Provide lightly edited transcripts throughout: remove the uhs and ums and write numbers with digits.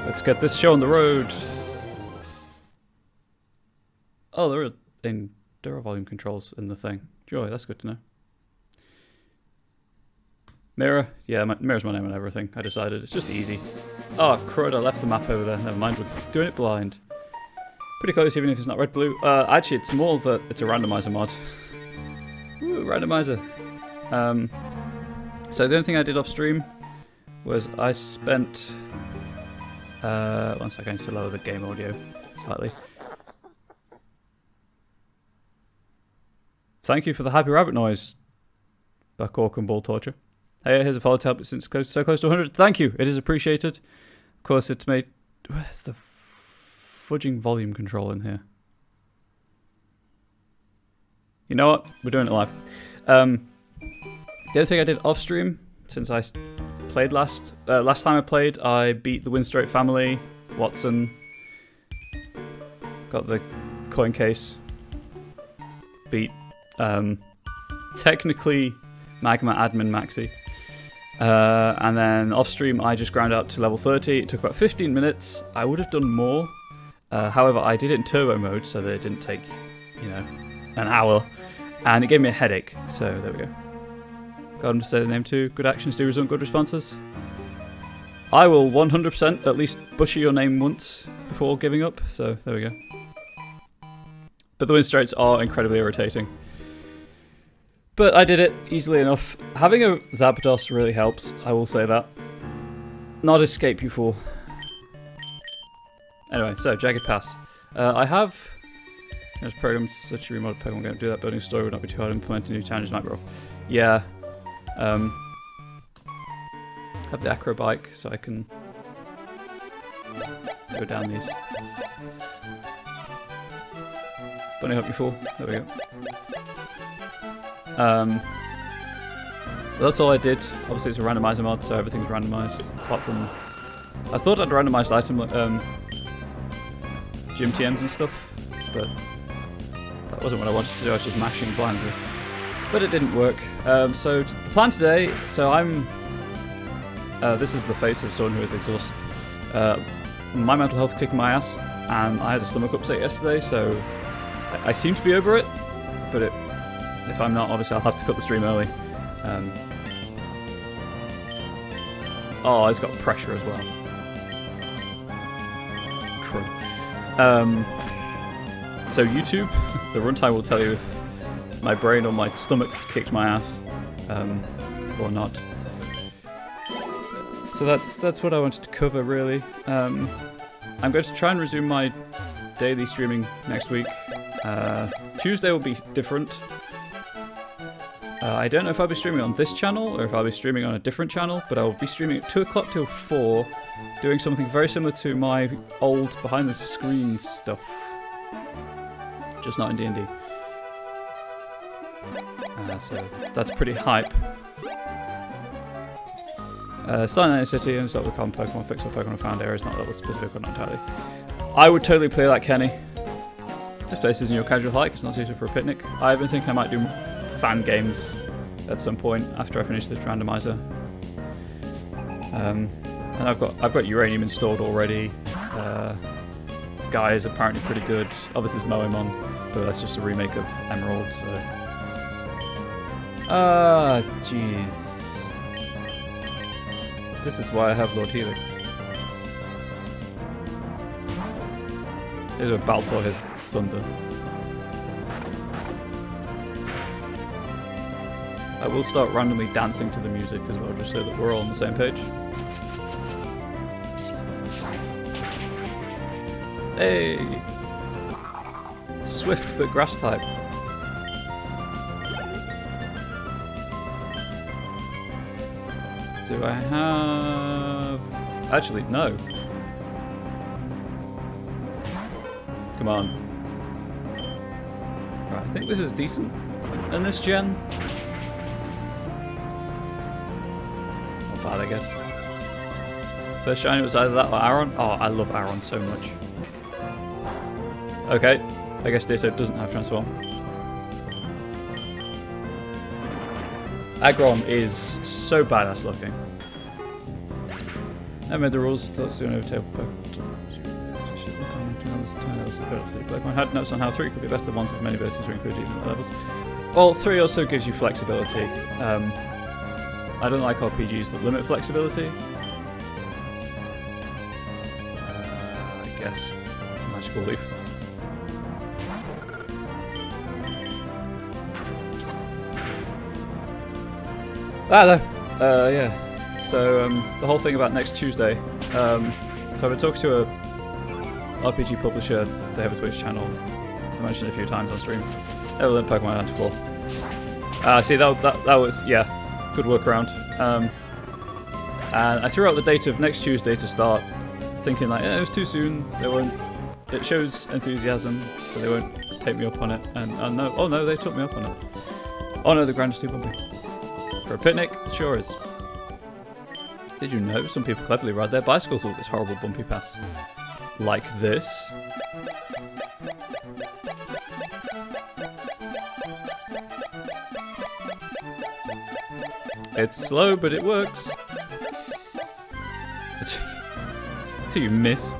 Let's get this show on the road. Oh, there are volume controls in the thing. Joy, that's good to know. Mirror, yeah, Mirror's my name and everything. I decided it's just easy. Oh, crud! I left the map over there. Never mind, we're doing it blind. Pretty close, even if it's not red blue. Actually, it's more that it's a randomizer mod. Woo, randomizer. So the only thing I did off stream was I spent. 1 second, I need to lower the game audio slightly. Thank you for the happy rabbit noise, Buckhawk and Ball Torture. Hey, here's a follow to help since so close to 100. Thank you, it is appreciated. Of course, it's made. Where's the fudging volume control in here? You know what? We're doing it live. The other thing I did off stream, since I played last time I played, I beat the Winstraight family, Watson, got the coin case, beat technically Magma Admin Maxi, and then off stream I just ground out to level 30. It took about 15 minutes. I would have done more, however I did it in turbo mode so that it didn't take, an hour, and it gave me a headache, so there we go. Got him to say the name too. Good actions do result in good responses. I will 100% at least butcher your name once before giving up, so there we go. But the Winstraights are incredibly irritating. But I did it easily enough. Having a Zapdos really helps, I will say that. Not escape, you fool. Anyway, so Jagged Pass. I have programmed such a remodeled Pokemon game. Do that building story would not be too hard. Implementing new challenges might be rough. Yeah. Have the acro bike so I can go down these. Bunny hop, you fool. There we go. Well, that's all I did. Obviously it's a randomizer mod, so everything's randomized. Apart from... I thought I'd randomized item gym TMs and stuff, but that wasn't what I wanted to do. I was just mashing blindly. But it didn't work. So the plan today, so I'm... this is the face of someone who is exhausted. My mental health kicked my ass, and I had a stomach upset yesterday, so I seem to be over it, but if I'm not, obviously I'll have to cut the stream early. Oh, it's got pressure as well. Crud. So YouTube, the runtime will tell you if my brain or my stomach kicked my ass, or not. So that's what I wanted to cover, really. I'm going to try and resume my daily streaming next week. Tuesday will be different. I don't know if I'll be streaming on this channel or if I'll be streaming on a different channel, but I'll be streaming at 2 o'clock till 4, doing something very similar to my old behind-the-scenes stuff. Just not in D&D. So that's pretty hype. Starting in the city and start with common Pokemon, fix all Pokemon found areas, not level specific or not entirely. I would totally play that, Kenny. This place isn't your casual hike, it's not suited for a picnic. I've been thinking I might do fan games at some point after I finish this randomizer. And I've got Uranium installed already. Guy is apparently pretty good. Obviously it's Moemon, but that's just a remake of Emerald, so... Ah, jeez. This is why I have Lord Helix. Here's where Baltor has thunder. I will start randomly dancing to the music as well, just so that we're all on the same page. Hey! Swift but grass type. Do I have... Actually, no. Come on. Right, I think this is decent in this gen. Not bad, I guess. First shiny was either that or Aron. Oh, I love Aron so much. Okay, I guess Ditto doesn't have Transform. Aggron is so badass looking. I made the rules. That's the only table. Pokemon had notes on how 3 could be better once as many abilities were included in the levels. Well, 3 also gives you flexibility. I don't like RPGs that limit flexibility. I guess Magical Leaf. Hello. Yeah. So the whole thing about next Tuesday. So I've been talking to a RPG publisher. They have a Twitch channel. I mentioned it a few times on stream. They will learn Pokemon Hunter 4. See that was good workaround. And I threw out the date of next Tuesday to start, thinking like it was too soon. They won't. It shows enthusiasm, so they won't take me up on it. And no, oh no, they took me up on it. Oh no, the ground is too bumpy. For a picnic, it sure is. Did you know some people cleverly ride their bicycles with this horrible bumpy pass? Like this. It's slow, but it works. Do you miss?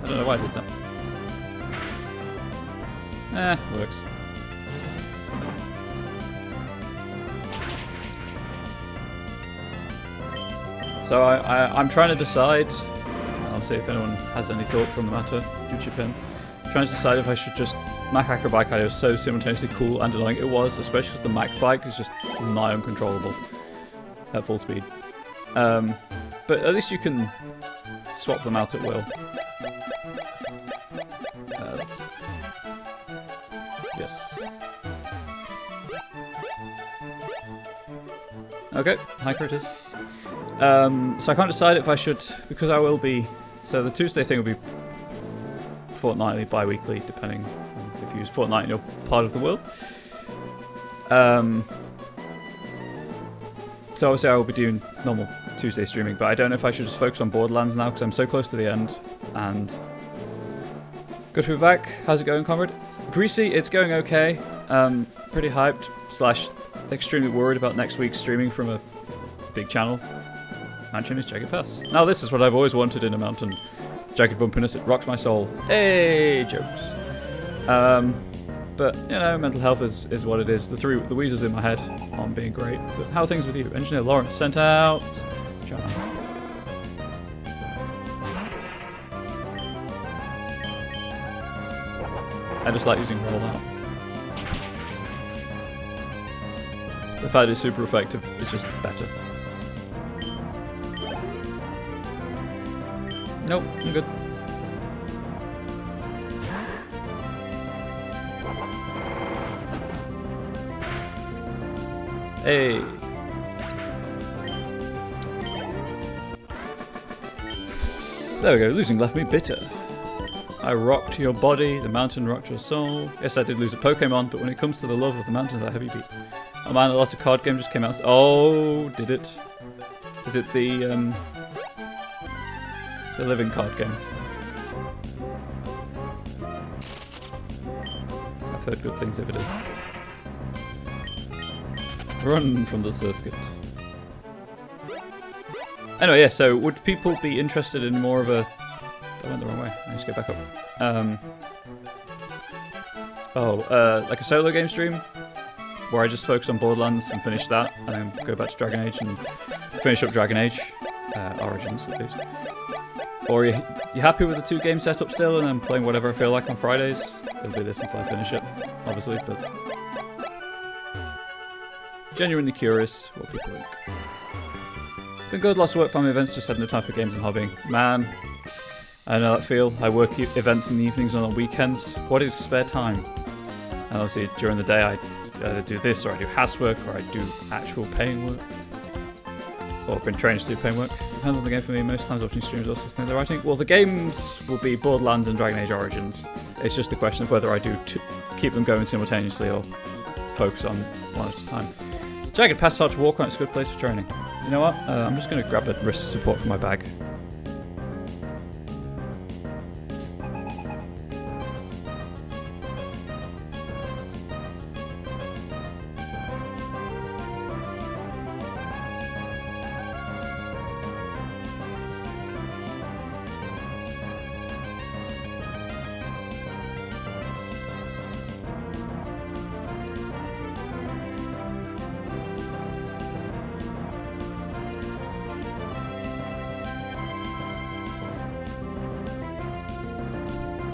I don't know why I did that. Works. So I'm trying to decide. I'll see if anyone has any thoughts on the matter. Do chip in. I'm trying to decide if I should just. Mac Hacker Bike idea was so simultaneously cool and annoying. It was, especially because the Mac bike is just nigh uncontrollable at full speed. But at least you can swap them out at will. Yes. Okay, hi Curtis. So I can't decide if I should, because I will be. So the Tuesday thing will be fortnightly, bi-weekly, depending on if you use Fortnite in your part of the world. So obviously I will be doing normal Tuesday streaming, but I don't know if I should just focus on Borderlands now because I'm so close to the end. And good to be back. How's it going, comrade? Greasy, it's going okay. Pretty hyped / extremely worried about next week's streaming from a big channel. Mansion is Jagged Pass. Now this is what I've always wanted in a mountain. Jagged bumpiness, it rocks my soul. Hey, jokes. But, you know, mental health is what it is. The wheezers in my head aren't being great. But how are things with you? Engineer Lawrence sent out John. I just like using rollout. The fact it's super effective is just better. Nope, I'm good. Hey. There we go, losing left me bitter. I rocked your body, the mountain rocked your soul. Yes, I did lose a Pokémon, but when it comes to the love of the mountains, I heavy beat. Oh man, a lot of card game just came out. Oh, did it? Is it the living card game? I've heard good things if it is. Run from the circuit. Anyway, yeah, so would people be interested in more of a... I went the wrong way. I need to go back up. Like a solo game stream? Where I just focus on Borderlands and finish that, and then go back to Dragon Age and finish up Dragon Age. Origins, at least. Or are you happy with the 2 game setup still, and then playing whatever I feel like on Fridays? It'll be this until I finish it, obviously, but... Genuinely curious what people think. Been good, lots of work, family events, just had no time for games and hobbying. Man, I know that feel. I work events in the evenings and on weekends. What is spare time? And obviously during the day I either do this, or I do housework, or I do actual paying work. Or I've been trained to do paying work. Depends on the game for me. Most times watching streams also think they're writing. Well, the games will be Borderlands and Dragon Age Origins. It's just a question of whether I do keep them going simultaneously or focus on one at a time. Jagged Pass hard to walk on, it's a good place for training. You know what? I'm just going to grab a wrist support from my bag.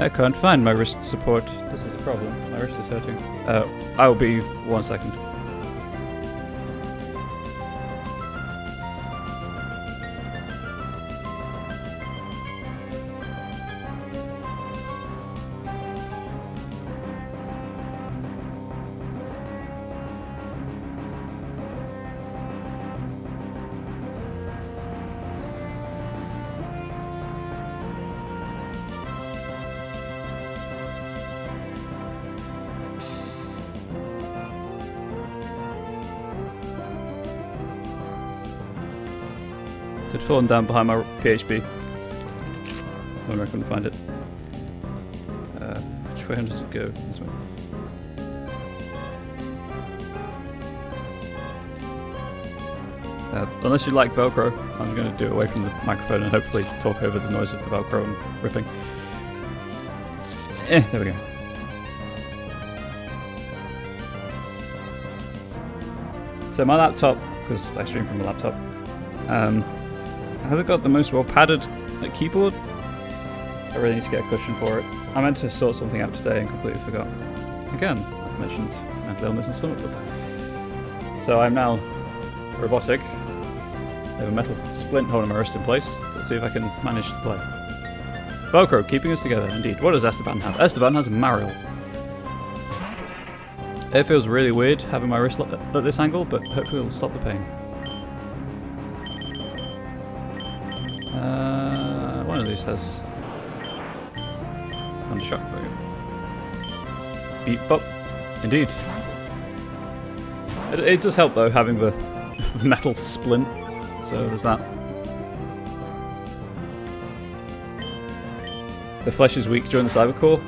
I can't find my wrist support. This is a problem. My wrist is hurting. I will be 1 second. It had fallen down behind my PHB. I couldn't find it. Which way does it go? This way. Unless you like Velcro, I'm going to do it away from the microphone and hopefully talk over the noise of the Velcro and ripping. There we go. So my laptop, because I stream from a laptop, hasn't got the most well padded keyboard. I really need to get a cushion for it. I meant to sort something out today and completely forgot. Again, I've mentioned mental illness and stomach bug. So I'm now robotic. I have a metal splint holding my wrist in place. Let's see if I can manage to play. Velcro, keeping us together, indeed. What does Esteban have? Esteban has a Mariel. It feels really weird having my wrist at this angle, but hopefully it'll stop the pain. One of these has Thundershock. Beep bop. Indeed. It does help though having the metal splint. So there's that. The flesh is weak during the cybercore.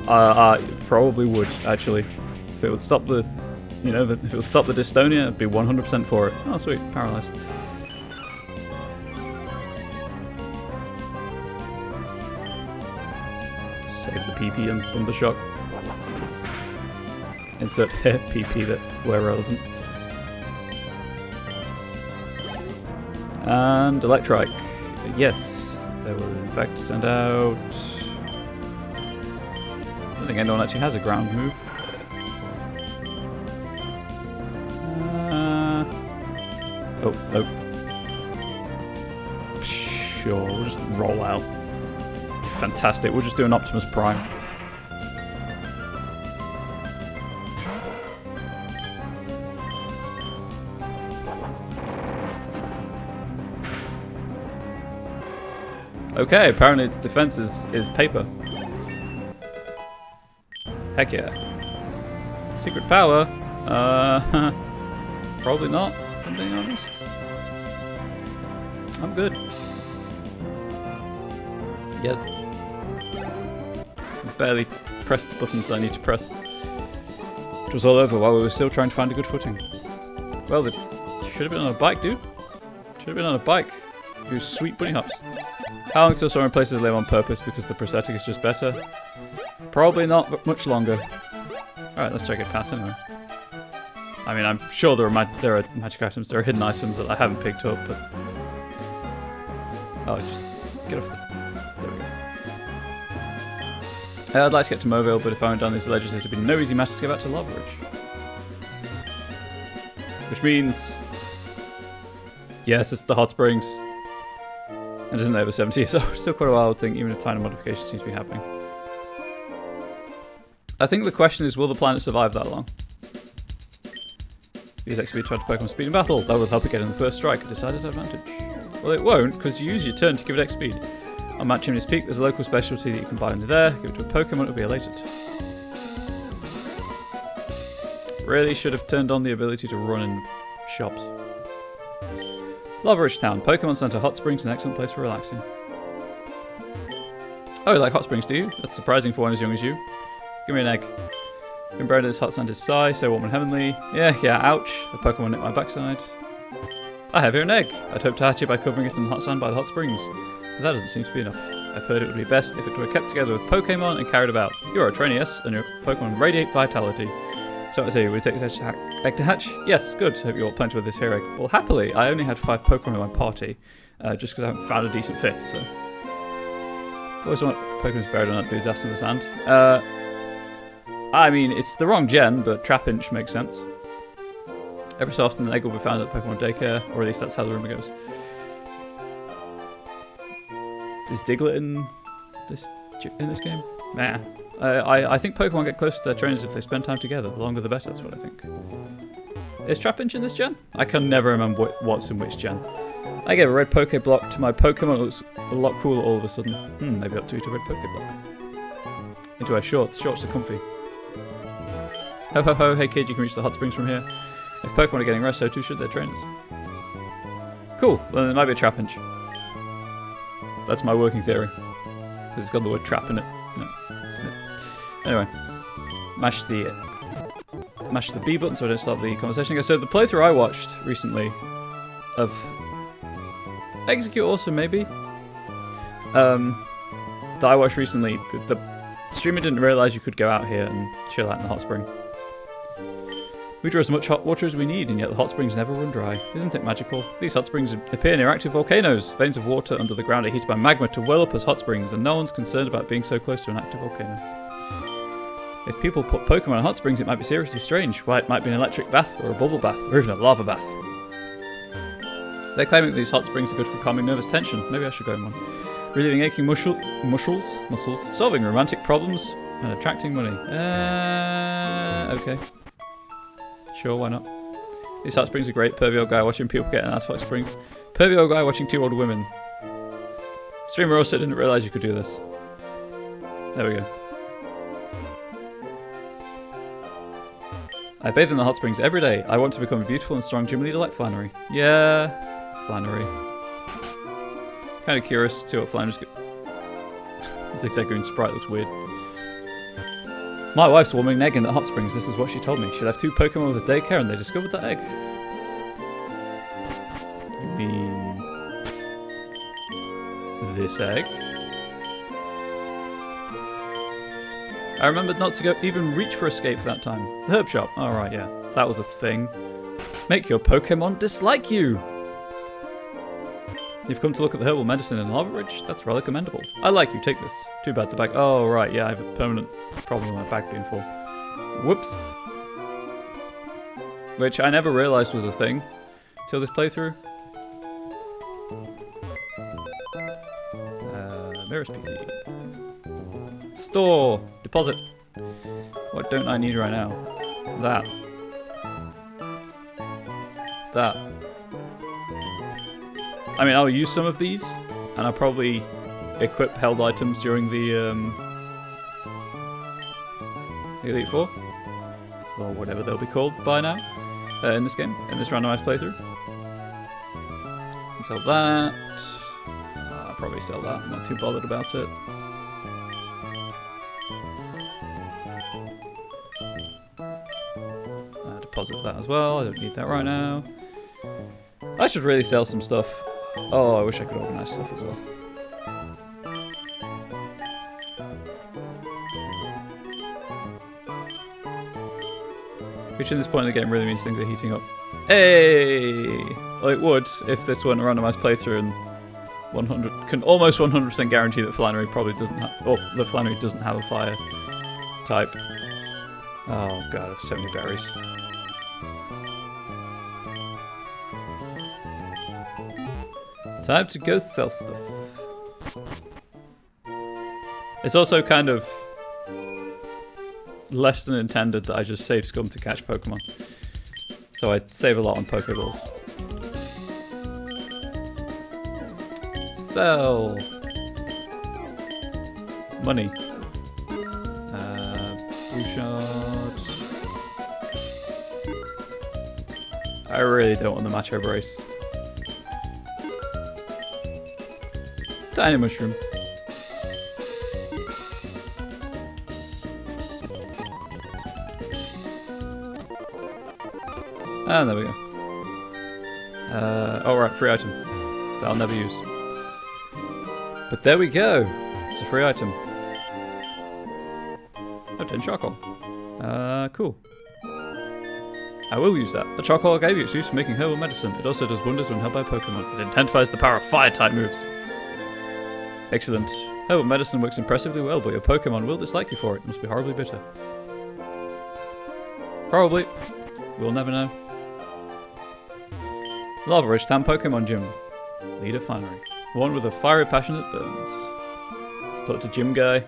Probably would actually. If it would stop the, if it would stop the dystonia, I'd be 100% for it. Oh sweet, paralyzed. Save the PP and Thundershock. Insert PP that were relevant. And Electrike. Yes, they will in fact send out... I don't think anyone actually has a ground move. Oh. Sure, we'll just roll out. Fantastic, we'll just do an Optimus Prime. Okay, apparently its defense is paper. Heck yeah. Secret power? Probably not, if I'm being honest. I'm good. Yes. I barely pressed the buttons I need to press. It was all over while we were still trying to find a good footing. Well, it should have been on a bike, dude. Should have been on a bike. Do sweet bunny hops. How long till someone replaces a limb on purpose because the prosthetic is just better? Probably not much longer. Alright, let's check it pass anyway. I mean, I'm sure there are magic items, there are hidden items that I haven't picked up, but... Oh, just get off the... There we go. I'd like to get to Mobile, but if I went down these ledges, it would be no easy matter to get back to Lava Ridge. Which means... Yes, it's the hot springs. And isn't over 70, so still quite a while, I would think, even if tiny modifications seem to be happening. I think the question is, will the planet survive that long? Use XP to try to Pokemon speed in battle. That will help it get in the first strike, a decided advantage. Well, it won't, because you use your turn to give it X speed. On Mount Chimney's Peak, there's a local specialty that you can buy under there. Give it to a Pokemon, it'll be elated. Really should have turned on the ability to run in shops. Lava Ridge Town. Pokemon Center. Hot Springs, an excellent place for relaxing. Oh, you like hot springs, do you? That's surprising for one as young as you. Give me an egg. Been buried in this hot sand sigh, so warm and heavenly. Yeah, ouch. A Pokemon nicked my backside. I have here an egg. I'd hoped to hatch it by covering it in the hot sand by the hot springs. But that doesn't seem to be enough. I've heard it would be best if it were kept together with Pokemon and carried about. You're a trainee, yes, and your Pokemon radiate vitality. So I say, will you take this egg to hatch? Yes, good. Hope you all plenty with this here egg. Well, happily, I only had 5 Pokemon in my party, just because I haven't found a decent 5th, so... I've always Pokemon's buried on that dude's ass in the sand. I mean, it's the wrong gen, but Trapinch makes sense. Every so often, an egg will be found at Pokemon daycare, or at least that's how the rumor goes. Is Diglett in this game? Nah. I think Pokemon get close to their trainers if they spend time together. The longer the better, that's what I think. Is Trapinch in this gen? I can never remember what's in which gen. I gave a red Pokeblock to my Pokemon. It looks a lot cooler all of a sudden. Maybe up to eat a red Pokeblock. Into our shorts. Shorts are comfy. Ho ho ho, hey kid, you can reach the hot springs from here. If Pokemon are getting rest, so too should their trainers. Cool, well then it might be a Trapinch. That's my working theory. Because it's got the word trap in it. No. Anyway. Mash the B button so I don't start the conversation again. So the playthrough I watched recently of Execute also maybe. That I watched recently, the streamer didn't realise you could go out here and chill out in the hot spring. We draw as much hot water as we need, and yet the hot springs never run dry. Isn't it magical? These hot springs appear near active volcanoes. Veins of water under the ground are heated by magma to well up as hot springs, and no one's concerned about being so close to an active volcano. If people put Pokemon in hot springs, it might be seriously strange. Why, it might be an electric bath, or a bubble bath, or even a lava bath. They're claiming that these hot springs are good for calming nervous tension. Maybe I should go in one. Relieving aching muscles, solving romantic problems, and attracting money. Okay. Sure, why not? These hot springs are great. Pervy old guy watching people get in asphalt springs. Pervy old guy watching two older women. Streamer also didn't realise you could do this. There we go. I bathe in the hot springs every day. I want to become a beautiful and strong gym leader like Flannery. Yeah, Flannery. Kind of curious to see what Flannery's good. Zigzag green sprite looks weird. My wife's warming an egg in the hot springs. This is what she told me. She left 2 Pokemon with a daycare and they discovered that egg. You mean this egg? I remembered not to even reach for escape that time. The herb shop. Alright, yeah. That was a thing. Make your Pokemon dislike you! You've come to look at the herbal medicine in Lava Ridge? That's rather commendable. I like you, take this. Too bad the bag. Oh, right, yeah, I have a permanent problem with my bag being full. Whoops. Which I never realised was a thing till this playthrough. Mirror's PC. Store! Deposit. What don't I need right now? That. That. I mean, I'll use some of these, and I'll probably equip held items during the Elite Four, or whatever they'll be called by now, in this game, in this randomized playthrough. Sell that. I'll probably sell that. I'm not too bothered about it. Deposit that as well. I don't need that right now. I should really sell some stuff. Oh, I wish I could organise stuff as well. Reaching this point in the game really means things are heating up. Hey! Well, it would if this weren't a randomised playthrough and 100 can almost 100% guarantee that Flannery probably doesn't have. Oh, the Flannery doesn't have a fire type. Oh god, I have so many berries. Time to go sell stuff. It's also kind of less than intended that I just save scum to catch Pokemon. So I save a lot on Pokeballs. Sell. Money. Blue shard. I really don't want the Macho Brace. Tiny mushroom. And there we go. Oh right, free item. That I'll never use. But there we go. It's a free item. Oh, 10 charcoal. Cool. I will use that. The charcoal I gave you is used for making herbal medicine. It also does wonders when held by Pokemon. It intensifies the power of fire type moves. Excellent. Oh, medicine works impressively well, but your Pokemon will dislike you for it. It must be horribly bitter. Probably. We'll never know. Lava Ridge Town Pokemon Gym. Leader Flannery. One with a fiery passion that burns. Let's talk to Gym Guy.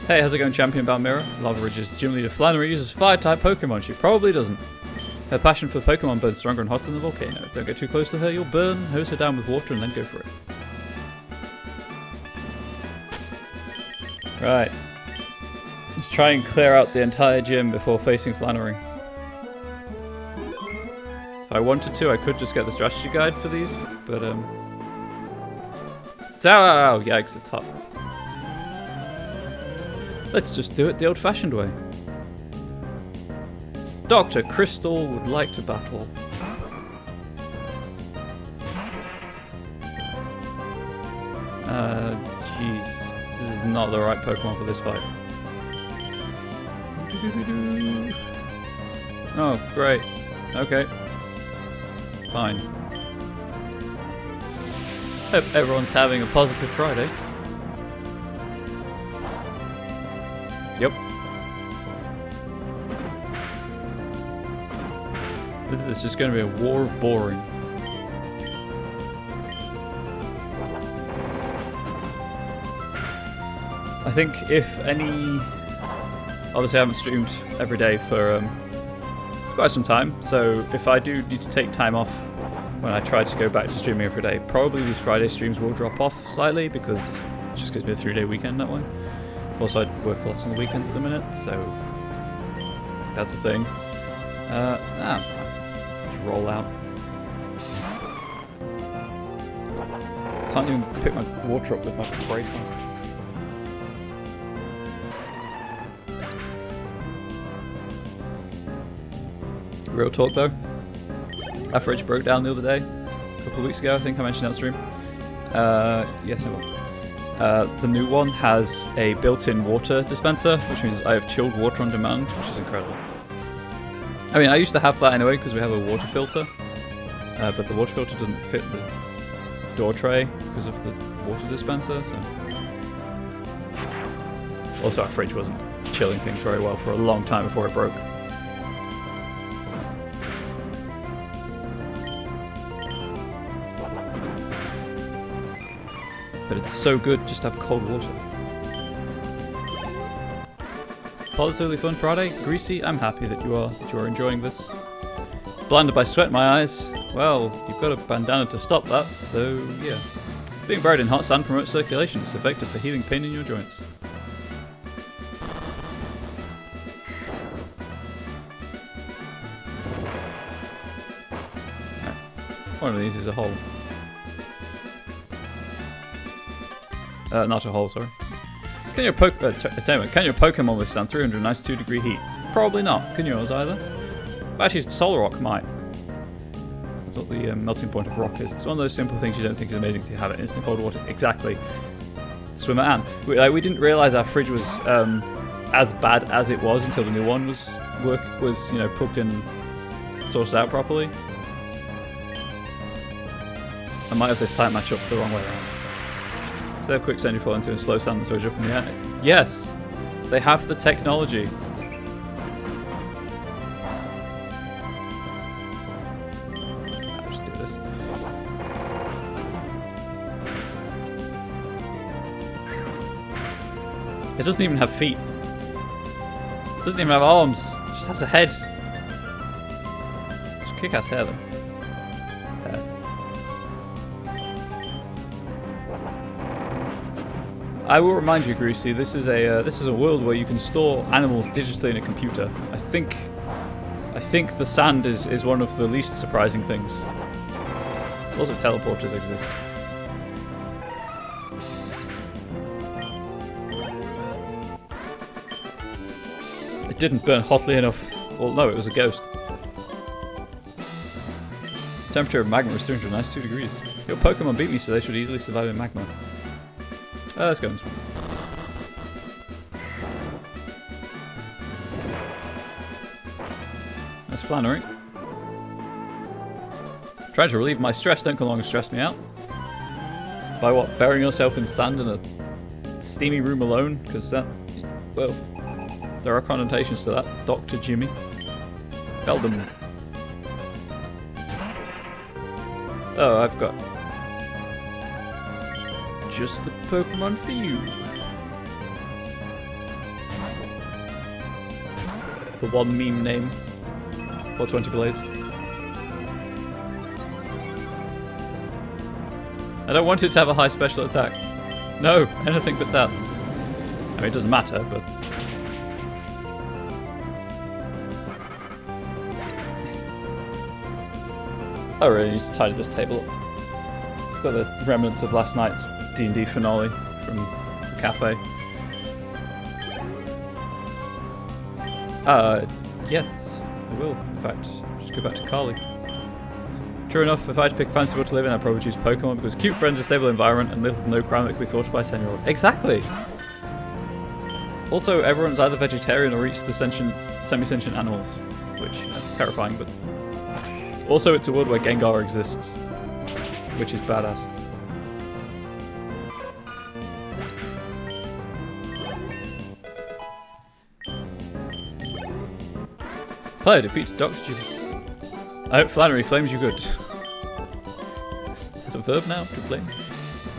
Hey, how's it going, Champion Balmira? Lava Ridge's Gym Leader Flannery uses Fire-type Pokemon. She probably doesn't. Her passion for Pokemon burns stronger and hotter than the volcano. Don't get too close to her, you'll burn. Hose her down with water and then go for it. Right. Let's try and clear out the entire gym before facing Flannery. If I wanted to, I could just get the strategy guide for these, but ow, yikes, it's hot. Let's just do it the old-fashioned way. Dr. Crystal would like to battle. Jeez. This is not the right Pokemon for this fight. Oh, great. Okay. Fine. Hope everyone's having a positive Friday. Yep. This is just going to be a war of boring. I think if any... Obviously I haven't streamed every day for quite some time, so if I do need to take time off when I try to go back to streaming every day, probably these Friday streams will drop off slightly because it just gives me a 3-day weekend that way. Also, I work a lot on the weekends at the minute, so that's the thing. Just roll out. Can't even pick my water up with my brace on. Real talk though, our fridge broke down the other day, a couple of weeks ago. I think I mentioned that stream. Yes, I will. The new one has a built-in water dispenser, which means I have chilled water on demand, which is incredible. I mean, I used to have that anyway because we have a water filter, but the water filter doesn't fit the door tray because of the water dispenser. So, also our fridge wasn't chilling things very well for a long time before it broke. But it's so good just to have cold water. Positively fun Friday. Greasy, I'm happy that you are enjoying this. Blinded by sweat in my eyes. Well, you've got a bandana to stop that, so yeah. Being buried in hot sand promotes circulation. It's effective for healing pain in your joints. Right. One of these is a hole. Not a hole, sorry. Can your Pokemon withstand 392 degree heat? Probably not. Can yours either? But actually, Solar Rock might. That's what the melting point of rock is. It's one of those simple things you don't think is amazing to have it. Instant cold water. Exactly. Swimmer Anne. We didn't realise our fridge was as bad as it was until the new one was plugged in, sourced out properly. I might have this time match up the wrong way around. So they have quick send you fall into a slow sand and throws you up in the air. Yes! They have the technology. I'll just do this. It doesn't even have feet. It doesn't even have arms. It just has a head. It's a kick-ass hair though. I will remind you, Greasy, this is a world where you can store animals digitally in a computer. I think the sand is one of the least surprising things. Also, teleporters exist. It didn't burn hotly enough. Well, no, it was a ghost. Temperature of magma is 392 degrees. Your Pokemon beat me, so they should easily survive in magma. Let's go this one. That's Flannery. Trying to relieve my stress, don't come along and stress me out. By what? Burying yourself in sand in a steamy room alone? Because that... Well, there are connotations to that. Dr. Jimmy. Eldon. Oh, I've got... just the Pokemon for you. The one meme name. 420 Blaze. I don't want it to have a high special attack. No, anything but that. I mean, it doesn't matter, but... I really need to tidy this table up. I've got the remnants of last night's D&D finale from the cafe. Yes, I will. In fact, just go back to Carly. True enough, if I had to pick a fancy world to live in, I'd probably choose Pokemon because cute friends, a stable environment, and little to no crime that can be thwarted by a 10-year-old. Exactly! Also, everyone's either vegetarian or eats the semi-sentient animals, which is terrifying, but... Also, it's a world where Gengar exists, which is badass. Player defeated Dr. Judy. I hope Flannery flames you good. Is that a verb now? To flame?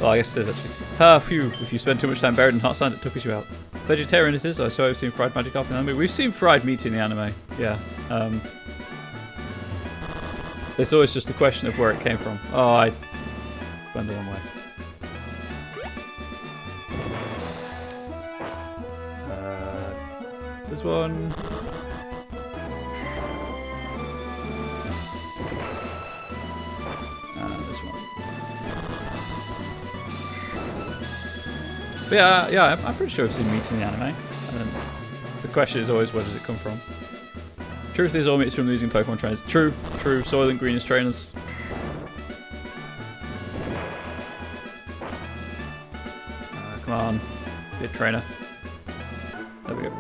Well, I guess it is actually. Ah, phew. If you spend too much time buried in hot sand, it took you out. Vegetarian it is. I saw I've seen fried Magikarp in the anime. We've seen fried meat in the anime. Yeah. It's always just a question of where it came from. Oh, I went the wrong way. This one. This one. But yeah, I'm pretty sure I've seen meat in the anime. And the question is always, where does it come from? Truth is, all meat is from losing Pokemon trainers. True. Soil and Green is trainers. Come on, be a trainer. There we go.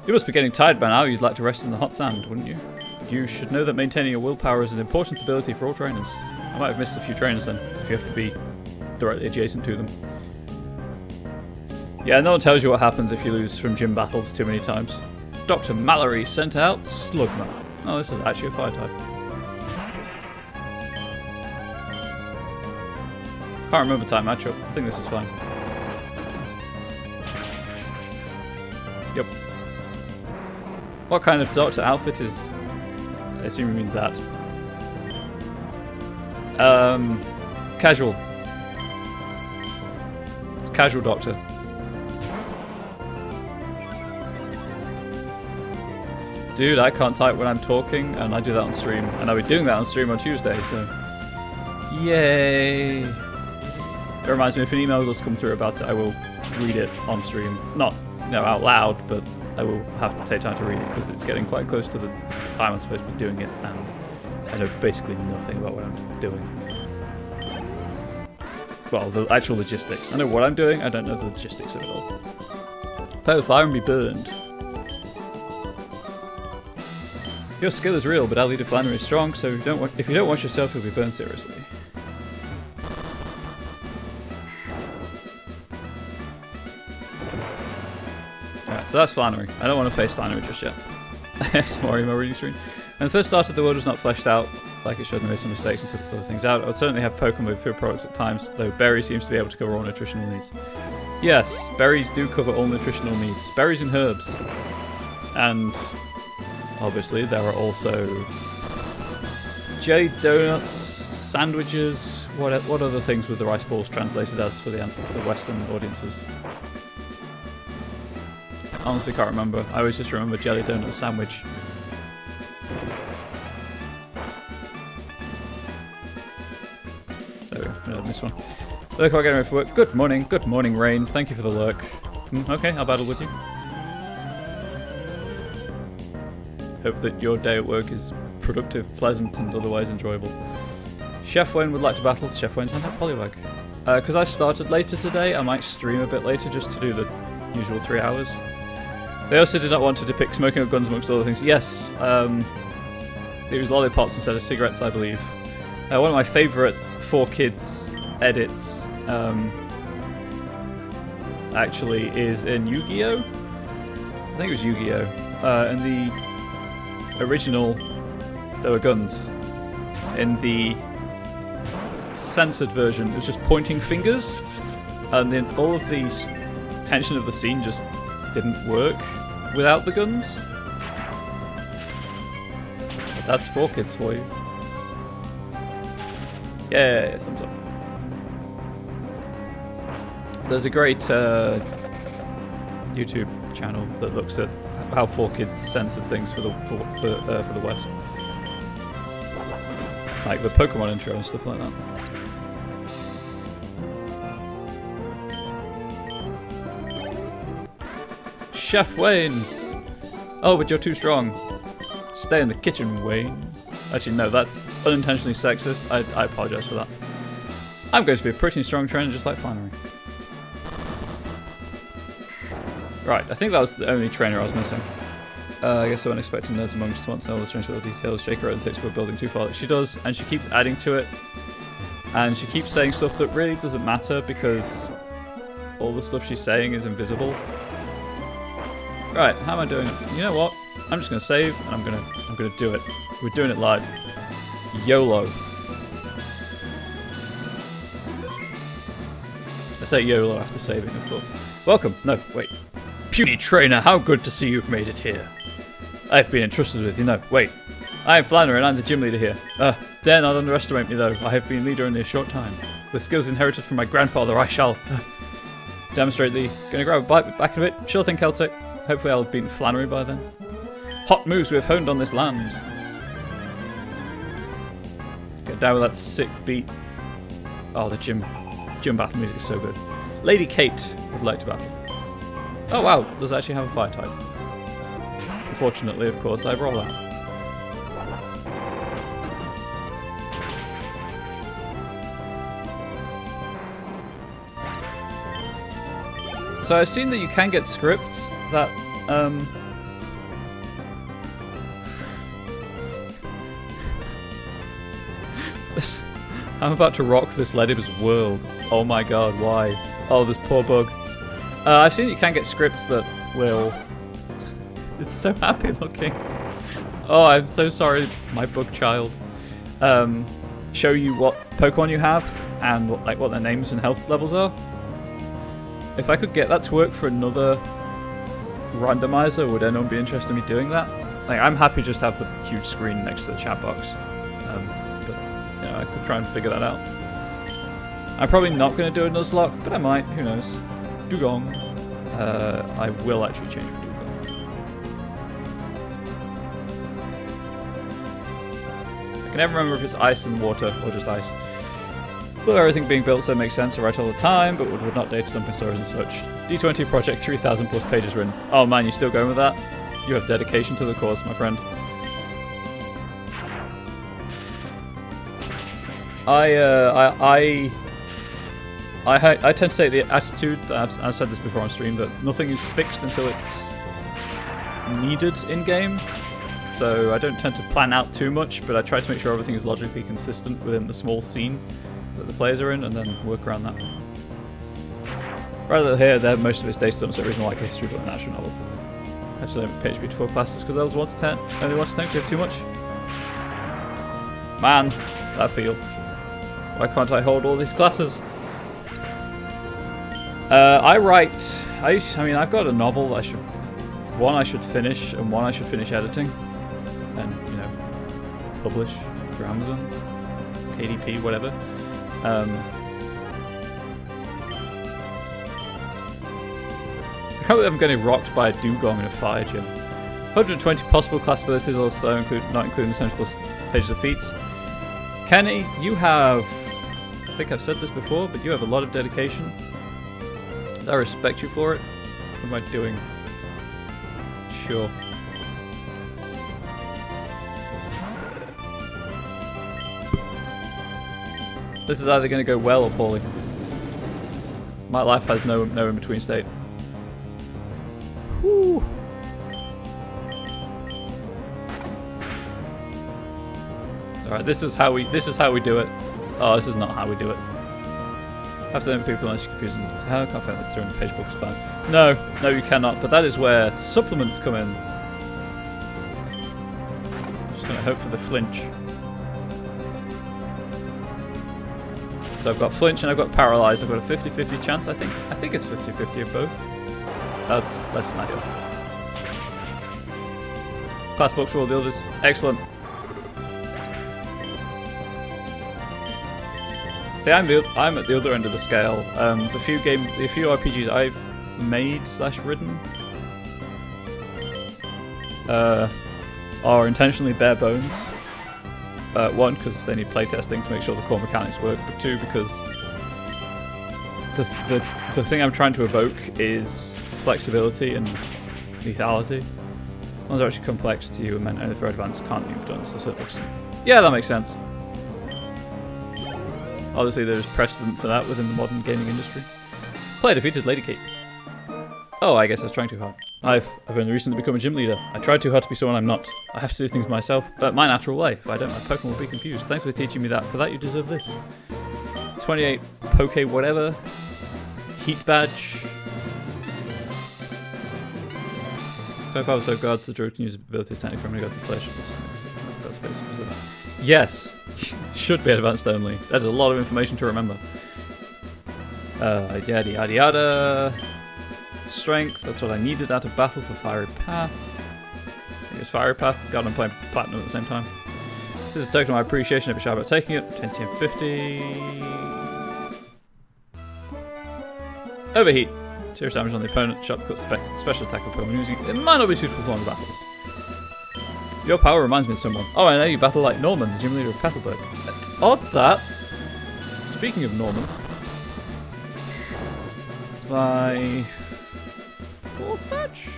You must be getting tired by now. You'd like to rest in the hot sand, wouldn't you? But you should know that maintaining your willpower is an important ability for all trainers. I might have missed a few trainers then, if you have to be directly adjacent to them. Yeah, no one tells you what happens if you lose from gym battles too many times. Dr. Mallory sent out Slugma. Oh, this is actually a fire type. Can't remember time matchup. I think this is fine. Yep. What kind of doctor outfit is... I assume you mean that. Casual. It's casual doctor. Dude, I can't type when I'm talking, and I do that on stream. And I'll be doing that on stream on Tuesday, so... Yay! It reminds me, if an email does come through about it, I will read it on stream. Not, out loud, but I will have to take time to read it, because it's getting quite close to the time I'm supposed to be doing it, and I know basically nothing about what I'm doing. Well, the actual logistics. I know what I'm doing, I don't know the logistics of it all. Play with fire and be burned. Your skill is real, but our leader Flannery is strong, so if you don't watch yourself, you'll be burned seriously. Alright, so that's Flannery. I don't want to face Flannery just yet. Sorry, my reading screen. When I first started, the world was not fleshed out like it should, and made some mistakes and took other things out. I would certainly have Pokemon with food products at times, though berry seems to be able to cover all nutritional needs. Yes, berries do cover all nutritional needs. Berries and herbs. And... obviously, there are also jelly donuts, sandwiches. What other things were the rice balls translated as for the Western audiences? Honestly, can't remember. I always just remember jelly donut sandwich. There we go. This one. Look, I'm getting ready for work. Good morning, Rain. Thank you for the lurk. Okay, I'll battle with you. Hope that your day at work is productive, pleasant, and otherwise enjoyable. Chef Wayne would like to battle. Chef Wayne's hand up Poliwag. Because I started later today, I might stream a bit later just to do the usual 3 hours. They also did not want to depict smoking of guns amongst other things. Yes, it was lollipops instead of cigarettes, I believe. One of my favourite 4Kids edits actually is in Yu-Gi-Oh! I think it was Yu-Gi-Oh! In the original, there were guns. In the censored version, it was just pointing fingers, and then all of the tension of the scene just didn't work without the guns. But that's 4Kids for you. Yeah, thumbs up. There's a great YouTube channel that looks at how 4Kids censored things for the West, like the Pokémon intro and stuff like that. Chef Wayne! Oh, but you're too strong. Stay in the kitchen, Wayne. Actually, no, that's unintentionally sexist. I apologize for that. I'm going to be a pretty strong trainer just like Flannery. Right, I think that was the only trainer I was missing. I guess I wasn't expecting those amongst to want to know all the strange little details. Jake Roden thinks we're building too far. She does, and she keeps adding to it. And she keeps saying stuff that really doesn't matter because all the stuff she's saying is invisible. Right, how am I doing it? You know what? I'm just gonna save and I'm gonna do it. We're doing it live. YOLO. I say YOLO after saving, of course. Welcome. No, wait. Puny trainer, how good to see you've made it here. I've been entrusted with, wait. I am Flannery and I'm the gym leader here. Dare not underestimate me though. I have been leader only a short time. With skills inherited from my grandfather, I shall demonstrate thee. Gonna grab a bite back of it? Sure thing, Celtic. Hopefully I'll have beaten Flannery by then. Hot moves we have honed on this land. Get down with that sick beat. Oh, the gym battle music is so good. Lady Kate would like to battle. Oh wow, does it actually have a fire type? Unfortunately, of course, I roll out. So I've seen that you can get scripts that, I'm about to rock this Ledib's world. Oh my god, why? Oh, this poor bug. I've seen that you can get scripts that will... It's so happy looking. Oh, I'm so sorry, my bug child. Show you what Pokemon you have and what their names and health levels are. If I could get that to work for another randomizer, would anyone be interested in me doing that? Like, I'm happy just to have the huge screen next to the chat box. But, you know, I could try and figure that out. I'm probably not going to do a Nuzlocke, but I might, who knows. Dugong. I will actually change for Dugong. I can never remember if it's ice and water or just ice. Well, everything being built so it makes sense, I write all the time, but would not data dumping stories and such. D20 project, 3,000 plus pages written. Oh man, you still going with that? You have dedication to the cause, my friend. I tend to take the attitude, I've said this before on stream, that nothing is fixed until it's needed in-game. So I don't tend to plan out too much, but I try to make sure everything is logically consistent within the small scene that the players are in, and then work around that. Rather than here, most of it's data dumps, so there isn't like a history but an actual novel. I actually limit PHP to 4 classes because levels 1 to 10. Only 1 to 10 because you have too much. Man, that feel. Why can't I hold all these classes? I mean, I've got a novel one I should finish, and one I should finish editing. And, you know, publish through Amazon, KDP, whatever. I can't believe I'm getting rocked by a dugong in a fire gym. 120 possible class abilities, also not including the 70 plus pages of feats. Kenny, you have... I think I've said this before, but you have a lot of dedication. I respect you for it. What am I doing? Sure. This is either going to go well or poorly. My life has no in-between state. Whew. Alright, this is how we do it. Oh, this is not how we do it. Have to know people unless you're confusing. How can't find this through in the page books plan? No, no, you cannot. But that is where supplements come in. Just gonna hope for the flinch. So I've got flinch and I've got paralyze. I've got a 50-50 chance, I think. I think it's 50-50 of both. That's less than ideal. Class books for all the others. Excellent. See, I'm at the other end of the scale. The few RPGs I've made/written are intentionally bare bones. One, because they need playtesting to make sure the core mechanics work, but two, because the thing I'm trying to evoke is flexibility and lethality. Ones are actually complex to you and meant only for advanced can't be done, so yeah, that makes sense. Obviously there's precedent for that within the modern gaming industry. Player defeated Lady Kate. Oh, I guess I was trying too hard. I've only recently become a gym leader. I tried too hard to be someone I'm not. I have to do things myself, but my natural way. If I don't, my Pokemon will be confused. Thanks for teaching me that. For that, you deserve this. 28 Poke whatever. Heat badge. If I was so guard the druid can use abilities technically when we got the flesh. Yes. Should be advanced only. That's a lot of information to remember. Yada yada yada. Strength, that's what I needed out of battle for Fiery Path. I think it's Fiery Path. God, I'm playing Platinum at the same time. This is a token of my appreciation if you're shy about taking it. 10, 10, 50. Overheat. Serious damage on the opponent. Shortcut special attack of Pokemon using it. It might not be suitable for long battles. Your power reminds me of someone. Oh, I know you battle like Norman, the gym leader of Petalburg. Odd that. Speaking of Norman. It's my 4th match?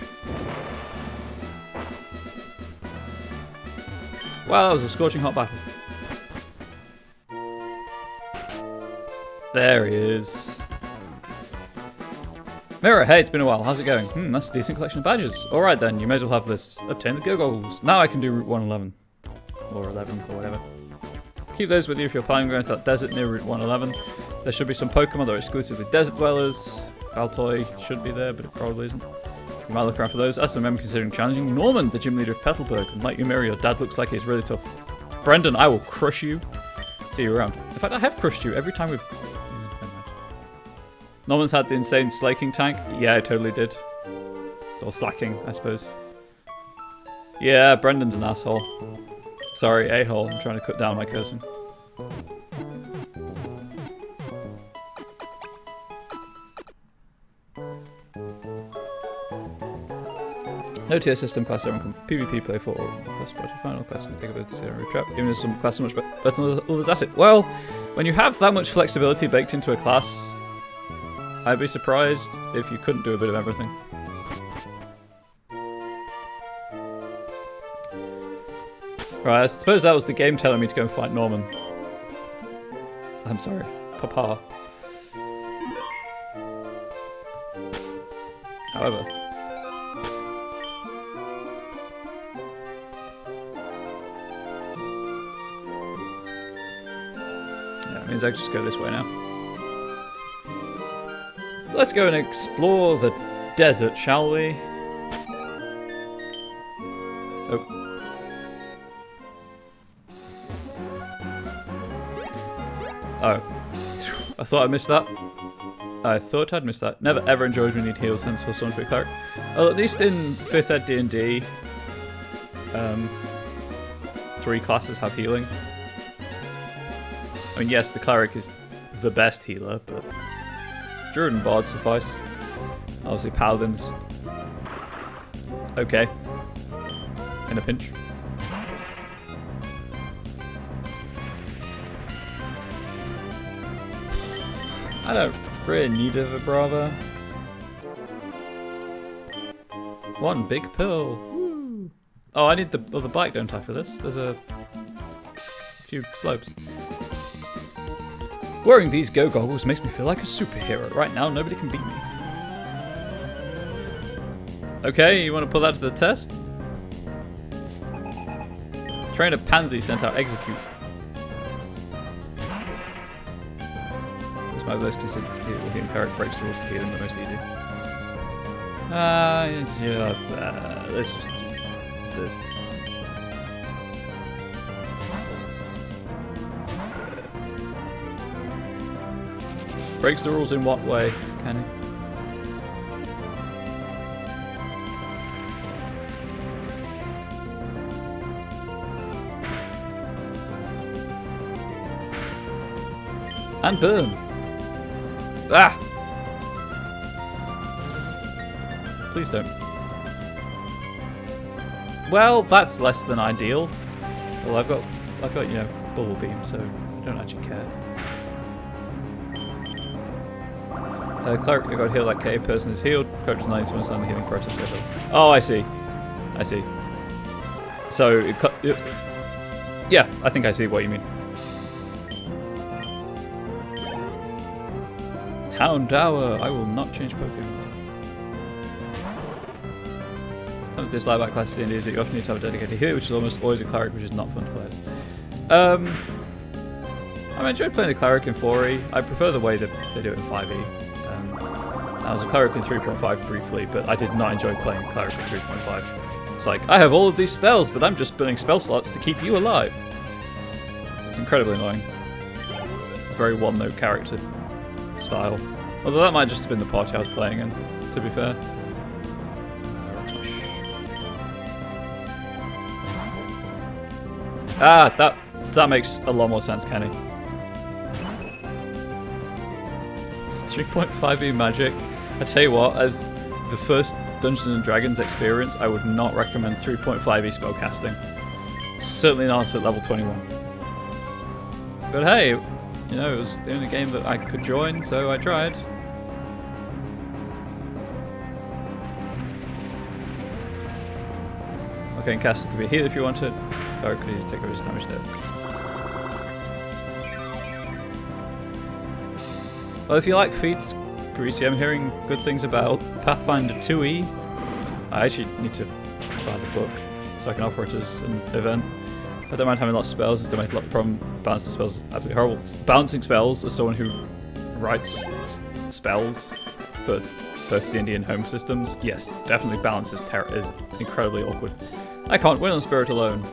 Wow, that was a scorching hot battle. There he is. Mirror, hey, it's been a while. How's it going? That's a decent collection of badges. Alright then, you may as well have this. Obtain the Go Goggles. Now I can do Route 111. Or 11, or whatever. Keep those with you if you're planning on going to that desert near Route 111. There should be some Pokemon that are exclusively desert dwellers. Baltoy should be there, but it probably isn't. You might look around for those. As I remember considering challenging Norman, the gym leader of Petalburg. And like you, Mary, your dad looks like he's really tough. Brendan, I will crush you. See you around. In fact, I have crushed you every time we've... Norman's had the insane slaking tank. Yeah, I totally did. Or slacking, I suppose. Yeah, Brendan's an asshole. Sorry, a-hole. I'm trying to cut down my cursing. No tier system, class 7 can PvP play for plus final class can take ability to every trap. Even if some class so much better than others at it. Well, when you have that much flexibility baked into a class, I'd be surprised if you couldn't do a bit of everything. Right, I suppose that was the game telling me to go and fight Norman. I'm sorry, Papa. However, yeah, it means I can just go this way now. Let's go and explore the desert, shall we? Oh. Oh. I thought I missed that. I thought I'd missed that. Never ever enjoyed when you need heal sense for someone to be a cleric. Well, at least in 5th ed D&D, 3 classes have healing. I mean, yes, the cleric is the best healer, but Druid and Bard suffice. Obviously, Paladin's okay in a pinch. I don't really need a Vibrava. One big pill. Woo. Oh, I need the other bike, don't I, for this? There's a few slopes. Wearing these Go Goggles makes me feel like a superhero. Right now, nobody can beat me. Okay, you want to put that to the test? Trainer Pansy sent out Execute. my ability to healing cleric breaks the rules of healing, but mostly you do. Let's just do this. Breaks the rules in what way, Kenny? And burn. Ah! Please don't. Well, that's less than ideal. Well, I've got you know, bubble beam, so I don't actually care. Cleric, you've got to heal that cave. Person is healed. Cleric does not need to understand the healing process. Oh, I see. I see. So, yeah, I think I see what you mean. Hound Hour. I will not change Pokemon. Some of dislike about classic D&D is that you often need to have a dedicated healer, which is almost always a cleric, which is not fun to play as. I enjoyed playing a cleric in 4e. I prefer the way that they do it in 5e. I was a cleric in 3.5 briefly, but I did not enjoy playing cleric in 3.5. It's like, I have all of these spells, but I'm just burning spell slots to keep you alive. It's incredibly annoying. It's a very one-note character style. Although that might just have been the party I was playing in, to be fair. Ah, that makes a lot more sense, Kenny. 3.5e magic. I tell you what, as the first Dungeons and Dragons experience, I would not recommend 3.5e spellcasting. Certainly not at level 21. But hey, you know, it was the only game that I could join, so I tried. Okay, and caster could be a healer if you wanted. Cleric could easily take over his damage there. Well, if you like feats, Greasy, I'm hearing good things about Pathfinder 2e. I actually need to buy the book so I can offer it as an event. I don't mind having lots of spells, I still make a lot of problem. Balancing spells is absolutely horrible. Balancing spells as someone who writes spells for both D&D and home systems, yes, definitely balance is incredibly awkward. I can't win on Spirit alone.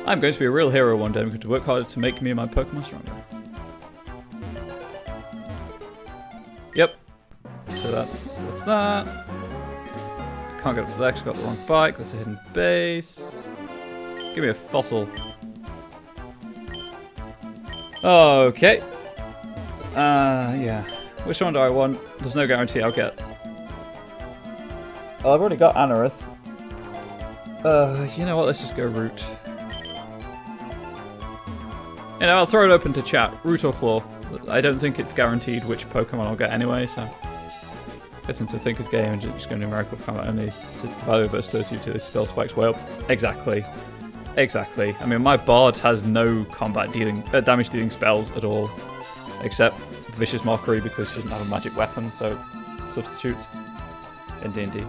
I'm going to be a real hero one day. I'm going to work harder to make me and my Pokemon stronger. Yep. So that's that. Can't get up to the next. Got the wrong bike. That's a hidden base. Give me a fossil. Okay. Yeah. Which one do I want? There's no guarantee I'll get. Oh, I've already got Anorith. You know what? Let's just go root. You know, I'll throw it open to chat. Root or Claw. I don't think it's guaranteed which Pokemon I'll get anyway, so... Get into Thinker's Game and just go numerical combat only. To value burst 30 utility spell spikes way up. Exactly. Exactly. I mean, my Bard has no combat dealing, damage dealing spells at all. Except Vicious Mockery because she doesn't have a magic weapon, so substitutes in D&D.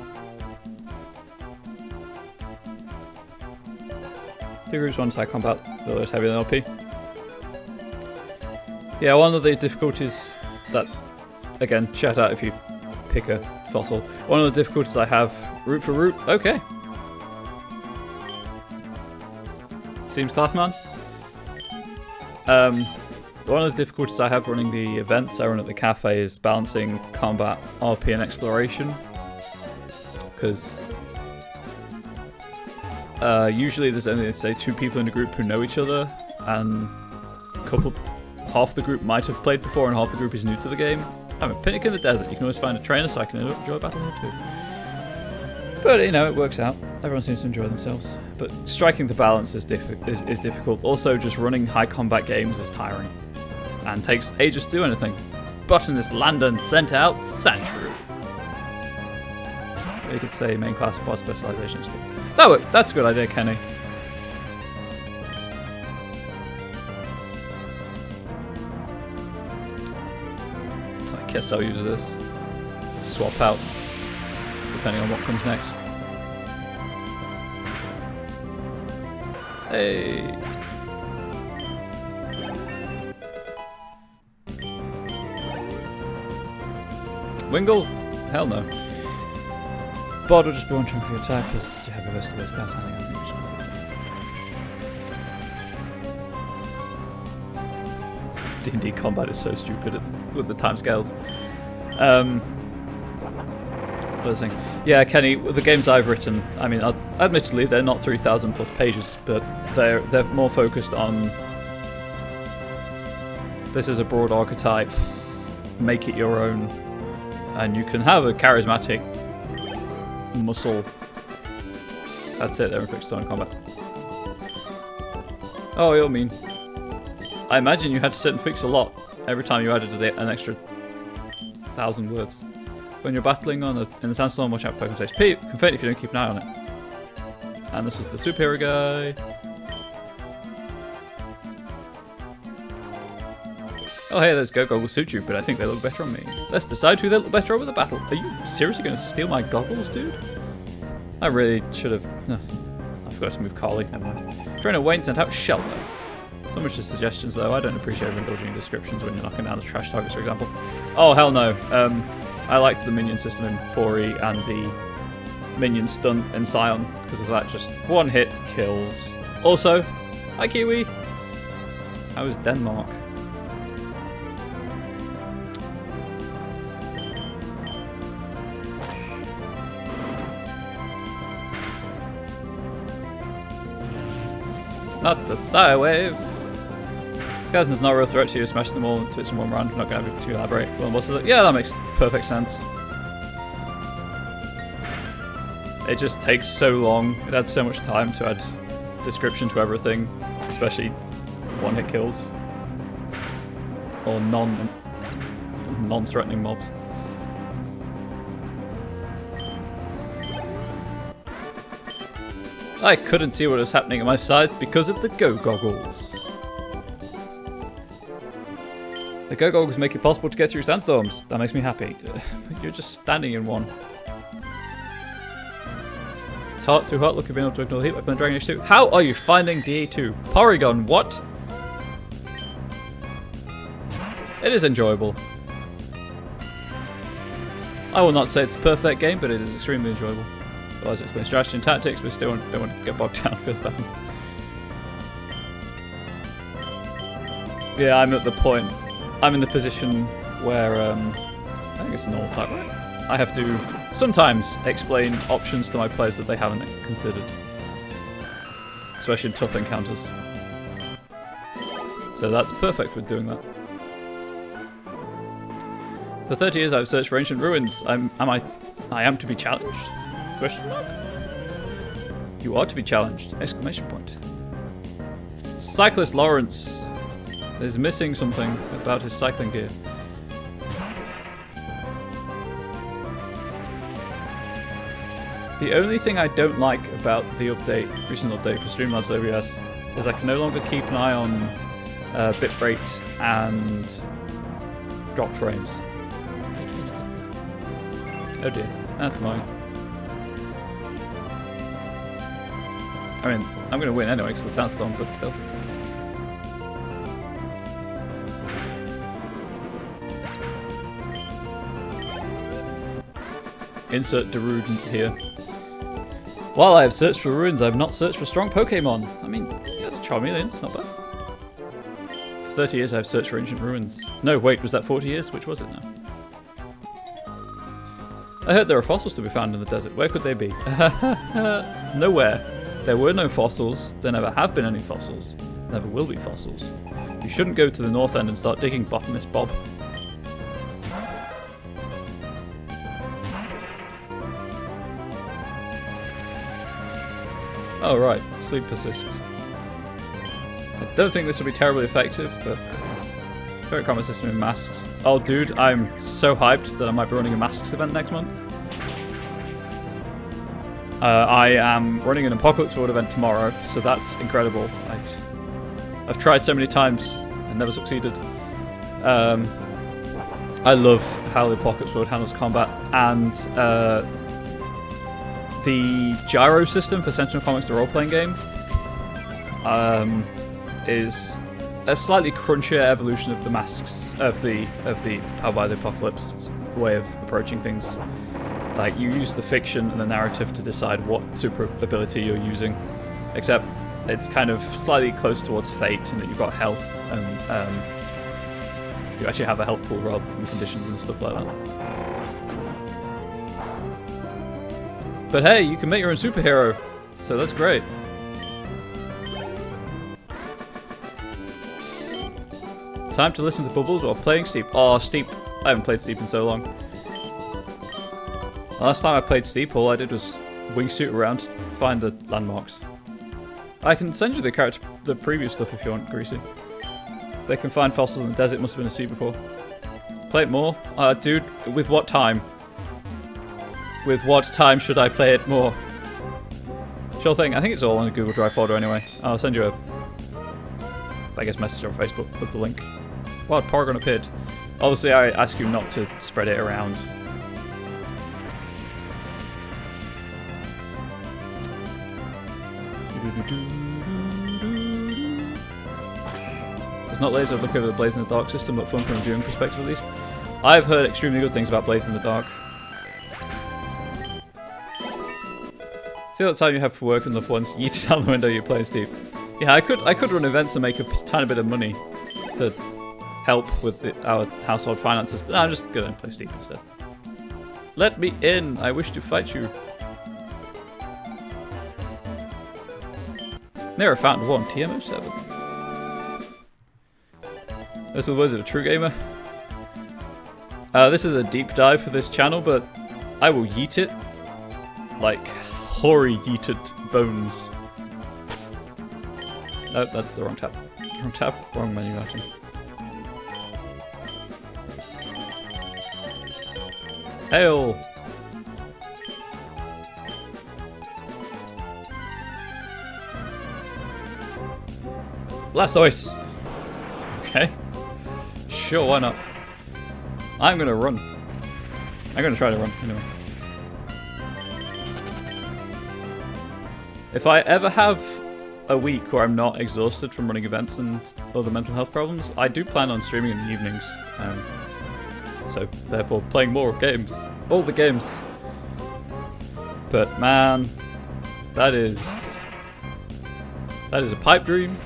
Two groups, one attack combat, a little less heavy than LP. Yeah, one of the difficulties that, again, shout out if you pick a fossil. One of the difficulties I have, root for root, okay. Seems class, man. One of the difficulties I have running the events I run at the cafe is balancing combat, RP, and exploration. Because usually there's only, say, 2 people in the group who know each other, and half the group might have played before and half the group is new to the game. I'm a picnic in the desert. You can always find a trainer so I can enjoy battle here too. But, you know, it works out. Everyone seems to enjoy themselves. But striking the balance is difficult. Also, just running high combat games is tiring. And takes ages to do anything. But in this Landon sent out Sandshrew. You could say main class boss specialization is cool. That's a good idea, Kenny. I guess I'll use this. Swap out, depending on what comes next. Hey! Wingle? Hell no. Bod will just be one chunk for your type because you have a list of those guys handing out. D&D combat is so stupid with the timescales. What was I saying? Yeah, Kenny, the games I've written, I mean, admittedly, they're not 3,000 plus pages, but they're more focused on this is a broad archetype, make it your own, and you can have a charismatic muscle. That's it, they're focused on combat. Oh, you're mean. I imagine you had to sit and fix a lot every time you added an extra 1,000 words. When you're battling in the sandstorm, watch out for Pokemon says Pete, can faint if you don't keep an eye on it. And this is the superhero guy. Oh hey, those Go goggles suit you, but I think they look better on me. Let's decide who they look better over the battle. Are you seriously going to steal my goggles, dude? I really should have... I forgot to move Carly. Never mind. Trainer Wayne sent out Shelter. So much for suggestions, though. I don't appreciate overindulging in descriptions when you're knocking down the trash targets, for example. Oh, hell no. I liked the minion system in 4E and the minion stunt in Scion, because of that, just one hit kills. Also, hi Kiwi! How was Denmark? Not the Psywave! Skeleton's not a real threat to you, smashing them all into bits in one round. I'm not going to have to elaborate. Well, what's it? Yeah, that makes perfect sense. It just takes so long. It adds so much time to add description to everything, especially one-hit kills or non-threatening mobs. I couldn't see what was happening at my sides because of the Go goggles. The Go goggles make it possible to get through sandstorms. That makes me happy. You're just standing in one. It's too hot. Look, you've been able to ignore the heat by playing Dragon Age 2. How are you finding DA2? Porygon, what? It is enjoyable. I will not say it's a perfect game, but it is extremely enjoyable. Otherwise, it's been strategy and tactics, but still don't want to get bogged down. Feels bad. Yeah, I'm at the point. I'm in the position where I think it's a normal type, right? I have to sometimes explain options to my players that they haven't considered, especially in tough encounters. So that's perfect for doing that. For 30 years, I've searched for ancient ruins. I am to be challenged? Question mark? You are to be challenged! Exclamation point. Cyclist Lawrence is missing something about his cycling gear. The only thing I don't like about the recent update for Streamlabs OBS is I can no longer keep an eye on bitrate and drop frames. Oh dear, that's annoying. I mean, I'm going to win anyway because the sandstorm, but still. Insert Darude here. While I have searched for ruins, I have not searched for strong Pokémon. I mean, yeah, the Charmeleon, it's not bad. For 30 years I have searched for ancient ruins. No, wait, was that 40 years? Which was it now? I heard there are fossils to be found in the desert. Where could they be? Nowhere. There were no fossils. There never have been any fossils. Never will be fossils. You shouldn't go to the north end and start digging, Botanist Bob. Oh right, sleep persists. I don't think this will be terribly effective, but very common system in masks. Oh dude, I'm so hyped that I might be running a masks event next month. I am running an Apocalypse World event tomorrow, so that's incredible. I've tried so many times and never succeeded. I love how the Apocalypse World handles combat, and the gyro system for Sentinel Comics, the role-playing game, is a slightly crunchier evolution of the masks of the Powered by the Apocalypse way of approaching things. Like, you use the fiction and the narrative to decide what super ability you're using, except it's kind of slightly close towards Fate in that you've got health and you actually have a health pool rather than conditions and stuff like that. But hey, you can make your own superhero, so that's great. Time to listen to Bubbles while playing Steep. Oh, Steep. I haven't played Steep in so long. Last time I played Steep, all I did was wingsuit around, find the landmarks. I can send you the preview stuff if you want, Greasy. If they can find fossils in the desert, must have been a sea before. Play it more? Dude, with what time? With what time should I play it more? Sure thing. I think it's all on a Google Drive folder anyway. I'll send you a, I guess, message on Facebook with the link. Wild Porygon appeared. Obviously, I ask you not to spread it around. It's not lazy to look over the Blaze in the Dark system, but fun from a viewing perspective at least. I've heard extremely good things about Blaze in the Dark. See what time you have for work and loved ones. Yeet out the window, you're playing Steep. Yeah, I could run events and make a tiny bit of money to help with our household finances, but no, I'm just gonna play Steep instead. Let me in! I wish to fight you. Never found one. TMO7. Those are the words of a true gamer. This is a deep dive for this channel, but I will yeet it like hoary yeeted bones. Oh, that's the wrong tab. Wrong tab, wrong menu item. Hail! Blastoise! Okay. Sure, why not? I'm gonna run. I'm gonna try to run, anyway. If I ever have a week where I'm not exhausted from running events and other mental health problems, I do plan on streaming in the evenings. So, therefore, playing more games. All the games. But, man, that is a pipe dream.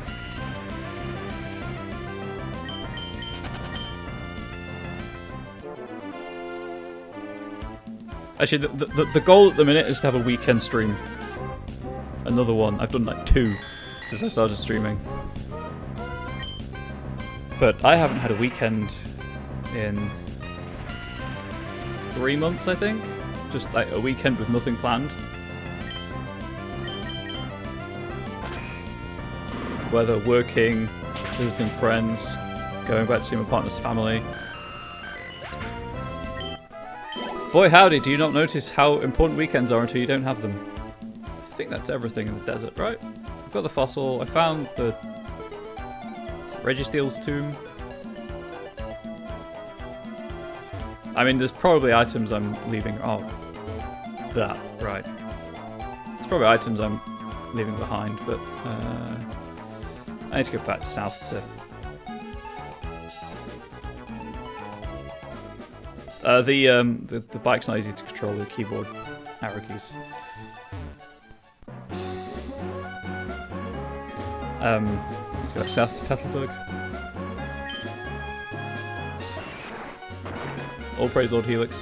Actually, the goal at the minute is to have a weekend stream. Another one. I've done like 2 since I started streaming. But I haven't had a weekend in 3 months, I think. Just like a weekend with nothing planned. Whether working, visiting friends, going back to see my partner's family. Boy howdy, do you not notice how important weekends are until you don't have them? I think that's everything in the desert, right? I've got the fossil, I found the Registeel's tomb. I mean, there's probably items I'm leaving. Oh, that, right. There's probably items I'm leaving behind, but I need to go back south to. The bike's not easy to control with the keyboard arrow keys. Let's go south to Petalburg. All praise Lord Helix.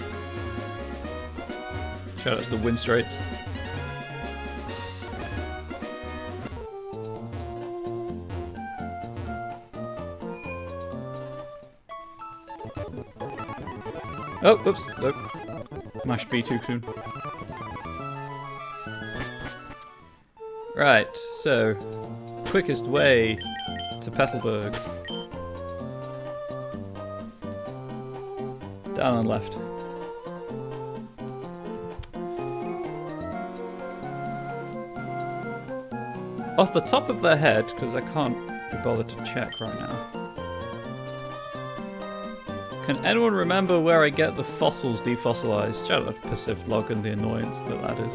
Shout out to the Wind Straits. Oh, oops, nope. Mashed B too soon. Right, so quickest way to Petalburg. Down on the left. Off the top of their head, because I can't be bothered to check right now. Can anyone remember where I get the fossils defossilized? Shout out to Pacific Log and the annoyance that is.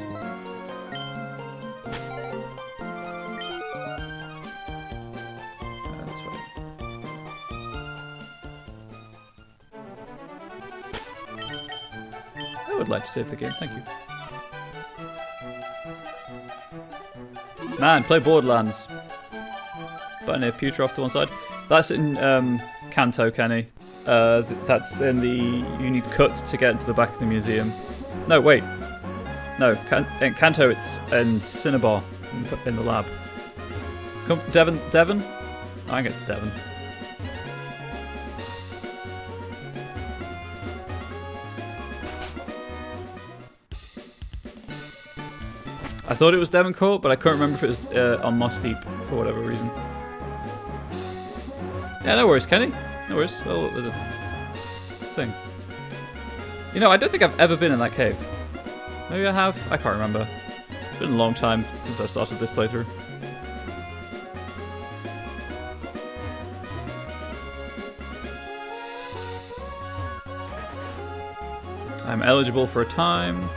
That's right. would like to save the game, thank you. Man, play Borderlands. Button here, pewter off to one side. That's in Kanto, Kenny. That's in the... You need cut to get into the back of the museum. No, wait. No, in Kanto it's in Cinnabar, in the lab. Come, Devon? I can get Devon. I thought it was Devoncourt, but I couldn't remember if it was on Moss Deep for whatever reason. Yeah, no worries, Kenny. No worries. Oh, there's a thing. You know, I don't think I've ever been in that cave. Maybe I have? I can't remember. It's been a long time since I started this playthrough. I'm eligible for a time.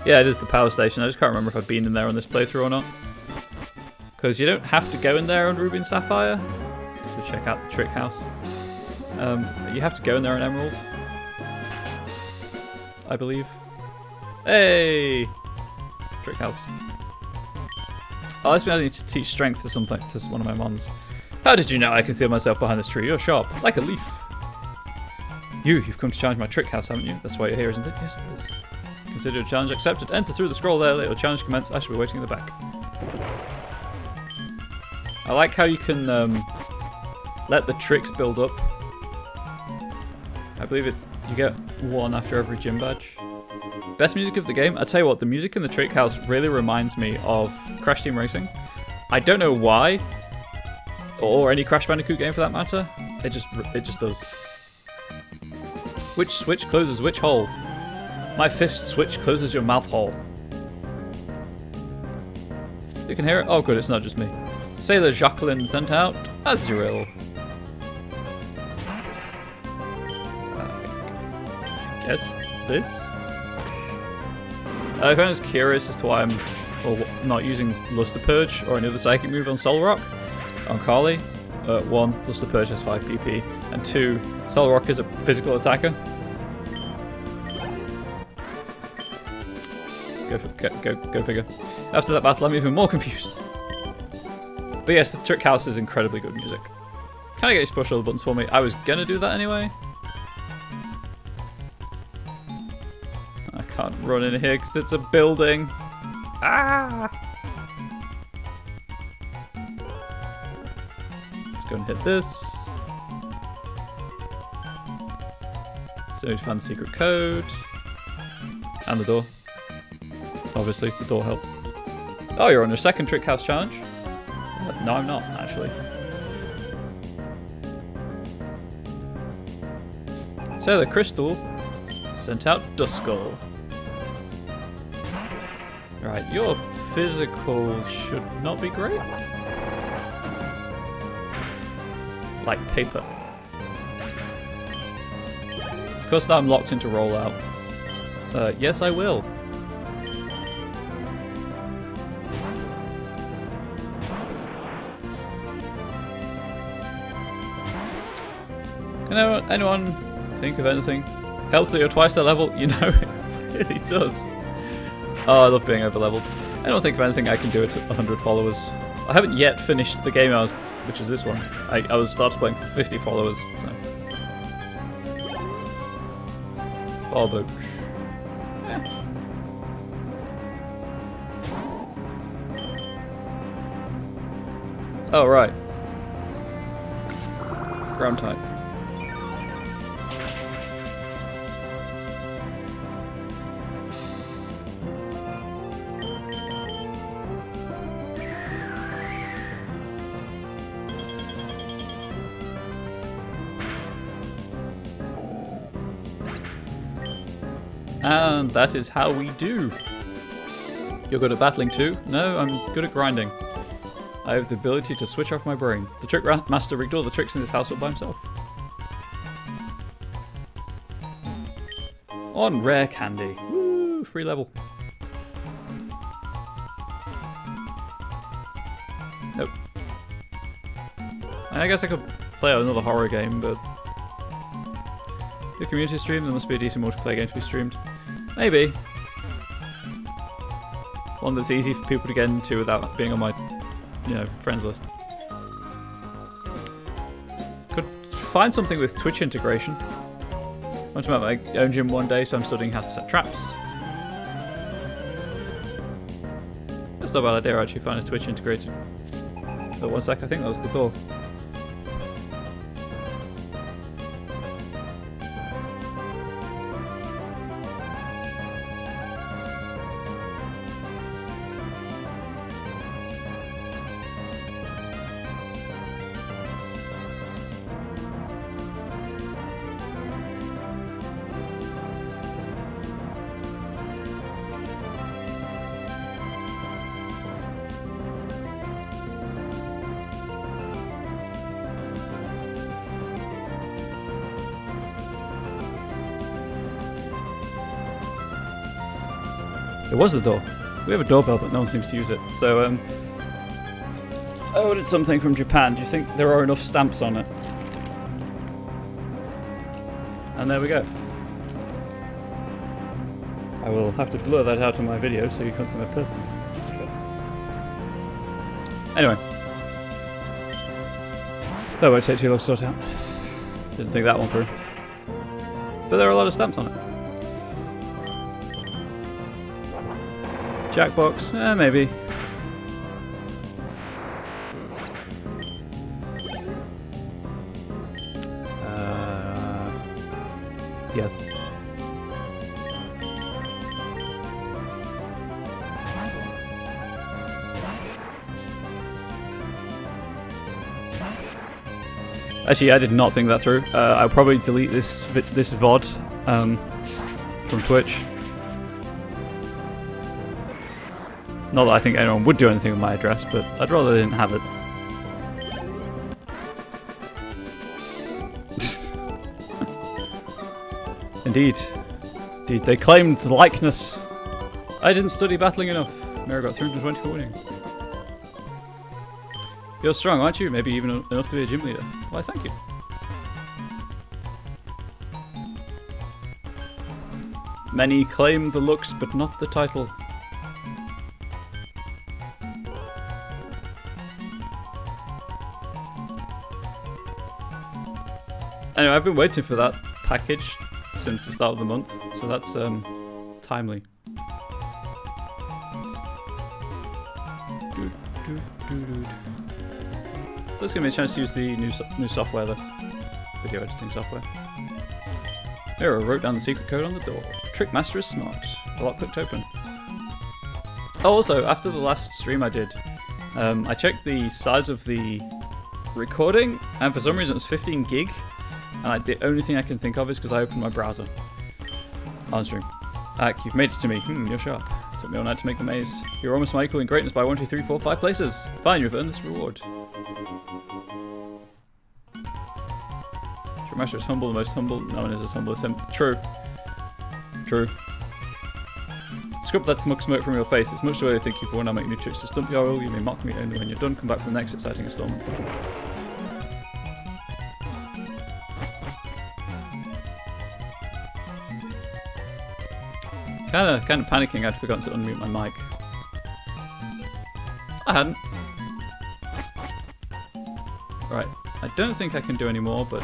Yeah, it is the power station. I just can't remember if I've been in there on this playthrough or not. Because you don't have to go in there on Ruby and Sapphire to check out the trick house. You have to go in there on Emerald, I believe. Hey! Trick house. Oh, this means I need to teach strength to something, to one of my mons. How did you know I concealed myself behind this tree? You're sharp, like a leaf. You've come to challenge my trick house, haven't you? That's why you're here, isn't it? Yes, it is. Consider your challenge accepted. Enter through the scroll there. Let your challenge commence. I shall be waiting in the back. I like how you can let the tricks build up. I believe you get one after every gym badge. Best music of the game? I tell you what, the music in the trick house really reminds me of Crash Team Racing. I don't know why, or any Crash Bandicoot game for that matter. It just does. Which switch closes which hole? My fist switch closes your mouth hole. You can hear it? Oh good, it's not just me. Sailor Jacqueline sent out Azrael. I guess this? I found curious as to why I'm not using Luster Purge or any other psychic move on Solrock. On Carly, 1, Luster Purge has 5 PP, and 2, Solrock is a physical attacker. Go figure. After that battle, I'm even more confused. But yes, the trick house is incredibly good music. Can I get you to push all the buttons for me? I was gonna do that anyway. I can't run in here because it's a building. Ah! Let's go and hit this. So we found the secret code. And the door. Obviously, the door helps. Oh, you're on your second trick house challenge? No, I'm not, actually. So the crystal sent out Duskull. Right, your physical should not be great. Like paper. Of course, now I'm locked into rollout. Yes, I will. Can anyone think of anything? Helps that you're twice that level? You know, it really does. Oh, I love being over leveled. I don't think of anything I can do at 100 followers. I haven't yet finished the game which is this one. I was started playing for 50 followers, so. Barboach. Yeah. Oh, right. Ground type. And that is how we do. You're good at battling too? No, I'm good at grinding. I have the ability to switch off my brain. The trick master rigged all the tricks in this house all by himself. On rare candy. Woo! Free level. Nope. I guess I could play another horror game, but... The community stream, there must be a decent multiplayer game to be streamed. Maybe. One that's easy for people to get into without being on my, friends list. Could find something with Twitch integration. I want to make my own gym one day, so I'm studying how to set traps. That's not a bad idea, actually, find a Twitch integrated. Oh, 1 sec, I think that was the door. There was a door. We have a doorbell, but no one seems to use it. So, I ordered something from Japan. Do you think there are enough stamps on it? And there we go. I will have to blur that out in my video so you can't see my person. Anyway. That won't take too long to sort out. Didn't think that one through. But there are a lot of stamps on it. Jackbox, maybe. Yes. Actually, I did not think that through. I'll probably delete this VOD from Twitch. Not that I think anyone would do anything with my address, but I'd rather they didn't have it. Indeed. Indeed, they claimed the likeness. I didn't study battling enough. Mary got 324 winning. You're strong, aren't you? Maybe even enough to be a gym leader. Why, thank you. Many claim the looks, but not the title. Anyway, I've been waiting for that package since the start of the month, so that's timely. That's gonna be a chance to use the new software, the video editing software. Here, I wrote down the secret code on the door. Trickmaster is smart. The lock clicked open. Oh, also, after the last stream I did, I checked the size of the recording, and for some reason it was 15 gig. And the only thing I can think of is because I opened my browser on stream. You've made it to me. You're sharp. Took me all night to make the maze. You're almost my equal in greatness by 1, 2, 3, 4, 5 places. Fine, you've earned this reward. Trickmaster is humble, the most humble. No one is as humble as him. True. True. Scrub that smug smirk from your face. It's much too early to think you want to make new tricks to stump your role. You may mock me only when you're done. Come back for the next exciting installment. Kind of panicking I'd forgotten to unmute my mic. I hadn't. Right, I don't think I can do any more, but...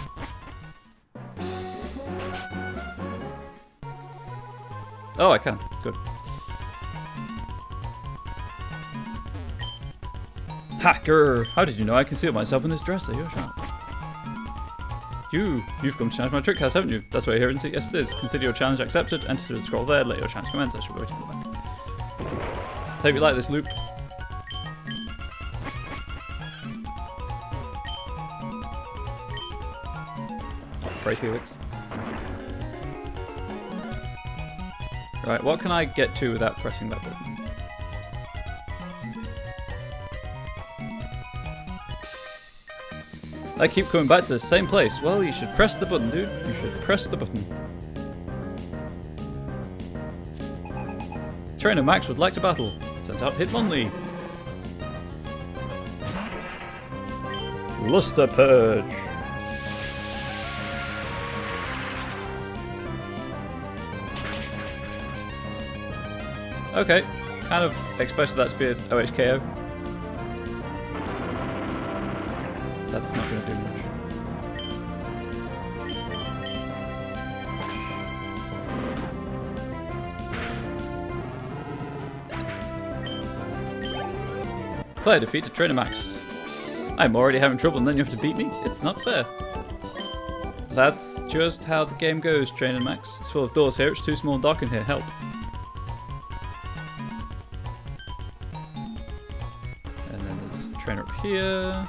Oh, I can. Good. Hacker! How did you know I concealed myself in this dresser? You're sharp. You've come to challenge my trick house, haven't you? That's why you're here, isn't it? Yes, it is. Consider your challenge accepted. Enter through the scroll there. Let your challenge commence. I should be waiting for that. Hope you like this loop. Praise Helix. Right, what can I get to without pressing that button? I keep coming back to the same place. Well, you should press the button, dude. You should press the button. Trainer Max would like to battle. Sent out Hitmonlee. Luster Purge. Okay, kind of expected that to be an OHKO. That's not going to do much. Player defeated Trainer Max. I'm already having trouble and then you have to beat me? It's not fair. That's just how the game goes, Trainer Max. It's full of doors here, it's too small and dark in here, help. And then there's the trainer up here.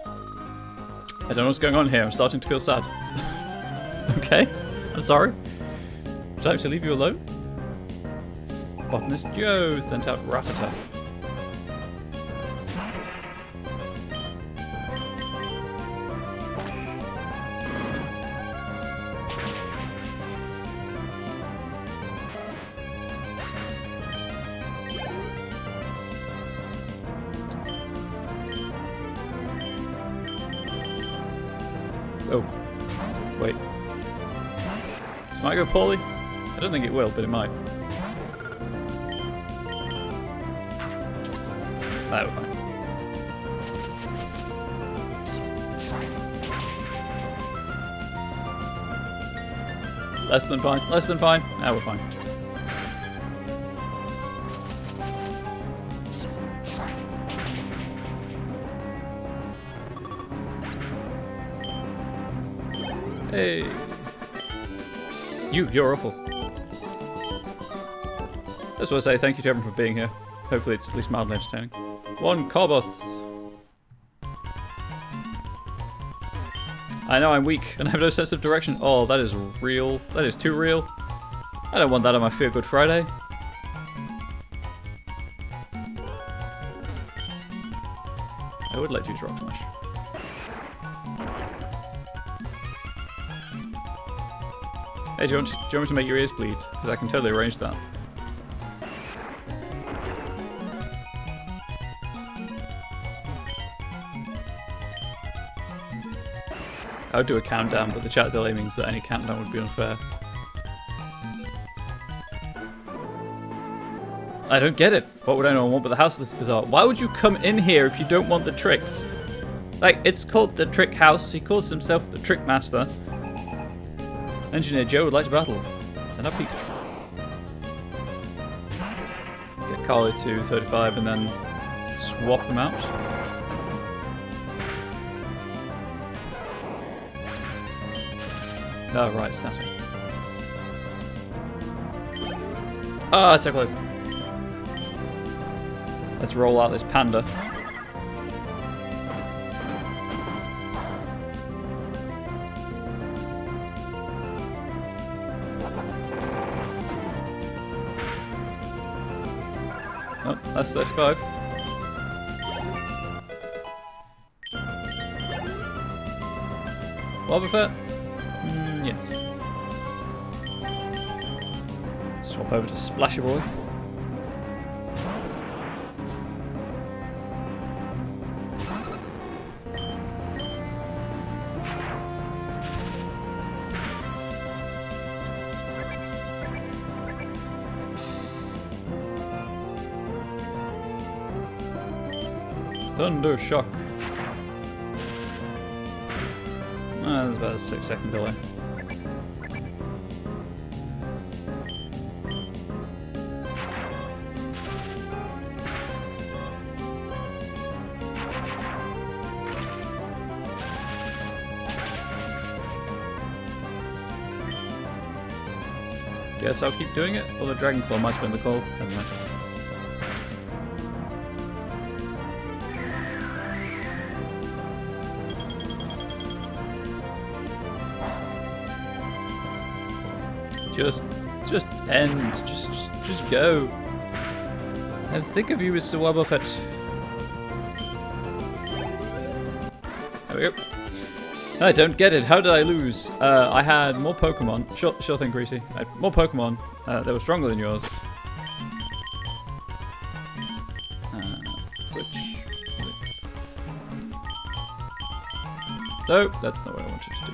I don't know what's going on here, I'm starting to feel sad. Okay, I'm sorry. Would I have to leave you alone? Botanist Joe sent out Ratata. Oh, wait. This might go poorly. I don't think it will, but it might. That we're fine. Less than fine. Less than fine. Now we're fine. Hey. You're awful. Just want to say thank you to everyone for being here. Hopefully it's at least mildly entertaining. One Corbos. I know I'm weak and I have no sense of direction. Oh, that is real. That is too real. I don't want that on my Feel Good Friday. I would like to use Rock Smash. Hey, do you want me to make your ears bleed? Because I can totally arrange that. I would do a countdown, but the chat delay means that any countdown would be unfair. I don't get it. What would anyone want but the house this bizarre? Why would you come in here if you don't want the tricks? Like, it's called the Trick House. He calls himself the Trick Master. Engineer Joe would like to battle. Send up Pikachu. Get Carly to 35 and then swap them out. Oh, right, static. Ah, so close. Let's roll out this panda. Oh, that's 35. Wobbuffet? Yes. Swap over to Splashy Boy. Thunder Shock. There's about a 6-second delay. Guess I'll keep doing it, although Dragon Claw might spin the call. Never mind. Just end. Just go. I'm sick of you, Mr. Wobbuffet. There we go. I don't get it. How did I lose? I had more Pokemon. Sure thing, Greasy. I had more Pokemon that were stronger than yours. Switch. No, that's not what I wanted to do.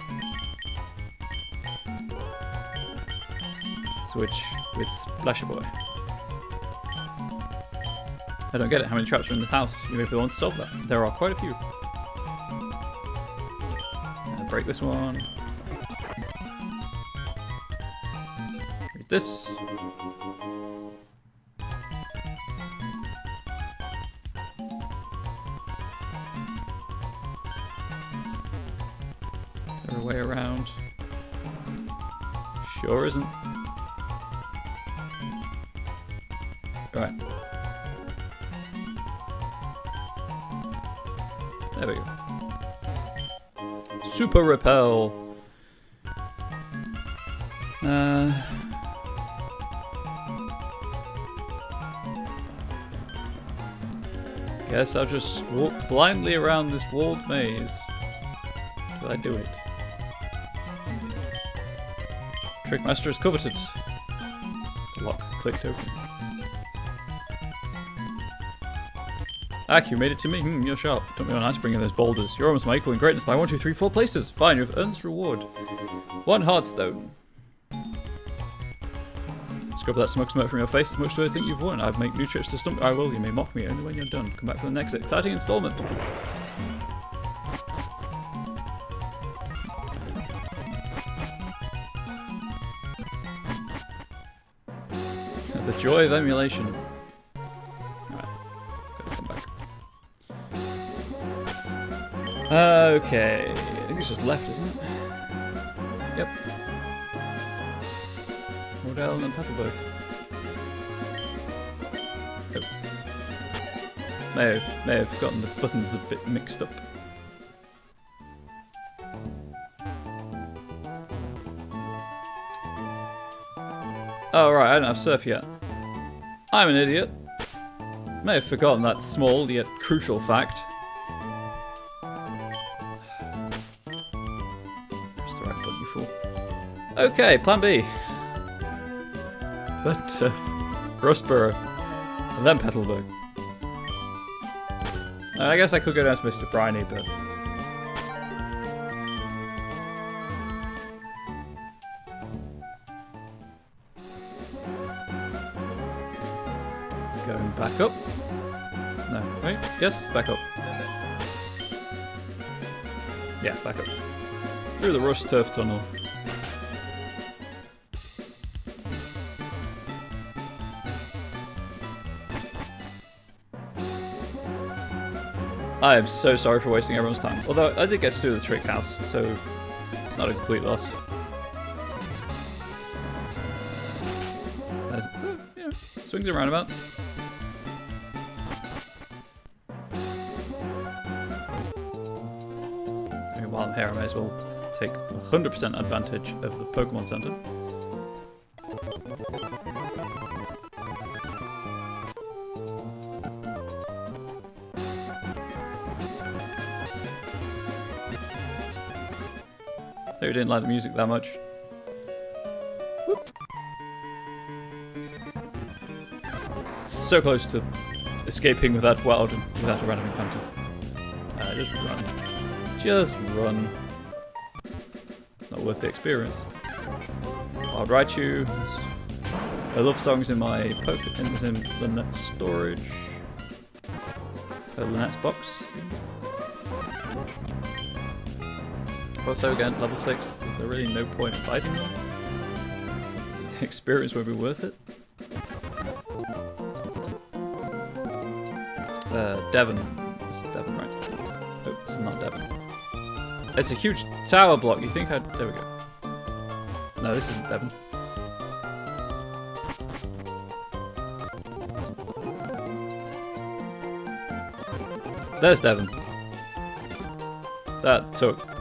Switch with Splashy Boy. I don't get it. How many traps are in the house? You may be the one to solve that. There are quite a few. Break this one. Read this. Is there a way around? Sure isn't. Right. There we go. Super repel. Guess I'll just walk blindly around this walled maze. Till I do it. Trickmaster is coveted. Lock clicked open. Ak, you made it to me. You're sharp. Don't be on how to bring in those boulders. You're almost my equal in greatness by 1, 2, 3, 4 places. Fine, you've earned this reward. 1 heartstone. Scrub that smoke from your face as much as I think you've won. I'd make new trips to stump. I will. You may mock me only when you're done. Come back for the next exciting installment. The joy of emulation. Okay, I think it's just left, isn't it? Yep. Model and Petalburg. Oh. May have gotten the buttons a bit mixed up. Oh right, I don't have surf yet. I'm an idiot. May have forgotten that small yet crucial fact. Okay, plan B. But, Rustborough. And then Petalburg. I guess I could go down to Mr. Briny, but... Going back up. No, wait, yes, back up. Yeah, back up. Through the Rust Turf Tunnel. I am so sorry for wasting everyone's time. Although I did get to do the trick house, so it's not a complete loss. So, you know, swings and roundabouts. Okay, while I'm here, I may as well take 100% advantage of the Pokémon Center. Who didn't like the music that much. Whoop. So close to escaping without wild and without a random encounter. Just run. Just run. Not worth the experience. I'll write you. I love songs in my in Lynette's storage. Lynette's box. Also, again, level 6, there's really no point fighting them. The experience won't be worth it. Devon. This is Devon, right? Oh, it's not Devon. It's a huge tower block. You think I'd... There we go. No, this isn't Devon. There's Devon. That took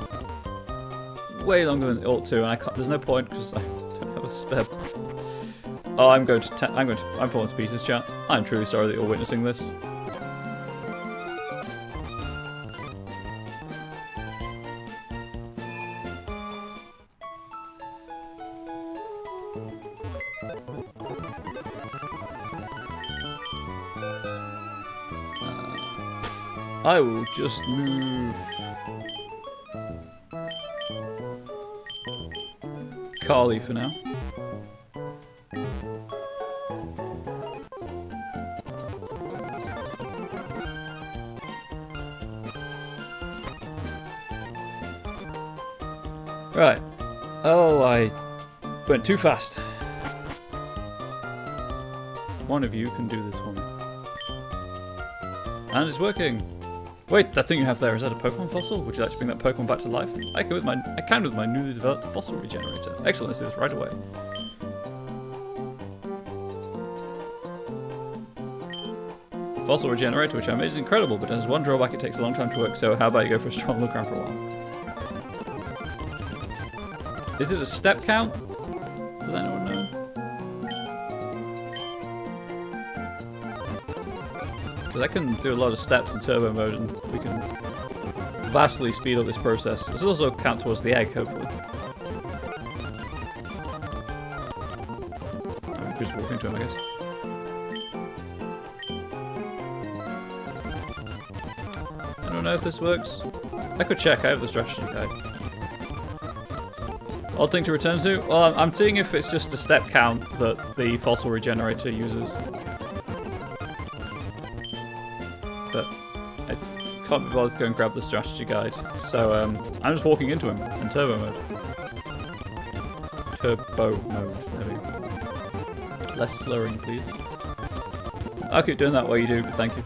way longer than it ought to, and I can't, there's no point because I don't have a spare. Oh, I'm falling to pieces, chat. I'm truly sorry that you're witnessing this. I will just move Carly for now. Right. Oh, I went too fast. One of you can do this for me. And it's working. Wait, that thing you have there, is that a Pokemon fossil? Would you like to bring that Pokemon back to life? I can with my newly developed fossil regenerator. Excellent, let's do this right away. Fossil regenerator, which I made, is incredible, but has one drawback: it takes a long time to work. So how about you go for a strong look around for a while? Is it a step count? Does anyone know? Because I can do a lot of steps in turbo mode, and we can vastly speed up this process. This will also count towards the egg, hopefully. I'm just walking to him, I guess. I don't know if this works. I could check. I have the strategy guide. Odd thing to return to? Well, I'm seeing if it's just a step count that the fossil regenerator uses. But I can't be bothered to go and grab the strategy guide. So I'm just walking into him in turbo mode. Turbo mode. There we go. Less slurring, please. I'll keep doing that while you do, but thank you.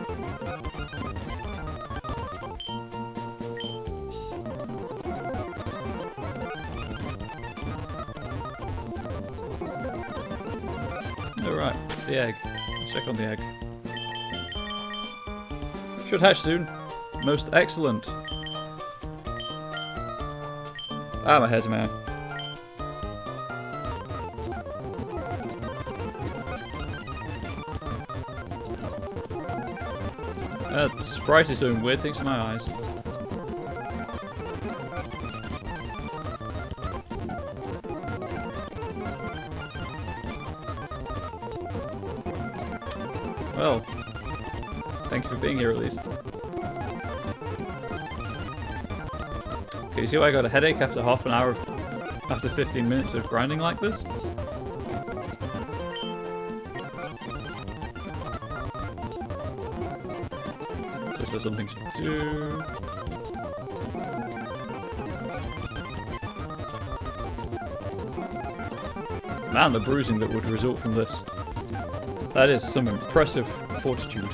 Alright, the egg. Let's check on the egg. Should hatch soon. Most excellent. Ah, my hair's in my eye. The sprite is doing weird things to my eyes. Well, thank you for being here at least. Okay, you see why I got a headache after half an hour, after 15 minutes of grinding like this? Just for something to do. Man, the bruising that would result from this. That is some impressive fortitude.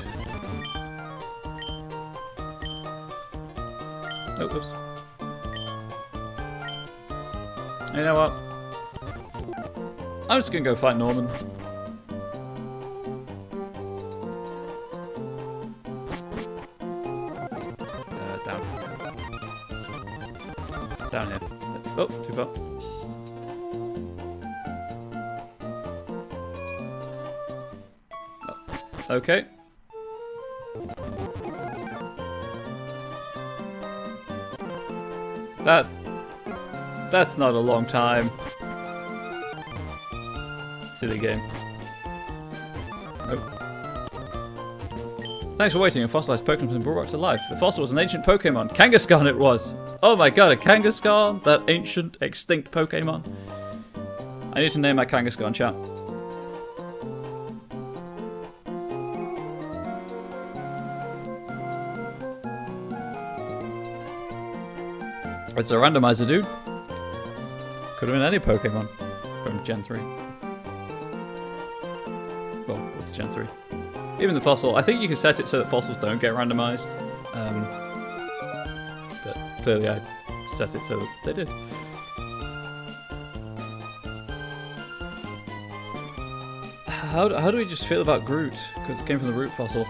Oh, oops. You know what? I'm just gonna go fight Norman. Down. Down here. Oh, too far. Okay. That's not a long time. Silly game. Oh. Thanks for waiting. A fossilized Pokemon has been brought back to life. The fossil was an ancient Pokemon. Kangaskhan it was. Oh my god, a Kangaskhan? That ancient, extinct Pokemon. I need to name my Kangaskhan, chat. It's a randomizer, dude. Could have been any Pokemon from Gen 3. Well, what's Gen 3? Even the fossil. I think you can set it so that fossils don't get randomized. But clearly I set it so that they did. How do we just feel about Groot? Because it came from the root fossil.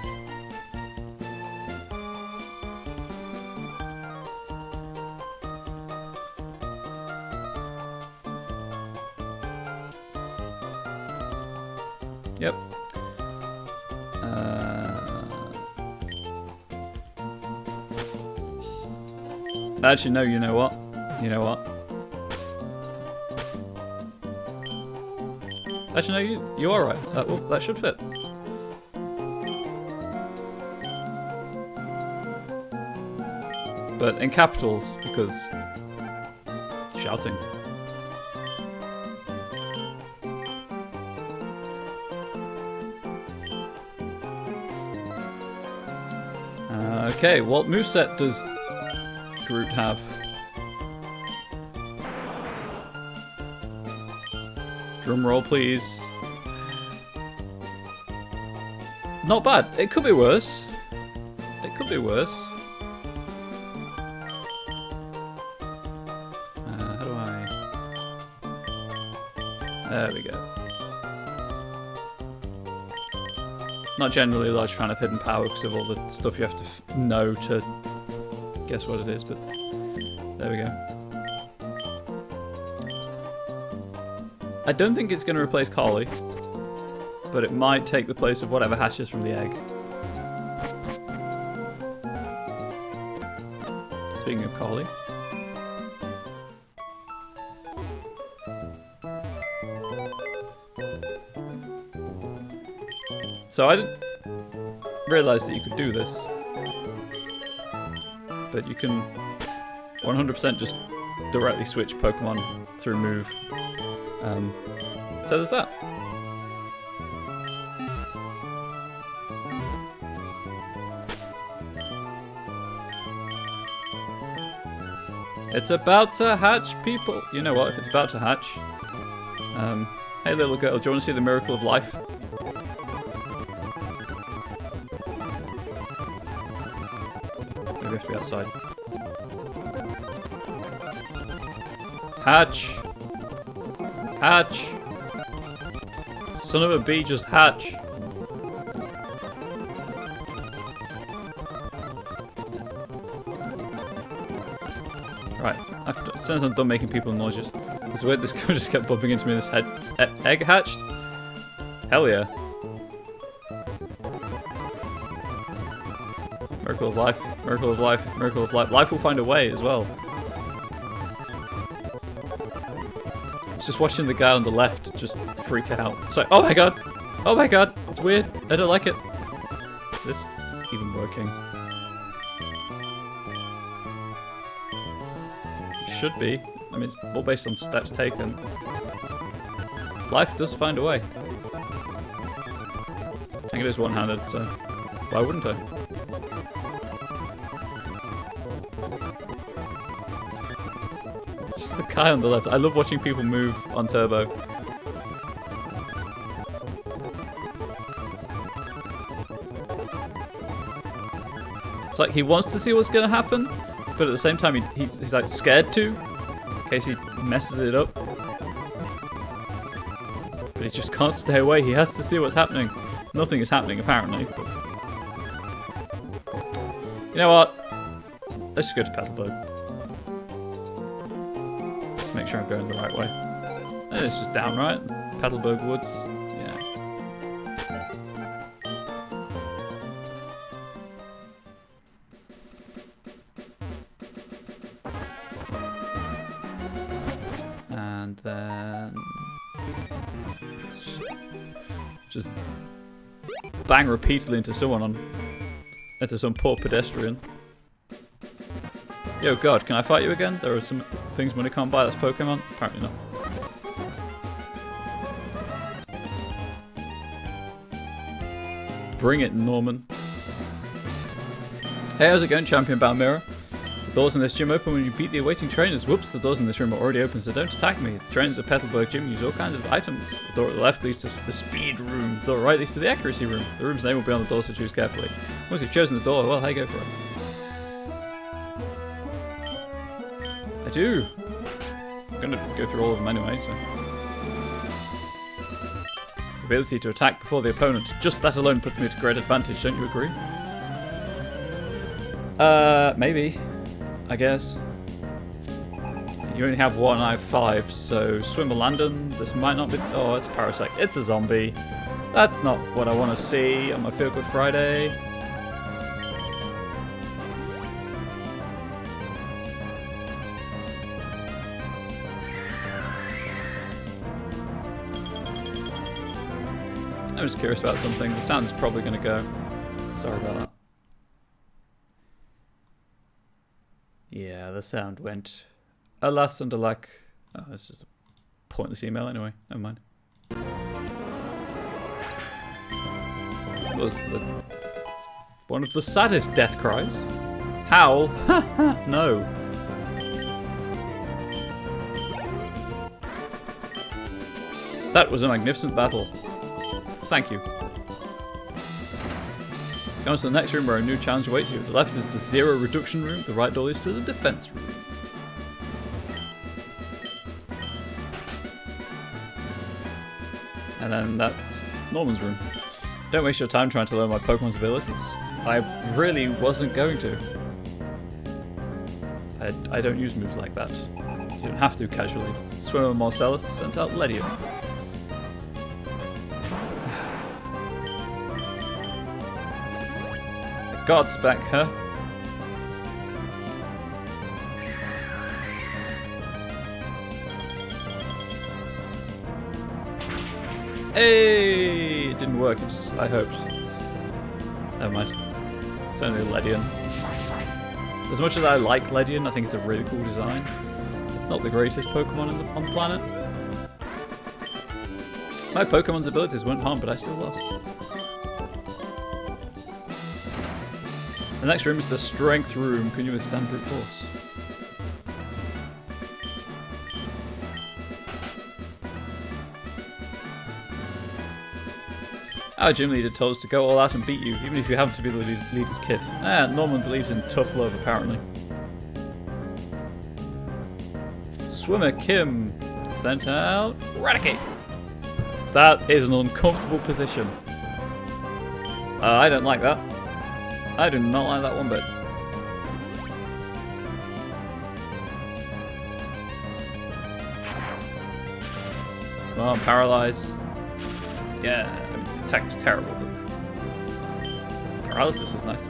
Yep. Actually, no, you know what? You know what? Actually, no, you are right. Well, that should fit. But in capitals, because shouting. Okay, what moveset does Groot have? Drum roll, please. Not bad. It could be worse. It could be worse. How do I... There we go. Not generally a large fan of hidden power because of all the stuff you have to know to guess what it is, but there we go. I don't think it's going to replace Carly, but it might take the place of whatever hatches from the egg. Speaking of Carly. So I didn't realise that you could do this, but you can 100% just directly switch Pokemon through move. So there's that. It's about to hatch, people. You know what? If it's about to hatch. Hey, little girl, do you want to see the miracle of life? Maybe we have to be outside. Hatch! Hatch! Son of a bee, just hatch! Right, as soon as I'm done making people nauseous. It's weird this guy just kept bumping into me in this head. Egg hatched? Hell yeah. Miracle of life, miracle of life, miracle of life. Life will find a way as well. Just watching the guy on the left just freak out. It's like, oh my god! Oh my god! It's weird. I don't like it. Is this even working? It should be. I mean, it's all based on steps taken. Life does find a way. I think it is one-handed, so why wouldn't I? Just the guy on the left. I love watching people move on Turbo. It's like he wants to see what's going to happen, but at the same time he's like scared to, in case he messes it up. But he just can't stay away. He has to see what's happening. Nothing is happening apparently. But... You know what? Let's just go to Petalburg. Make sure I'm going the right way. And it's just down, right? Petalburg Woods. Yeah. And then just bang repeatedly into someone into some poor pedestrian. Yo, God, can I fight you again? There are some things money can't buy, that's Pokemon? Apparently not. Bring it, Norman. Hey, how's it going, Champion Balmira? The doors in this gym open when you beat the awaiting trainers. Whoops, the doors in this room are already open, so don't attack me. The trainers at Petalburg Gym use all kinds of items. The door at the left leads to the speed room. The door right leads to the accuracy room. The room's name will be on the door, so choose carefully. Once you've chosen the door, well, hey, go for it. I do. I'm gonna go through all of them anyway, so. Ability to attack before the opponent. Just that alone puts me at a great advantage, don't you agree? Maybe. I guess. You only have one, I have 5, so Swimmerlandon, this might not be... Oh, it's a Parasect. It's a zombie. That's not what I want to see on my Feel Good Friday. I'm just curious about something. The sound's probably going to go. Sorry about that. Yeah, the sound went. Alas and alack. Oh, it's just a pointless email anyway. Never mind. That was one of the saddest death cries. Howl? No. That was a magnificent battle. Thank you. Go on to the next room where a new challenge awaits you. The left is the zero reduction room, the right door leads to the defense room. And then that's Norman's room. Don't waste your time trying to learn my Pokemon's abilities. I really wasn't going to. I don't use moves like that. You don't have to casually. Swimmer Marcellus sent out Ledium. God's back, huh? Hey! It didn't work, I hoped. Never mind. It's only Ledian. As much as I like Ledian, I think it's a really cool design. It's not the greatest Pokemon on the planet. My Pokemon's abilities weren't harmed, but I still lost. The next room is the strength room. Can you withstand brute force? Our gym leader told us to go all out and beat you, even if you happen to be the leader's kid. Norman believes in tough love, apparently. Swimmer Kim sent out Raticate. That is an uncomfortable position. I don't like that. I do not like that one bit. Come on, paralyze. Yeah, I mean, the attack's terrible, but paralysis is nice.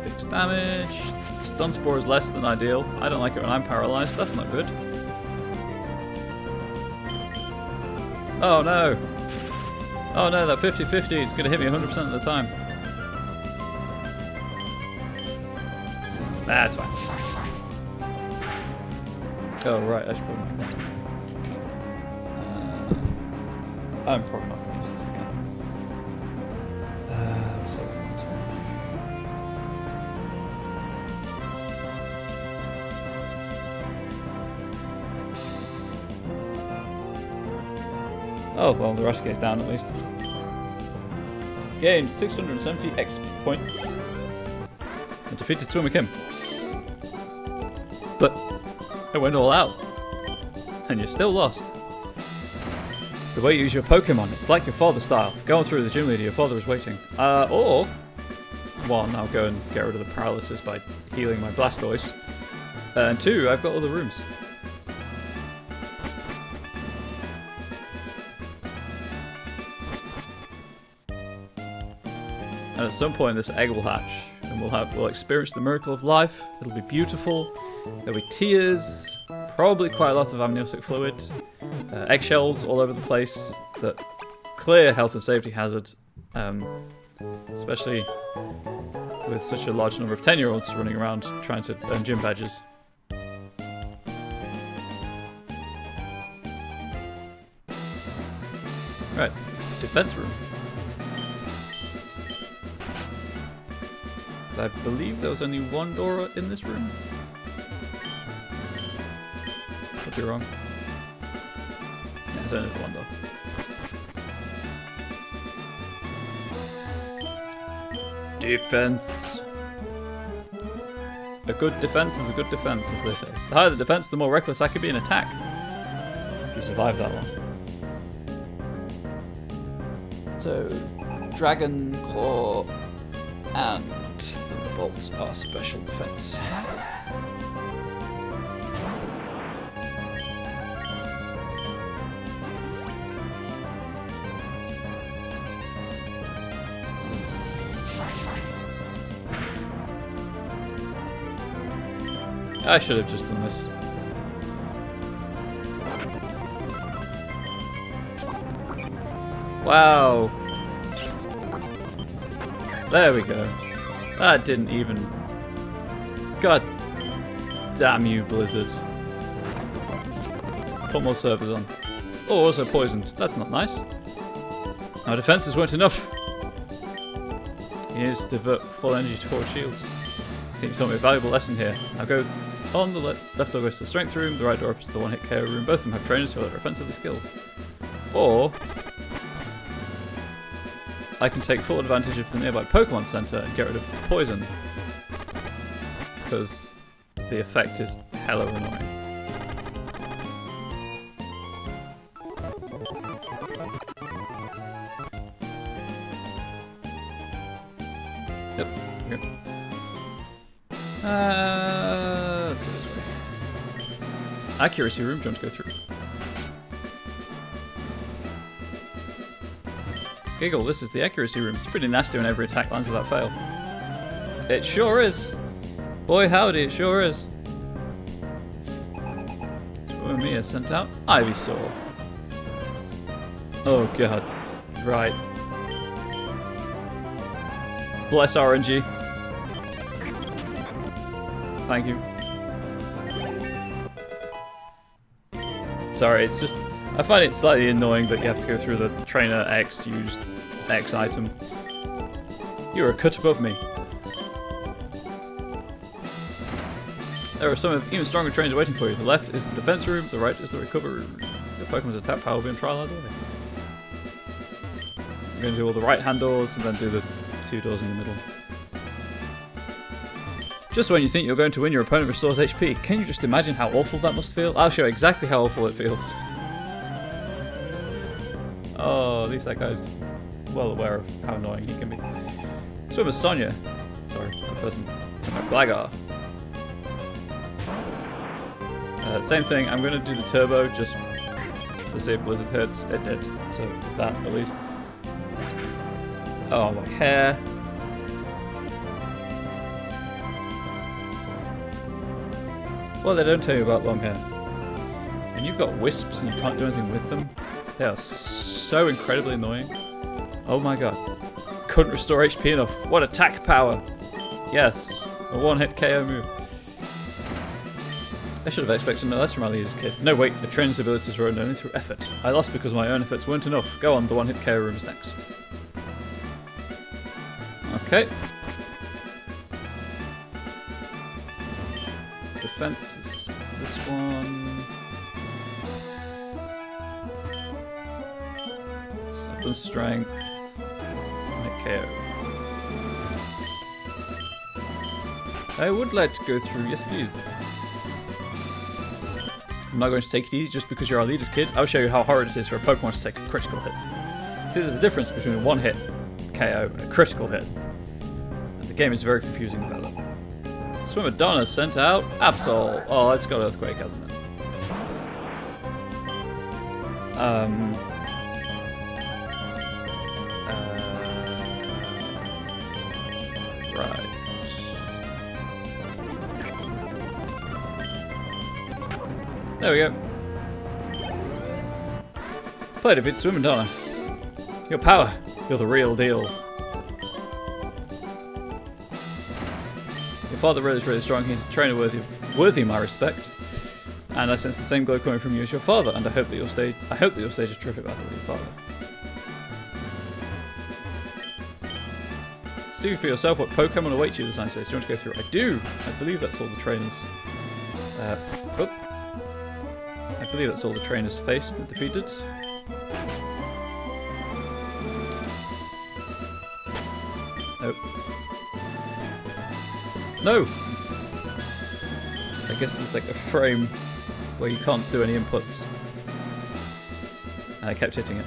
Fixed damage. Stun Spore is less than ideal. I don't like it when I'm paralyzed. That's not good. Oh no! Oh no, that 50-50 is going to hit me 100% of the time. That's fine. Oh right, I should put my back. I'm probably not going to use this again. Let's see. Oh, well, the Rasticate's down at least. Gained 670 XP points. And defeated Swimmer Kim. But it went all out. And you're still lost. The way you use your Pokemon, it's like your father style. Go on through the gym leader, your father is waiting. Or, one, I'll go and get rid of the paralysis by healing my Blastoise. And two, I've got other rooms. And at some point this egg will hatch, and we'll experience the miracle of life. It'll be beautiful. There'll be tears, probably quite a lot of amniotic fluid, eggshells all over the place. That clear health and safety hazard, especially with such a large number of 10-year-olds running around trying to earn gym badges. Right, defense room. I believe there was only one door in this room. Could be wrong. Yeah, there's only one door. Defense. A good defense is a good defense, as they say. The higher the defense, the more reckless I could be in attack. If you survive that one. So, Dragon Claw and Thunderbolts are special defense. I should have just done this. Wow. There we go. That didn't even... God damn you, Blizzard. Put more servers on. Oh, also poisoned. That's not nice. Our defenses weren't enough. He needs to divert full energy towards shields. I think you taught me a valuable lesson here. Now go on. The left door goes to the strength room, the right door opens to the one-hit KO room. Both of them have trainers who are offensively skilled. Or I can take full advantage of the nearby Pokemon Center and get rid of poison. Because the effect is hella annoying. Yep, okay. Let's go this way. Accuracy room, do you want to go through? Giggle, this is the accuracy room. It's pretty nasty when every attack lands without fail. It sure is. Boy howdy, it sure is. So Mia sent out Ivysaur. Oh god. Right. Bless RNG. Thank you. Sorry, it's just... I find it slightly annoying that you have to go through the Trainer X used X item. You're a cut above me. There are some even stronger trainers waiting for you. The left is the defense room, the right is the recovery room. Your Pokemon's attack power will be on trial either way. We're going to do all the right hand doors and then do the 2 doors in the middle. Just when you think you're going to win, your opponent restores HP. Can you just imagine how awful that must feel? I'll show you exactly how awful it feels. Oh, at least that guy's well aware of how annoying he can be. Swimmer Sonya. Sorry, the person. Blagar. Same thing, I'm going to do the turbo just to see if Blizzard hits. It did, so it's that at least. Oh, my hair. Well, they don't tell you about long hair. And you've got wisps and you can't do anything with them. They are so incredibly annoying. Oh my god. Couldn't restore HP enough. What attack power! Yes, a one-hit KO move. I should have expected no less from my leader's kid. No, wait, the trainer's abilities were earned only through effort. I lost because my own efforts weren't enough. Go on, the one-hit KO room is next. Okay. Defense is this one. Something strength. One-hit KO. I would like to go through, yes please. I'm not going to take it easy just because you're our leader's kid. I'll show you how hard it is for a Pokemon to take a critical hit. See, there's a difference between a one-hit KO and a critical hit. And the game is very confusing about it. Swimmer Donna sent out Absol. Oh, it's got Earthquake, hasn't it? Right. There we go. Play defeat Swim and Donna. Your power. You're the real deal. Your father really is really strong. He's a trainer worthy of my respect. And I sense the same glow coming from you as your father. And I hope that you'll stage a terrific battle with your father. See for yourself what Pokemon awaits you, the sign says. Do you want to go through? I do. I believe that's all the trainers. I believe that's all the trainers faced and defeated. Nope. No! I guess there's like a frame where you can't do any inputs. And I kept hitting it.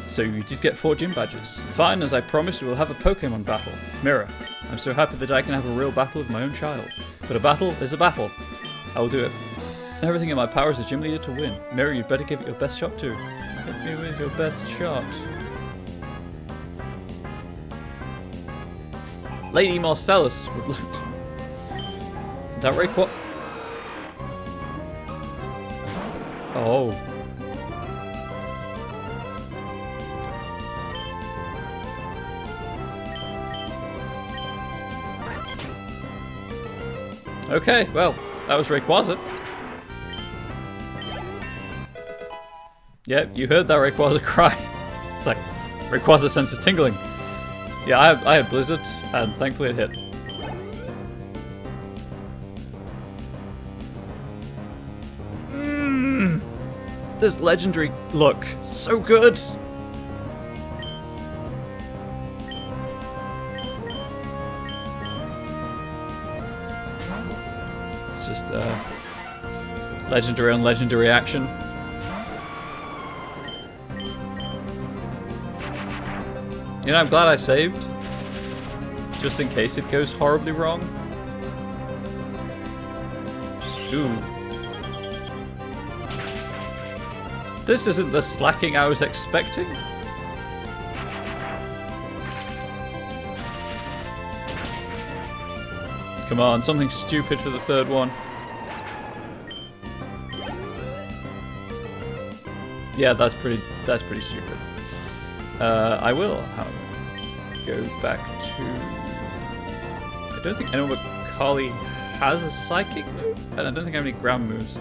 So you did get 4 gym badges. Fine, as I promised, we'll have a Pokemon battle. Mirror, I'm so happy that I can have a real battle with my own child. But a battle is a battle. I will do it. Everything in my power as a gym leader to win. Mirror, you'd better give it your best shot too. Hit me with your best shot. Lady Marcellus would like to... Is that right? What? Oh. Okay, well, that was Rayquaza. Yeah, you heard that Rayquaza cry. It's like, Rayquaza senses tingling. Yeah, I had Blizzard, and thankfully it hit. this legendary look. So good. It's just legendary on legendary action. You know, I'm glad I saved. Just in case it goes horribly wrong. Ooh. This isn't the slacking I was expecting. Come on, something stupid for the third one. Yeah, that's pretty stupid. I will, however, go back to... I don't think anyone but Carly has a psychic move, and I don't think I have any ground moves.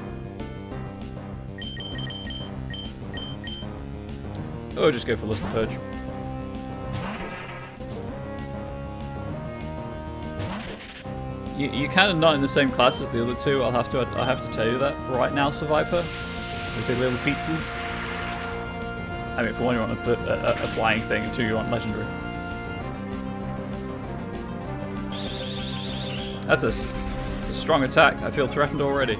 Oh, just go for Lust and Purge. You're kind of not in the same class as the other two. I'll have to tell you that right now, Survivor. With the little featses. I mean, for one, you want a flying thing, and two, you want legendary. That's a strong attack. I feel threatened already.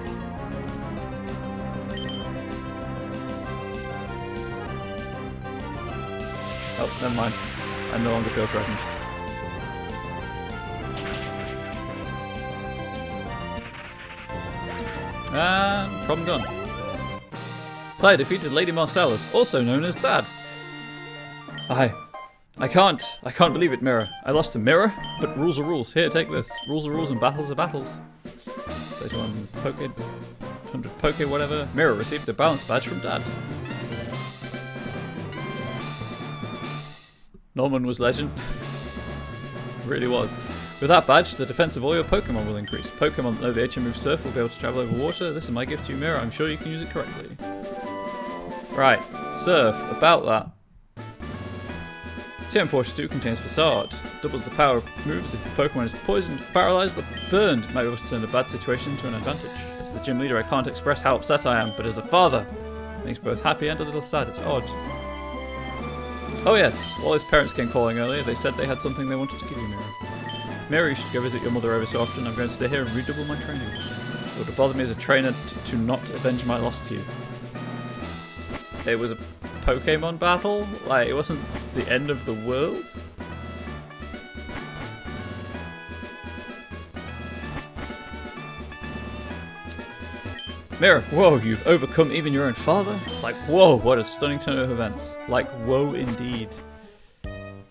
Oh, never mind. I no longer feel threatened. And problem done. Player defeated Lady Marcellus, also known as Dad. I can't believe it, Mirror. I lost to Mirror, but rules are rules. Here, take this. Rules are rules and battles are battles. 31 Poke, 100 Poke, whatever. Mirror received the balance badge from Dad. Norman was legend. Really was. With that badge, the defense of all your Pokemon will increase. Pokemon that know the HM move Surf will be able to travel over water. This is my gift to you, Mirror. I'm sure you can use it correctly. Right, Surf, about that. TM42 contains Facade. Doubles the power of moves if the Pokemon is poisoned, paralyzed, or burned. Might be able to turn a bad situation into an advantage. As the gym leader, I can't express how upset I am, but as a father, it makes both happy and a little sad. It's odd. Oh yes, while his parents came calling earlier, they said they had something they wanted to give you, Mirror. Mirror, you should go visit your mother every so often. I'm going to stay here and redouble my training. It would bother me as a trainer to not avenge my loss to you. It was a Pokemon battle? Like, it wasn't the end of the world? Mirror, whoa, you've overcome even your own father? Like, whoa, what a stunning turn of events. Like, whoa indeed.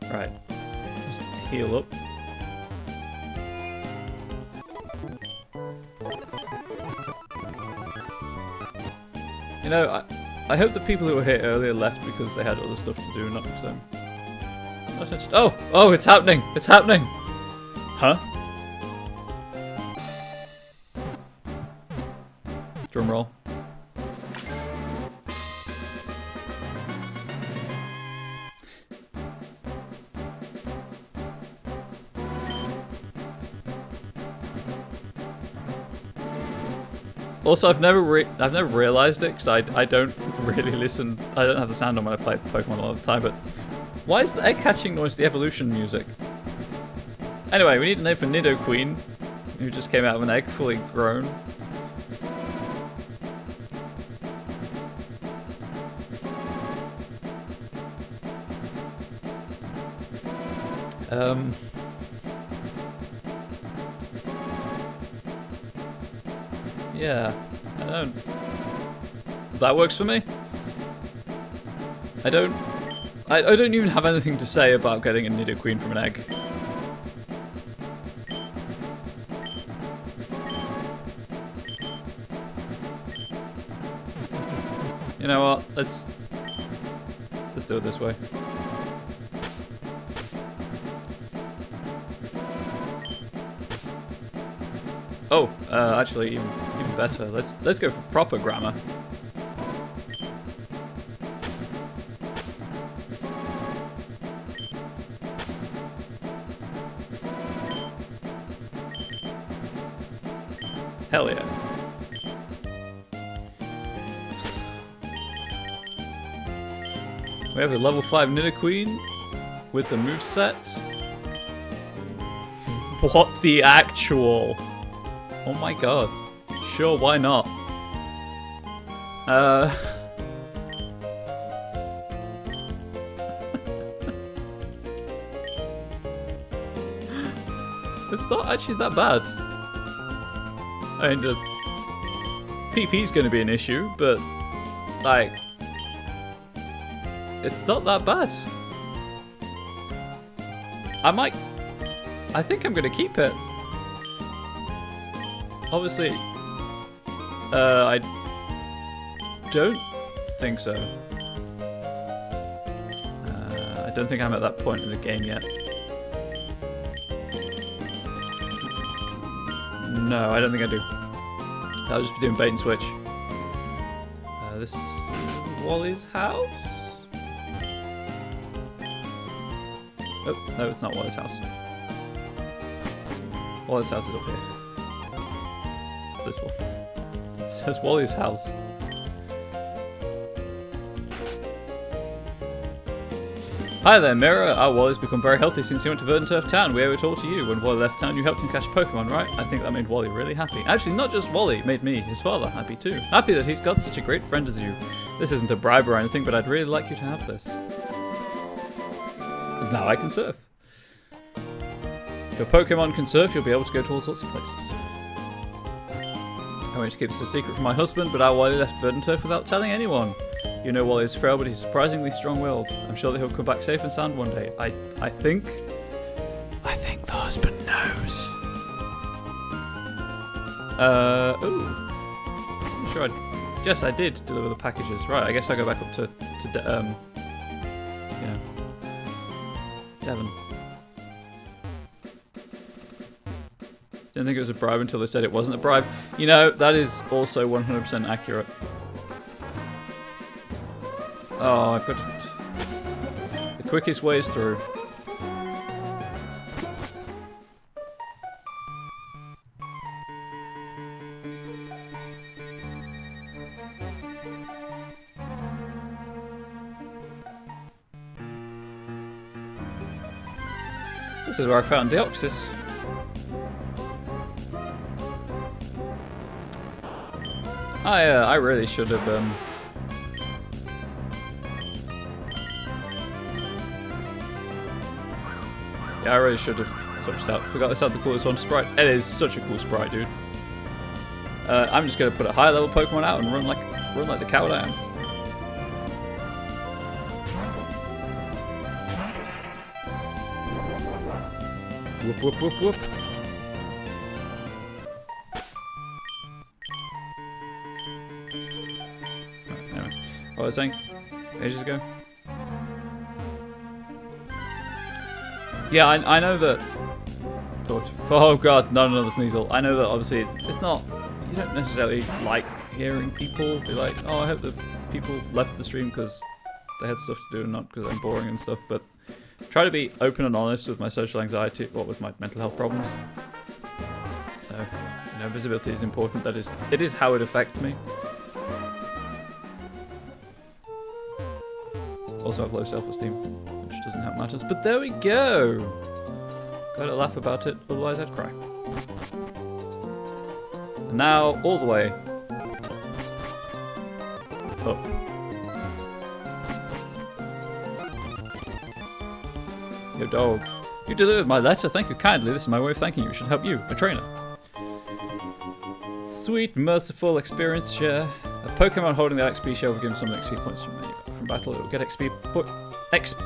Right, just heal up. You know, I hope the people who were here earlier left because they had other stuff to do, not because I'm not interested. Oh, it's happening! It's happening! Huh? Drum roll. Also, I've never realized it because I don't really listen. I don't have the sound on when I play Pokemon all the time. But why is the egg hatching noise the evolution music? Anyway, we need a name for Nidoqueen, who just came out of an egg fully grown. Yeah, I don't... That works for me. I don't even have anything to say about getting a Nidoqueen from an egg. You know what? Let's do it this way. Oh, actually, even better. Let's go for proper grammar. Hell yeah. We have a level 5 Nidoqueen with the moveset. What the actual? Oh my god. Sure, why not? It's not actually that bad. I mean, the PP's going to be an issue, but, like, it's not that bad. I think I'm going to keep it. Obviously, I don't think so. I don't think I'm at that point in the game yet. No, I don't think I do. I'll just be doing bait and switch. This is Wally's house? Oh, no, it's not Wally's house. Wally's house is up here. It's this one. It says Wally's house. Hi there, Mira. Our Wally's become very healthy since he went to Verdanturf Town. We owe it all to you. When Wally left town, you helped him catch Pokemon, right? I think that made Wally really happy. Actually, not just Wally, it made me, his father, happy too. Happy that he's got such a great friend as you. This isn't a bribe or anything, but I'd really like you to have this. Now I can surf. If your Pokemon can surf, you'll be able to go to all sorts of places. I want to keep this a secret from my husband, but our Wally left Verdanturf without telling anyone. You know Wally is frail, but he's surprisingly strong-willed. I'm sure that he'll come back safe and sound one day. I think the husband knows. Ooh. I'm sure yes, I did deliver the packages. Right, I guess I'll go back up to you know, Devon. Didn't think it was a bribe until they said it wasn't a bribe. You know, that is also 100% accurate. Oh, I've got it. The quickest way is through. This is where I found Deoxys. I really should have yeah, I really should have switched out. Forgot this had the coolest one sprite. It is such a cool sprite, dude. I'm just gonna put a high level Pokemon out and run like the cow I am. Whoop whoop whoop whoop. Anyway, what was I saying ages ago? Yeah, I know that. Oh god, not another Sneasel. I know that obviously it's not. You don't necessarily like hearing people be like, "Oh, I hope that people left the stream because they had stuff to do and not because I'm boring and stuff." But try to be open and honest with my social anxiety, with my mental health problems. So, you know, visibility is important. It is how it affects me. Also, I have low self-esteem, which doesn't help matters. But there we go. Gotta laugh about it, otherwise I'd cry. And now, all the way up. Yo, dog. You delivered my letter. Thank you kindly. This is my way of thanking you. It should help you, a trainer. Sweet, merciful experience share. A Pokemon holding the XP share will give him some XP points from battle. It will get XP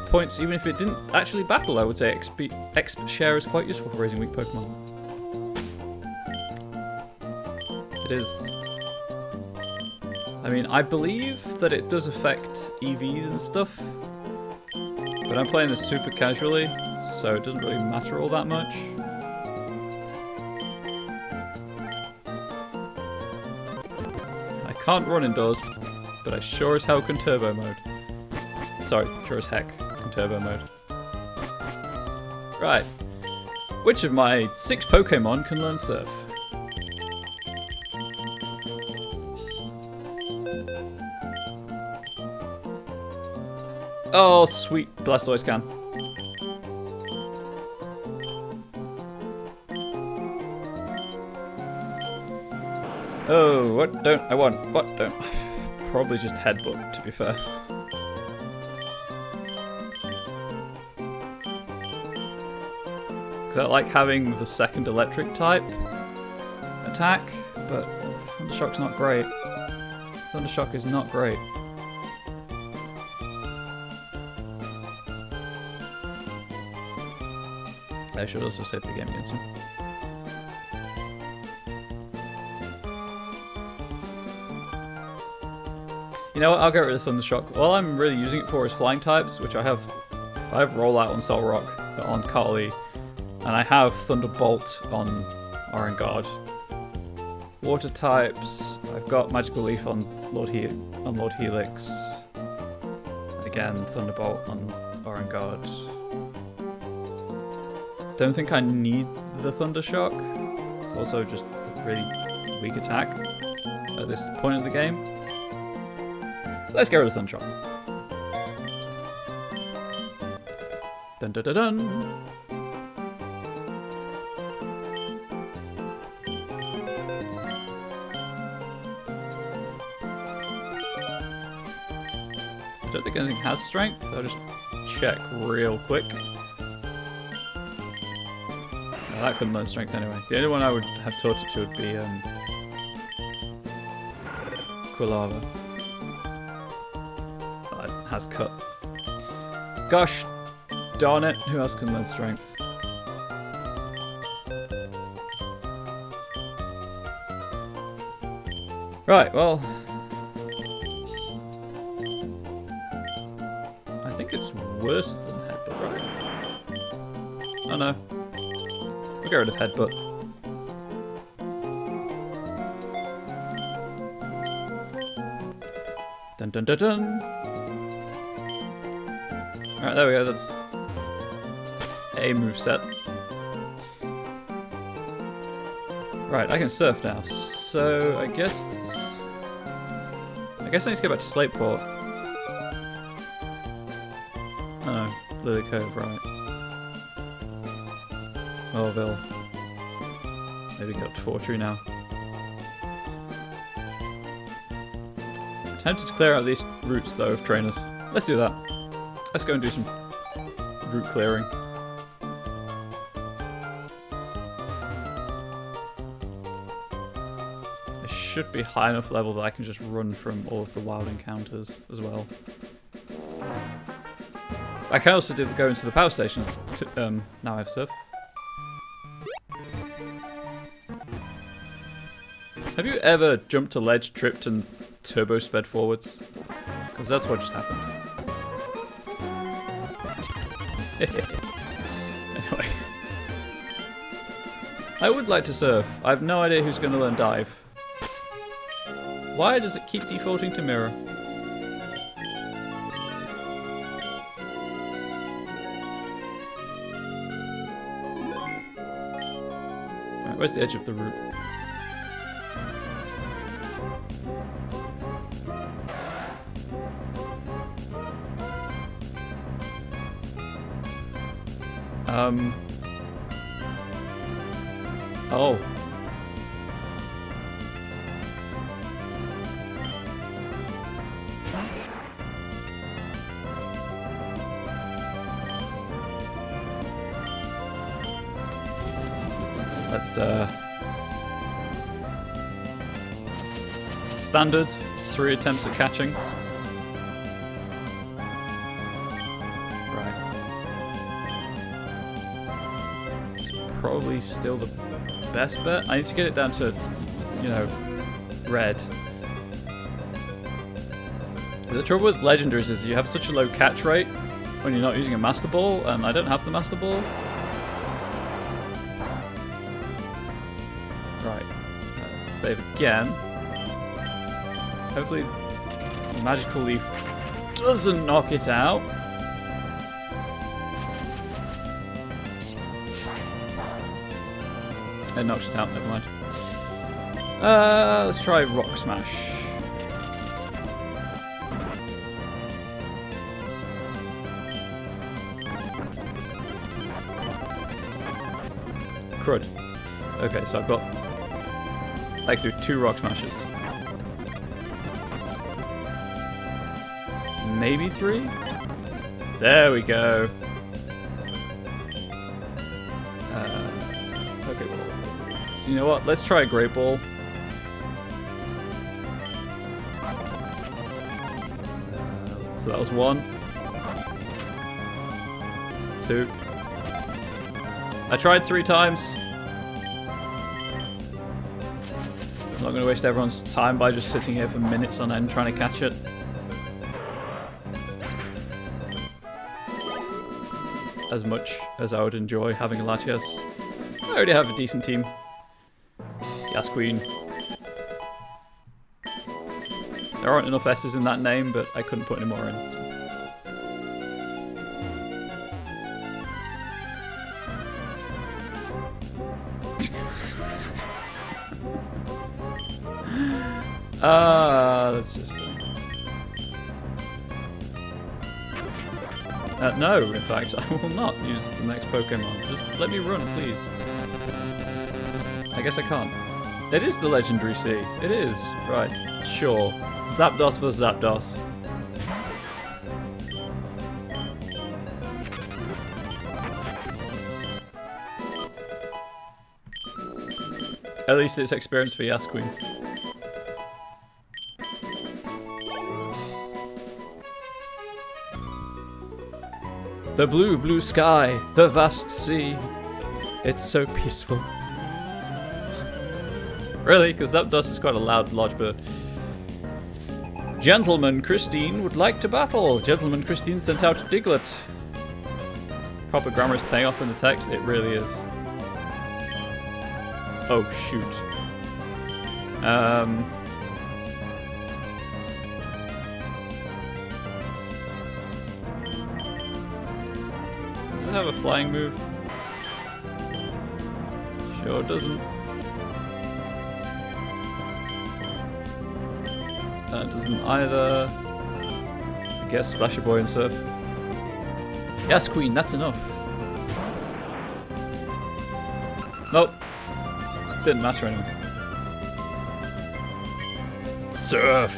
points even if it didn't actually battle. I would say XP share is quite useful for raising weak Pokemon. It is. I mean, I believe that it does affect EVs and stuff, but I'm playing this super casually, so it doesn't really matter all that much. I can't run indoors, but I sure as hell can turbo mode. Sorry, sure as heck can turbo mode. Right. Which of my 6 Pokemon can learn Surf? Oh, sweet Blastoise can. Oh, what don't I want? What don't? Probably just headbutt, to be fair. Because I like having the second electric type attack, but Thundershock's not great. Thundershock is not great. I should also save the game against him. You know what, I'll get rid of Thundershock. All I'm really using it for is flying types, which I have Rollout on Solrock, on Carly, and I have Thunderbolt on Orangard. Water types, I've got Magical Leaf on Lord Helix. Again, Thunderbolt on Orangard. Don't think I need the Thundershock. It's also just a really weak attack at this point of the game. Let's get rid of Thundershock. Dun dun dun dun. I don't think anything has strength. I'll just check real quick. Oh, that couldn't learn strength anyway. The only one I would have taught it to would be Quilava. Has cut. Gosh darn it, who else can learn strength? Right, well, I think it's worse than Headbutt, right? Oh no. We'll get rid of Headbutt. Dun dun dun dun! Alright, there we go, that's a moveset. Right, I can surf now, so I guess I need to go back to Slateport. Oh no, Lily Cove, right. Orville. Maybe get up to Fortree now. I'm tempted to clear out these routes though of trainers. Let's do that. Let's go and do some route clearing. It should be high enough level that I can just run from all of the wild encounters as well. I can also go into the power station. Now I have surf. Have you ever jumped a ledge, tripped, and turbo sped forwards? Because that's what just happened. Anyway. I would like to surf. I have no idea who's going to learn dive. Why does it keep defaulting to mirror? Alright, where's the edge of the route? Oh. Let's, standard, 3 attempts at catching. Probably still the best bet. I need to get it down to, you know, red. The trouble with legendaries is you have such a low catch rate when you're not using a Master Ball, and I don't have the Master Ball. Right. Let's save again. Hopefully Magical Leaf doesn't knock it out. It knocks it out, never mind. Let's try Rock Smash. crud. Okay, so I've got... I can do 2 rock smashes. Maybe 3? There we go. Okay, well, you know what? Let's try a Great Ball. So that was 1. 2. I tried 3 times. I'm not going to waste everyone's time by just sitting here for minutes on end trying to catch it. As much as I would enjoy having a Latias. I already have a decent team. Yes, Queen. There aren't enough S's in that name, but I couldn't put any more in. That's just funny. No, in fact, I will not use the next Pokemon. Just let me run, please. I guess I can't. It is the Legendary Sea. It is. Right. Sure. Zapdos for Zapdos. At least it's experience for Yas Queen. The blue, blue sky, the vast sea. It's so peaceful. Really? Because Zapdos is quite a loud, large bird. Gentleman Christine would like to battle. Gentleman Christine sent out Diglett. Proper grammar is paying off in the text. It really is. Oh, shoot. Does it have a flying move? Sure doesn't. It doesn't either. I guess Splashy Boy and Surf. Yes, Queen, that's enough. Nope. Didn't matter anyway. Surf!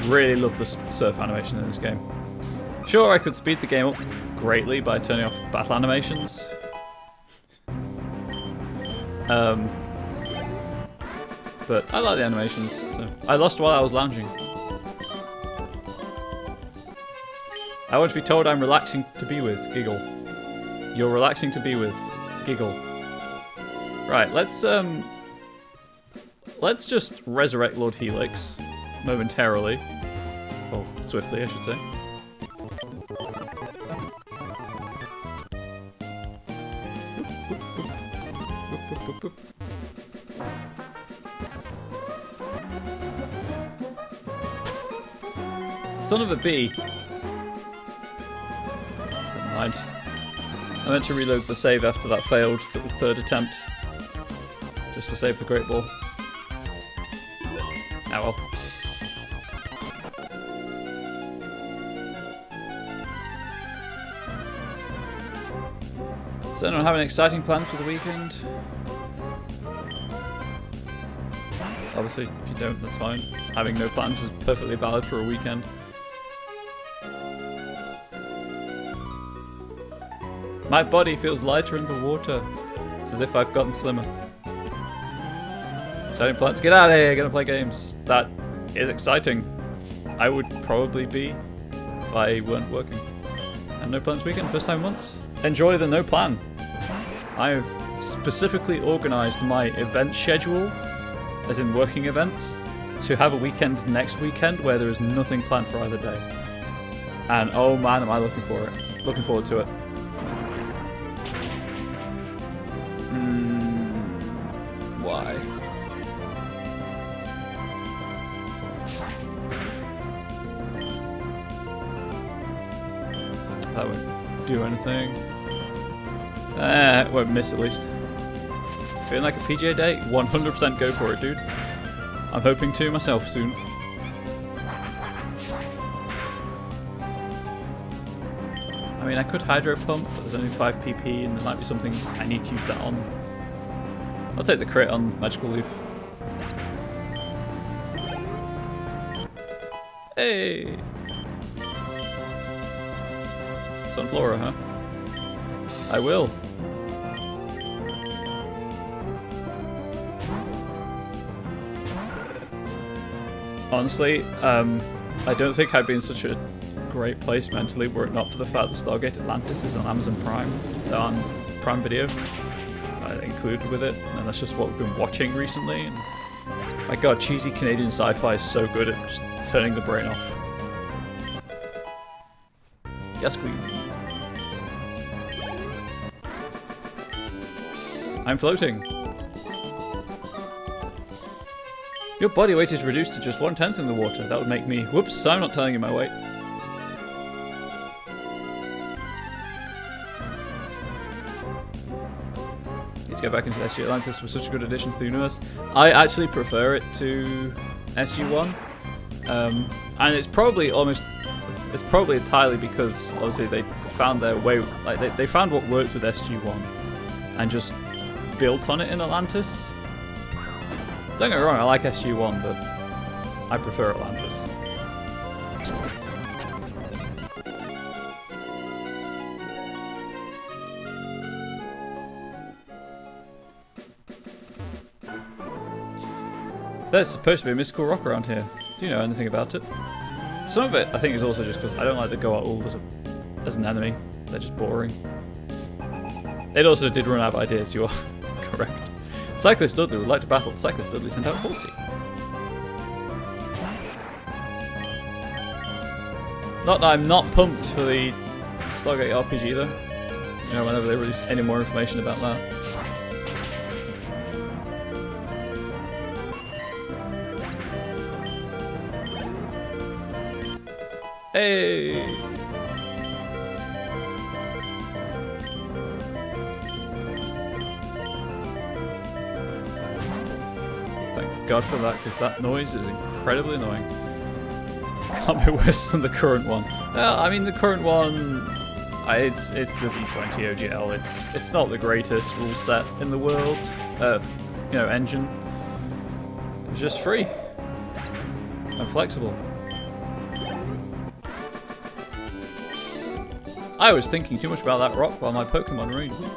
Really love the surf animation in this game. Sure, I could speed the game up greatly by turning off battle animations. But I like the animations, so. I lost while I was lounging. I want to be told I'm relaxing to be with. Giggle. You're relaxing to be with. Giggle. Right, let's just resurrect Lord Helix momentarily. Or swiftly, I should say. Son of a bee. Never mind. I meant to reload the save after that failed third attempt. Just to save the Great Ball. Ah well. Does anyone have any exciting plans for the weekend? Obviously, if you don't, that's fine. Having no plans is perfectly valid for a weekend. My body feels lighter in the water. It's as if I've gotten slimmer. Exciting plans. Get out of here, gonna play games. That is exciting. I would probably be if I weren't working. And no plans weekend, first time once. Enjoy the no plan. I've specifically organised my event schedule, as in working events, to have a weekend next weekend where there is nothing planned for either day. And oh man, am I looking for it. Looking forward to it. Why? That won't do anything. It won't miss at least. Feeling like a PGA day? 100% go for it, dude. I'm hoping to myself soon. I mean, I could hydro pump, but there's only 5 PP, and there might be something I need to use that on. I'll take the crit on Magical Leaf. Hey! Sunflora, huh? I will. Honestly, I don't think I'd be in such a great place mentally were it not for the fact that Stargate Atlantis is on Amazon Prime, on Prime Video, included with it, and that's just what we've been watching recently. And my god, cheesy Canadian sci-fi is so good at just turning the brain off. Yes, queen. I'm floating. Your body weight is reduced to just 1/10 in the water. That would make me... Whoops, I'm not telling you my weight. Need to go back into SG Atlantis was such a good addition to the universe. I actually prefer it to SG-1. And it's probably entirely because obviously they found their way, like they found what worked with SG-1 and just built on it in Atlantis. Don't get me wrong, I like SG-1, but I prefer Atlantis. There's supposed to be a mystical rock around here. Do you know anything about it? Some of it, I think, is also just because I don't like the Goa'uld as an enemy. They're just boring. It also did run out of ideas, you are correct. Cyclist Dudley would like to battle. Cyclist Dudley sent out Horsey. Not that I'm not pumped for the Stargate RPG though. You know, whenever they release any more information about that. Hey! Thank God for that, because that noise is incredibly annoying. Can't be worse than the current one. Well, I mean, the current one, it's the V20 OGL. It's not the greatest rule set in the world. You know, engine. It's just free and flexible. I was thinking too much about that rock while my Pokémon remained weak.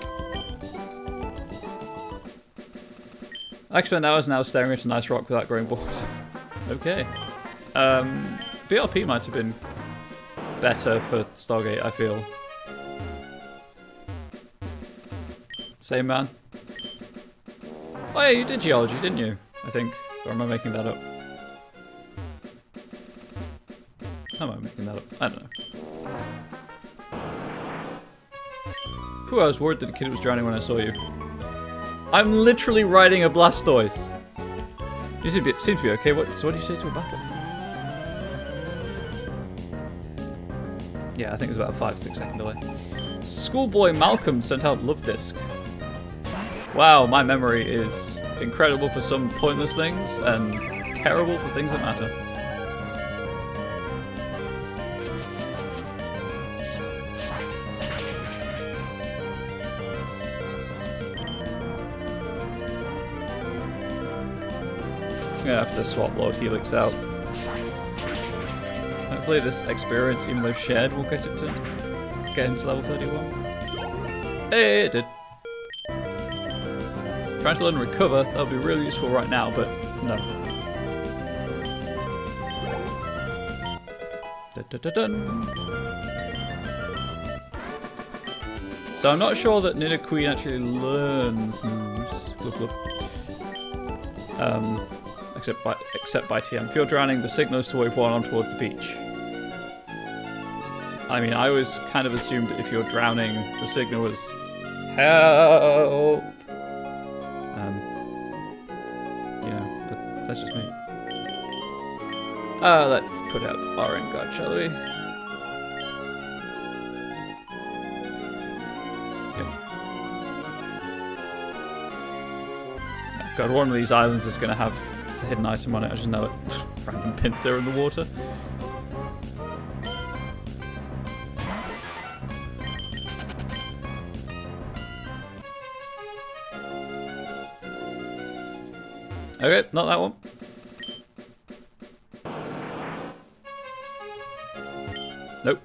I spent hours now staring at a nice rock without growing bored. Okay. BRP might have been better for Stargate, I feel. Same man. Oh yeah, you did geology, didn't you? I think. Or am I making that up? How am I making that up? I don't know. Whew, I was worried that the kid was drowning when I saw you. I'm literally riding a Blastoise. You seem to be okay. So what do you say to a battle? Yeah, I think it's about a 5-6 second delay. Schoolboy Malcolm sent out Love Disc. Wow, my memory is incredible for some pointless things and terrible for things that matter. I'm gonna have to swap Lord Helix out. Hopefully this experience, even though shared, will get him to level 31. Hey, it did. Trying to learn Recover, that would be really useful right now, but no. Dun. So I'm not sure that Nidoqueen actually learns moves. Except by TM. If you're drowning, the signal is to wave 1 on towards the beach. I mean, I always kind of assumed that if you're drowning, the signal was help. Yeah, but that's just me. Let's put out the Orange God, shall we? Yep. God, one of these islands is going to have a hidden item on it. I just know it. Random pincer in the water. Okay, not that one. Nope.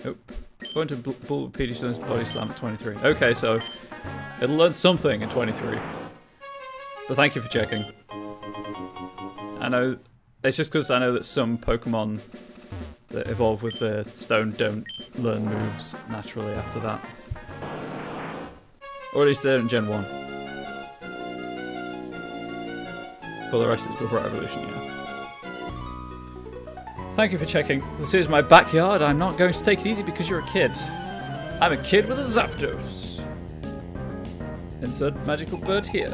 Nope. Going to Bull Peterson's Body Slam at 23. Okay, so it'll learn something in 23. But thank you for checking. I know, it's just because I know that some Pokemon that evolve with the stone don't learn moves naturally after that. Or at least they don't in Gen 1. For the rest it's before Evolution, yeah. Thank you for checking. This is my backyard. I'm not going to take it easy because you're a kid. I'm a kid with a Zapdos. Insert magical bird here.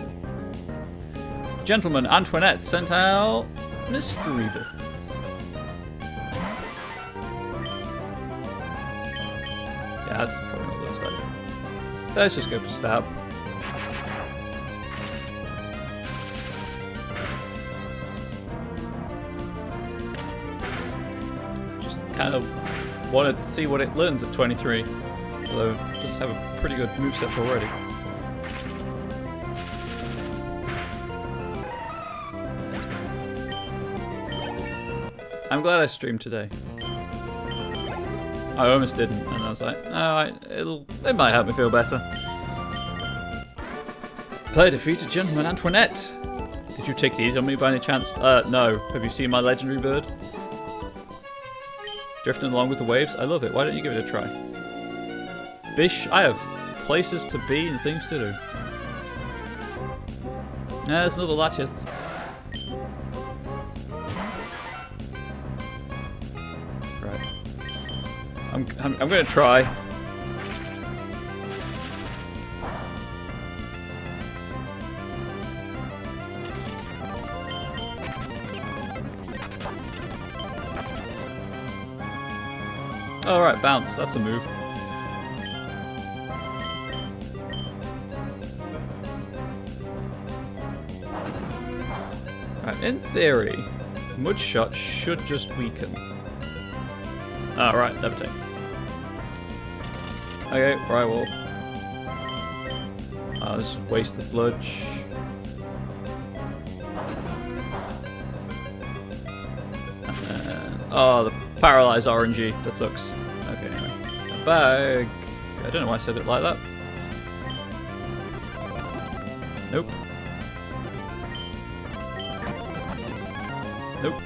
Gentleman Antoinette sent out Mischievous. Yeah, that's probably not the best idea. Let's just go for stab. Just kind of wanted to see what it learns at 23. Although it does have a pretty good moveset already. I'm glad I streamed today. I almost didn't, and I was like, no, it might help me feel better. Player defeated Gentleman Antoinette. Did you take these on me by any chance? No. Have you seen my legendary bird? Drifting along with the waves? I love it. Why don't you give it a try? Bish, I have places to be and things to do. There's another Latias. I'm gonna try. Alright, bounce. That's a move. Right, in theory, Mudshot should just weaken. Alright, Levitate. Okay, right wall. Let's just waste the sludge. Oh, the paralyzed RNG. That sucks. Okay, anyway. A bag. I don't know why I said it like that. Nope. Nope.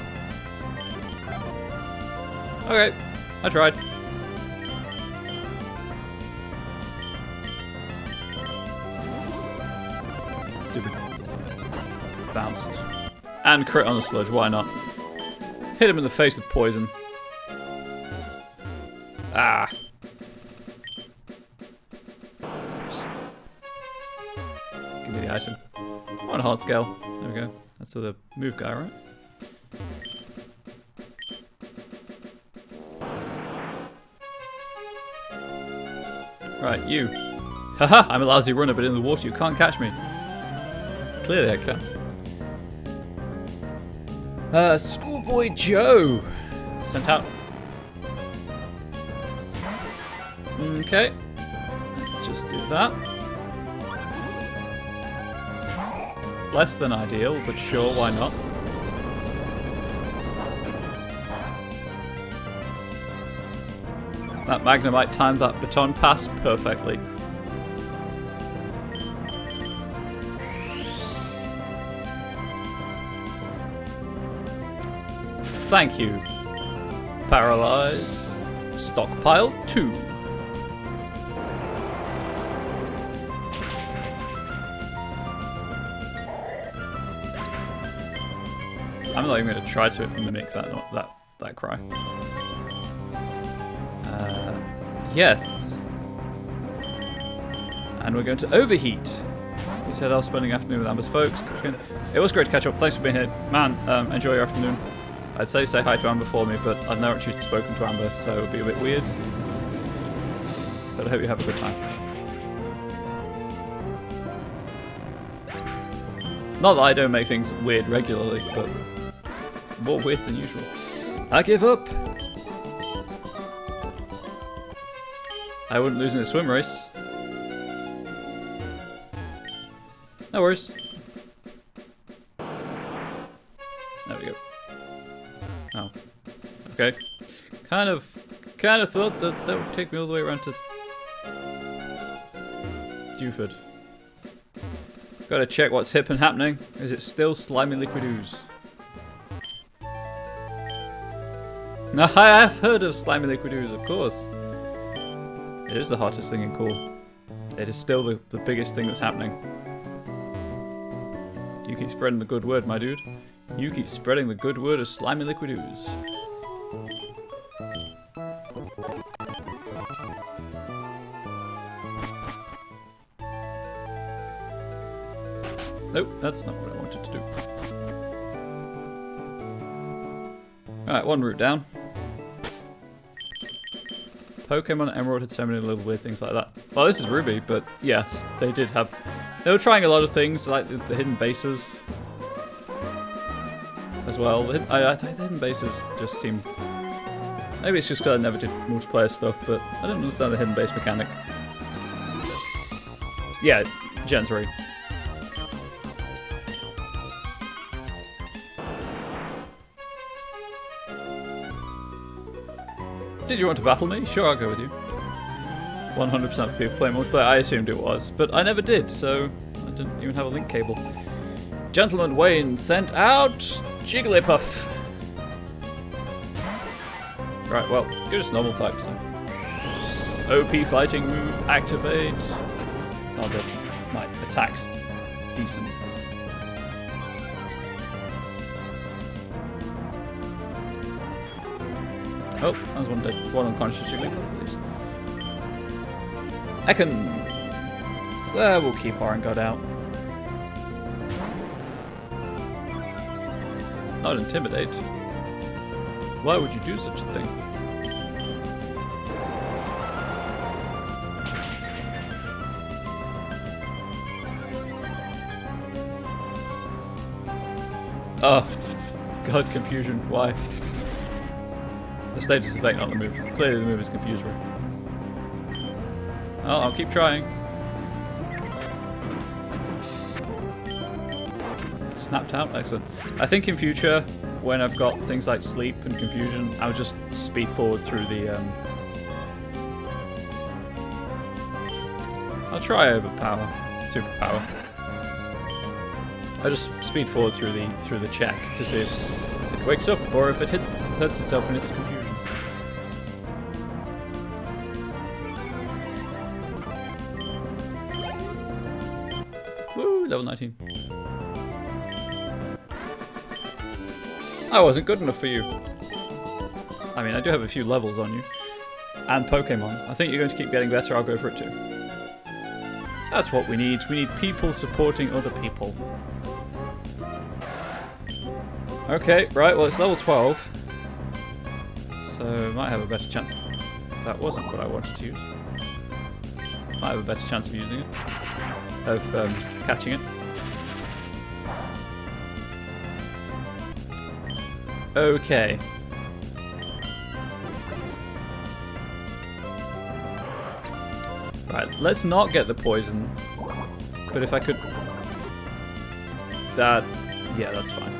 Okay, I tried. Stupid bounce. And crit on the sludge, why not? Hit him in the face with poison. Ah. Give me the item. On a hard scale. There we go. That's the move guy, right? Right, you. Haha, I'm a lousy runner, but in the water you can't catch me. Clearly I can. Schoolboy Joe. Sent out. Okay. Let's just do that. Less than ideal, but sure, why not? That Magnemite timed that baton pass perfectly. Thank you. Paralyze. Stockpile 2. I'm not even going to try to mimic that cry. Yes. And we're going to overheat. You said I was spending the afternoon with Amber's folks. It was great to catch up. Thanks for being here. Man, enjoy your afternoon. I'd say hi to Amber for me, but I've never actually spoken to Amber, so it'll be a bit weird. But I hope you have a good time. Not that I don't make things weird regularly, but more weird than usual. I give up. I wouldn't lose in a swim race. No worries. Okay. Kind of thought that would take me all the way around to Dewford. Gotta check what's hip and happening. Is it still slimy liquid ooze? No, I have heard of slimy liquid ooze, of course. It is the hottest thing in Core. It is still the biggest thing that's happening. You keep spreading the good word, my dude. You keep spreading the good word of slimy liquid ooze. Nope, that's not what I wanted to do. Alright, one route down. Pokémon Emerald had so many little weird things like that. Well, this is Ruby, but yes, they did have... They were trying a lot of things, like the hidden bases. As well. I think the hidden bases just seem... Maybe it's just because I never did multiplayer stuff, but I didn't understand the hidden base mechanic. Yeah, Gen 3. Did you want to battle me? Sure, I'll go with you. 100% of people playing multiplayer, I assumed it was, but I never did, so I didn't even have a link cable. Gentleman Wayne sent out Jigglypuff. Right, well, you're just normal type, so. OP fighting move, activate. Oh, good. My attack's decent. Oh, that was one unconscious Jigglypuff at least. Ekans. We'll keep our and go out. Not intimidate. Why would you do such a thing? Oh, God, confusion. Why? The status effect, not the move. Clearly the move is confusory. Oh, I'll keep trying. Snapped out, excellent. I think in future, when I've got things like sleep and confusion, I'll just speed forward through the I'll try overpower, superpower. I'll just speed forward through the check to see if it wakes up or if it hurts itself in its confusion. Woo, level 19. I wasn't good enough for you. I mean, I do have a few levels on you. And Pokemon. I think you're going to keep getting better, I'll go for it too. That's what we need. We need people supporting other people. Okay, right, well it's level 12. So, might have a better chance. That wasn't what I wanted to use. Might have a better chance of using it. Of catching it. Okay. Right, let's not get the poison. But if I could... That... Yeah, that's fine.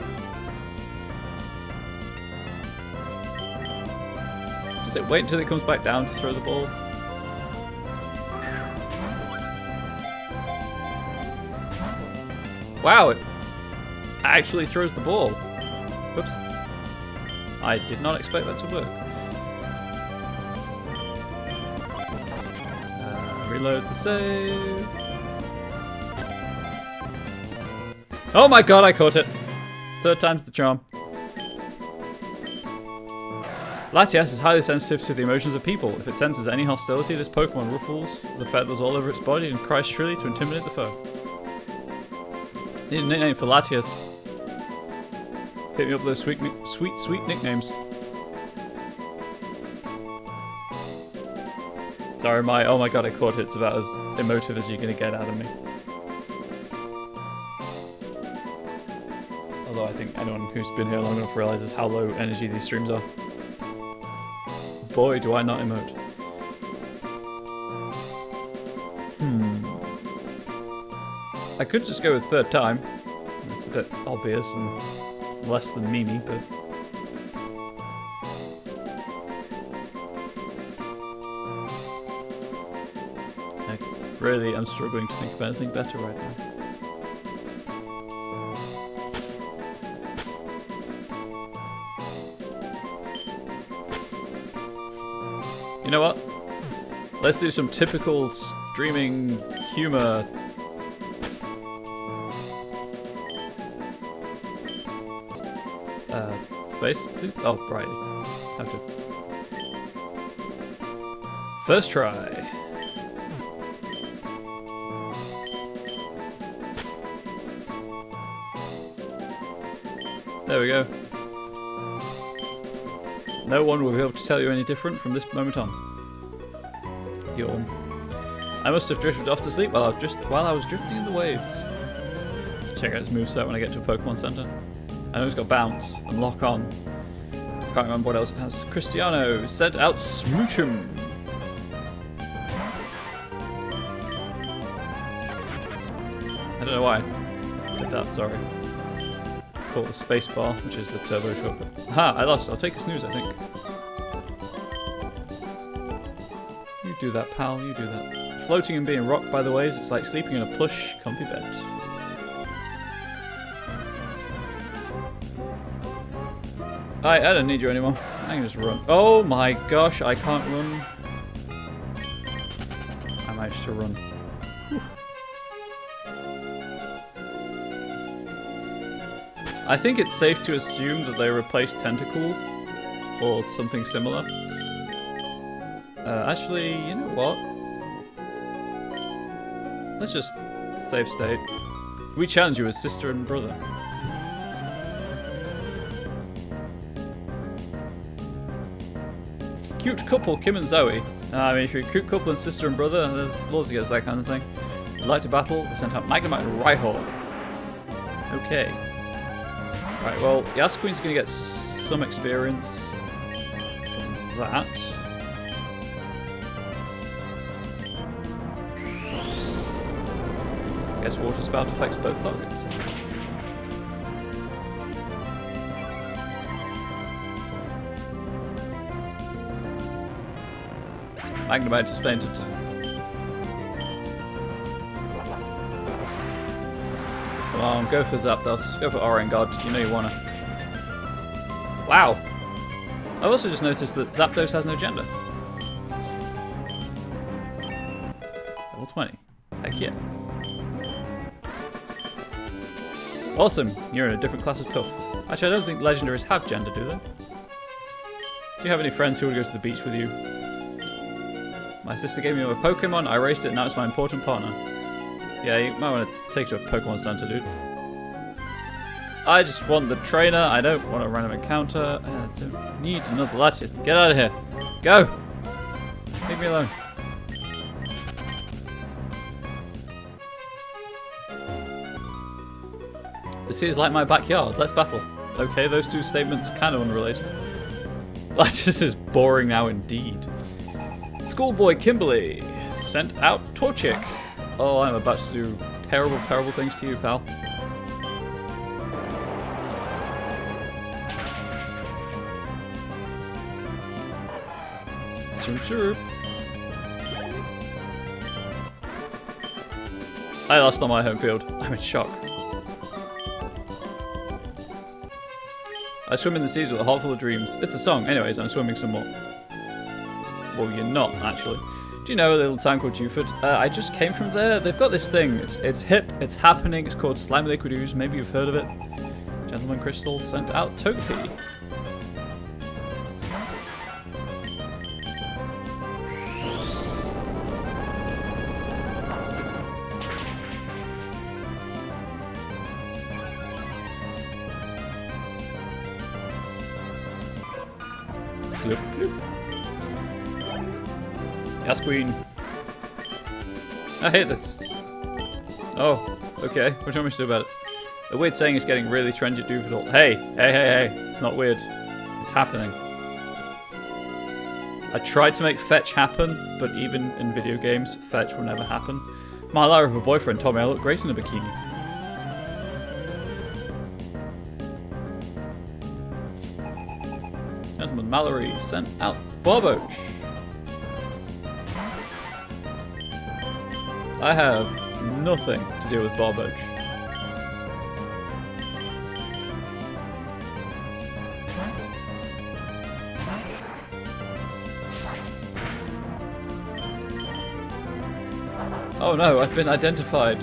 Does it wait until it comes back down to throw the ball? Wow, it actually throws the ball. Whoops. I did not expect that to work. Reload the save. Oh my god, I caught it. Third time's the charm. Latias is highly sensitive to the emotions of people. If it senses any hostility, this Pokemon ruffles the feathers all over its body and cries shrilly to intimidate the foe. Need a nickname for Latias. Hit me up with those sweet nicknames. Sorry, oh my god, I caught it. It's about as emotive as you're gonna get out of me. Although I think anyone who's been here long enough realizes how low energy these streams are. Boy, do I not emote. I could just go with third time. It's a bit obvious and less than Mimi, but... Really, I'm struggling to think of anything better right now. You know what? Let's do some typical streaming humor. Space, please? Oh, right. Have to. First try. There we go. No one will be able to tell you any different from this moment on. Yawn. I must have drifted off to sleep while I was drifting in the waves. Check out his moveset when I get to a Pokemon Center. I know he's got Bounce and Lock On. I can't remember what else it has. Cristiano sent out Smoochum. I don't know why I did that, sorry. Call it the space bar, which is the turbo shortcut. Ha! I lost. I'll take a snooze, I think. You do that, pal. You do that. Floating and being rocked by the waves, it's like sleeping in a plush, comfy bed. I don't need you anymore. I can just run. Oh my gosh, I can't run. I managed to run. Whew. I think it's safe to assume that they replaced Tentacool or something similar. Actually, you know what? Let's just save state. We challenge you as sister and brother. Cute couple, Kim and Zoe. I mean, if you're a cute couple and sister and brother, there's loads against that kind of thing. If you'd like to battle, they sent out Magnemite and Rhyhorn. Okay. Right, well, Yasqueen's going to get some experience from that. I guess Water Spout affects both targets. Magnemite has fainted. Come on, go for Zapdos. Go for Orangard. You know you wanna. Wow! I've also just noticed that Zapdos has no gender. Level 20. Heck yeah. Awesome! You're in a different class of tough. Actually, I don't think legendaries have gender, do they? Do you have any friends who would go to the beach with you? My sister gave me a Pokémon, I raced it, now it's my important partner. Yeah, you might want to take it to a Pokémon Center, dude. I just want the trainer, I don't want a random encounter. I don't need another Latias. Get out of here. Go! Leave me alone. The sea is like my backyard, let's battle. Okay, those two statements are kind of unrelated. Latias is boring now indeed. Schoolboy Kimberly sent out Torchic. Oh, I'm about to do terrible, terrible things to you, pal. Swoop. I lost on my home field. I'm in shock. I swim in the seas with a heart full of dreams. It's a song. Anyways, I'm swimming some more. Well, you're not, actually. Do you know a little town called Dewford? I just came from there. They've got this thing. It's hip. It's happening. It's called Slimy Liquid Ooze. Maybe you've heard of it. Gentleman Crystal sent out Togepi. Bloop, bloop. Yasqueen. I hate this. Oh, okay. What do you want me to do about it? A weird saying is getting really trendy at Dewford. Hey. It's not weird. It's happening. I tried to make fetch happen, but even in video games, fetch will never happen. My liar of a boyfriend told me I look great in a bikini. Gentleman Mallory sent out Barboach. I have nothing to do with Barboach. Oh no, I've been identified.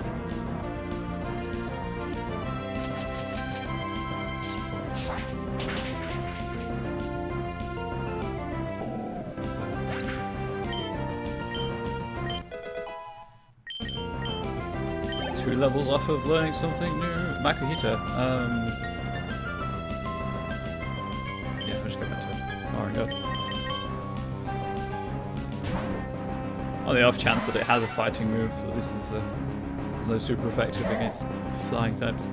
Two levels off of learning something new. Makuhita. Yeah, I'll just go back to powering up. On the off chance that it has a fighting move, this is no super effective against flying types.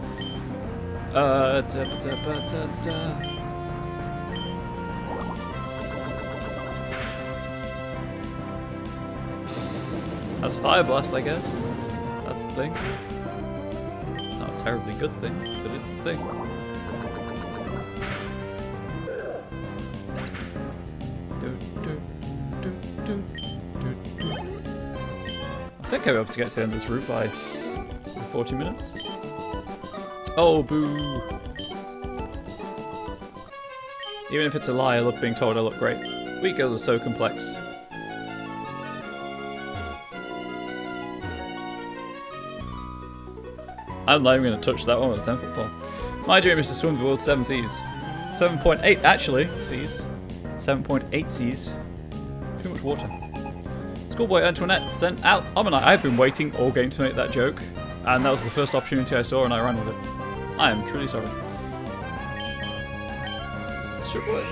That's Fire Blast, I guess. That's the thing. It's not a terribly good thing, but it's a thing. I think I'll be able to get to the end of this route by 40 minutes. Oh, boo! Even if it's a lie, I love being told I look great. Weak girls are so complex. I'm not even going to touch that one with a 10-foot pole. My dream is to swim the world's 7 seas. 7.8 actually, seas. 7.8 seas. Too much water. Schoolboy Antoinette sent out Omanite. I've been waiting all game to make that joke, and that was the first opportunity I saw and I ran with it. I am truly sorry. Sure boy.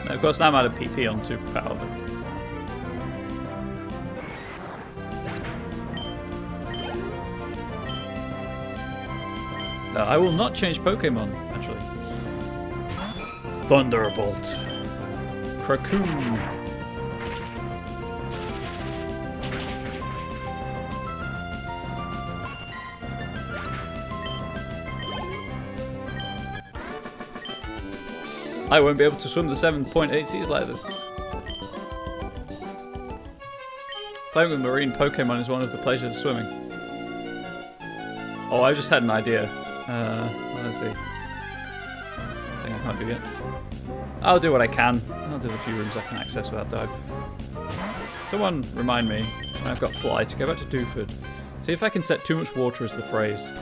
Now, of course, now I'm out of PP on Superpower, but I will not change Pokemon, actually. Thunderbolt. Krakoon. I won't be able to swim the 7.8 seas like this. Playing with marine Pokemon is one of the pleasures of swimming. Oh, I just had an idea. Let's see. I think I can't do yet. I'll do what I can. I'll do the few rooms I can access without dive. Someone remind me, when I've got fly, to go back to Dooford. See if I can set too much water as the phrase.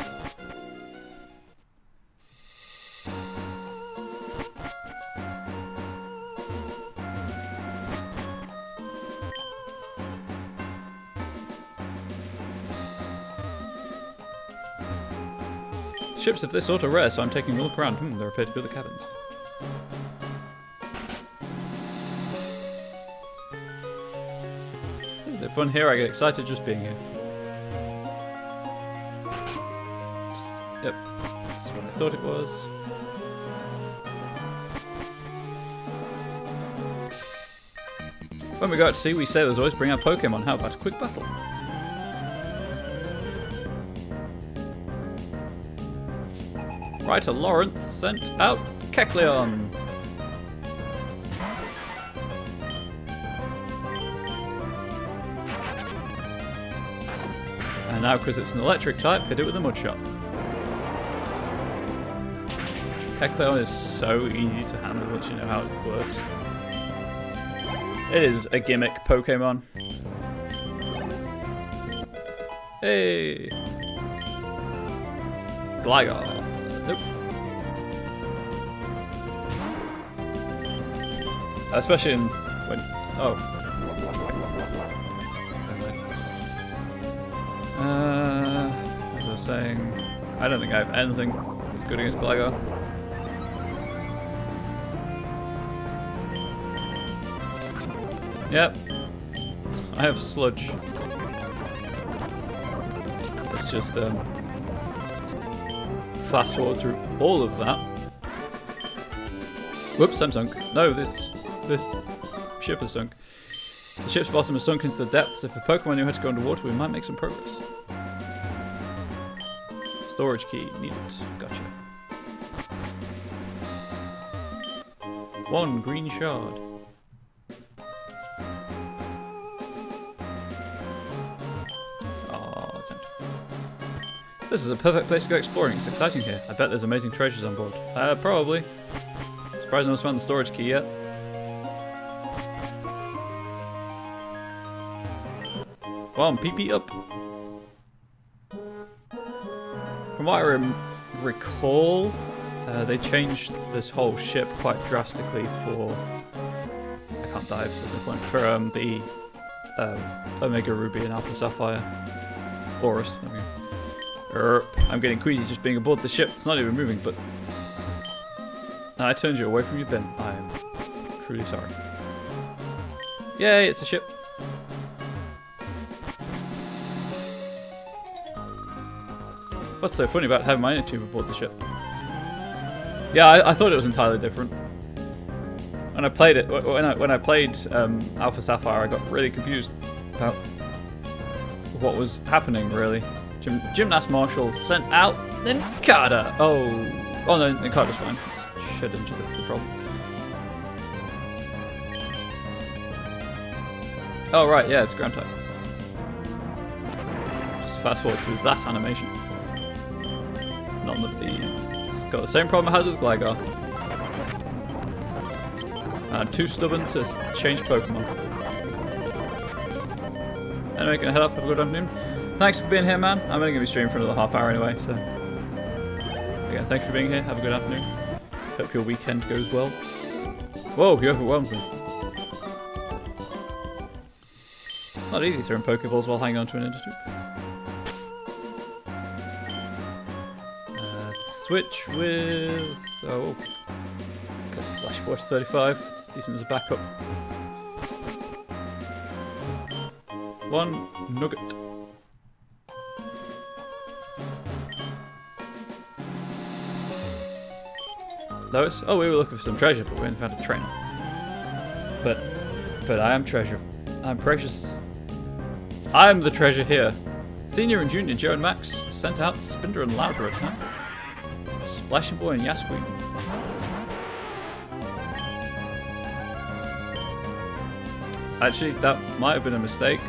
Ships of this sort are rare, so I'm taking a look around. There appear to be other cabins. Isn't it fun here? I get excited just being here. Yep, this is what I thought it was. When we go out to sea, we sailors always bring our Pokemon. How about a quick battle? Writer Lawrence sent out Kecleon. And now, because it's an electric type, hit it with a mud shot. Kecleon is so easy to handle once you know how it works. It is a gimmick Pokemon. Hey! Gligar. Nope. Especially in when... Oh. As I was saying, I don't think I have anything that's good against Gligar. Yep. I have Sludge. Let's just fast forward through all of that. Whoops, I'm sunk. No, this ship has sunk. The ship's bottom has sunk into the depths. If a Pokemon knew how to go underwater, we might make some progress. Storage key needed. Gotcha. 1 green shard. Oh, it's empty. This is a perfect place to go exploring. It's exciting here. I bet there's amazing treasures on board. Probably. Surprised no one's found the storage key yet. Come on, PP up. From what I recall, they changed this whole ship quite drastically for... I can't dive, so there's no point. For the Omega Ruby and Alpha Sapphire. Horus. I'm getting queasy just being aboard the ship. It's not even moving, but... I turned you away from your bin. I am truly sorry. Yay, it's a ship. What's so funny about having my inner tube aboard the ship? Yeah, I thought it was entirely different. When I played it, when I played Alpha Sapphire, I got really confused about what was happening. Really, Gymnast Marshall sent out Ninkata. Oh no, Ninkata's fine. Shit into that's the problem. Oh right, yeah, it's ground type. Just fast forward through that animation. None of the... It's got the same problem I had with Gligar. I'm too stubborn to change Pokemon. Anyway, gonna head off. Have a good afternoon. Thanks for being here, man. I'm only gonna be streaming for another half hour anyway, so... Again, thanks for being here. Have a good afternoon. Hope your weekend goes well. Whoa, you overwhelmed me. It's not easy throwing Pokeballs while hanging on to an industry. Switch with... Oh, got Splash Force 35. It's decent as a backup. 1 nugget. Lois? Oh, we were looking for some treasure, but we only found a trainer. But I am treasure. I'm precious. I'm the treasure here. Senior and Junior Joe and Max sent out Spinder and Loudred, huh? Splashing Boy and Yasqueen. Actually, that might have been a mistake.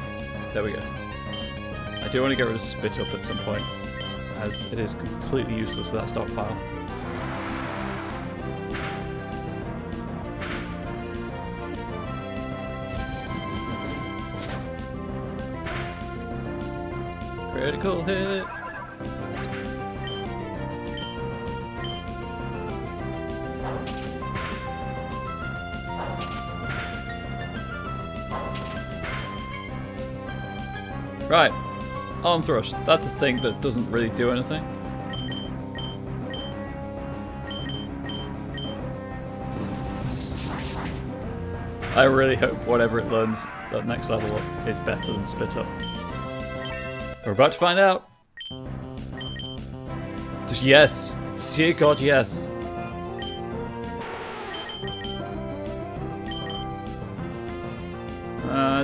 There we go. I do want to get rid of Spit Up at some point, as it is completely useless for that stockpile. Critical hit! Right, Arm Thrust. That's a thing that doesn't really do anything. I really hope whatever it learns that next level up is better than Spit Up. We're about to find out. Just yes. Dear God, yes.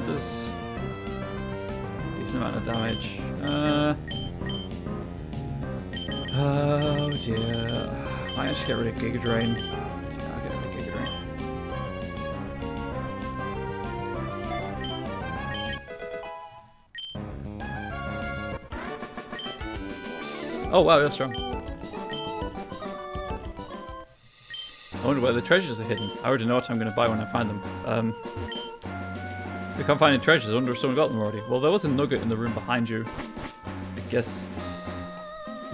Does... amount of damage. Oh dear. I actually get rid of Giga Drain. Yeah, I'll get rid of Giga Drain. Oh wow, that's strong. I wonder where the treasures are hidden. I already know what I'm going to buy when I find them. We can't find any treasures. I wonder if someone got them already. Well, there was a nugget in the room behind you. I guess...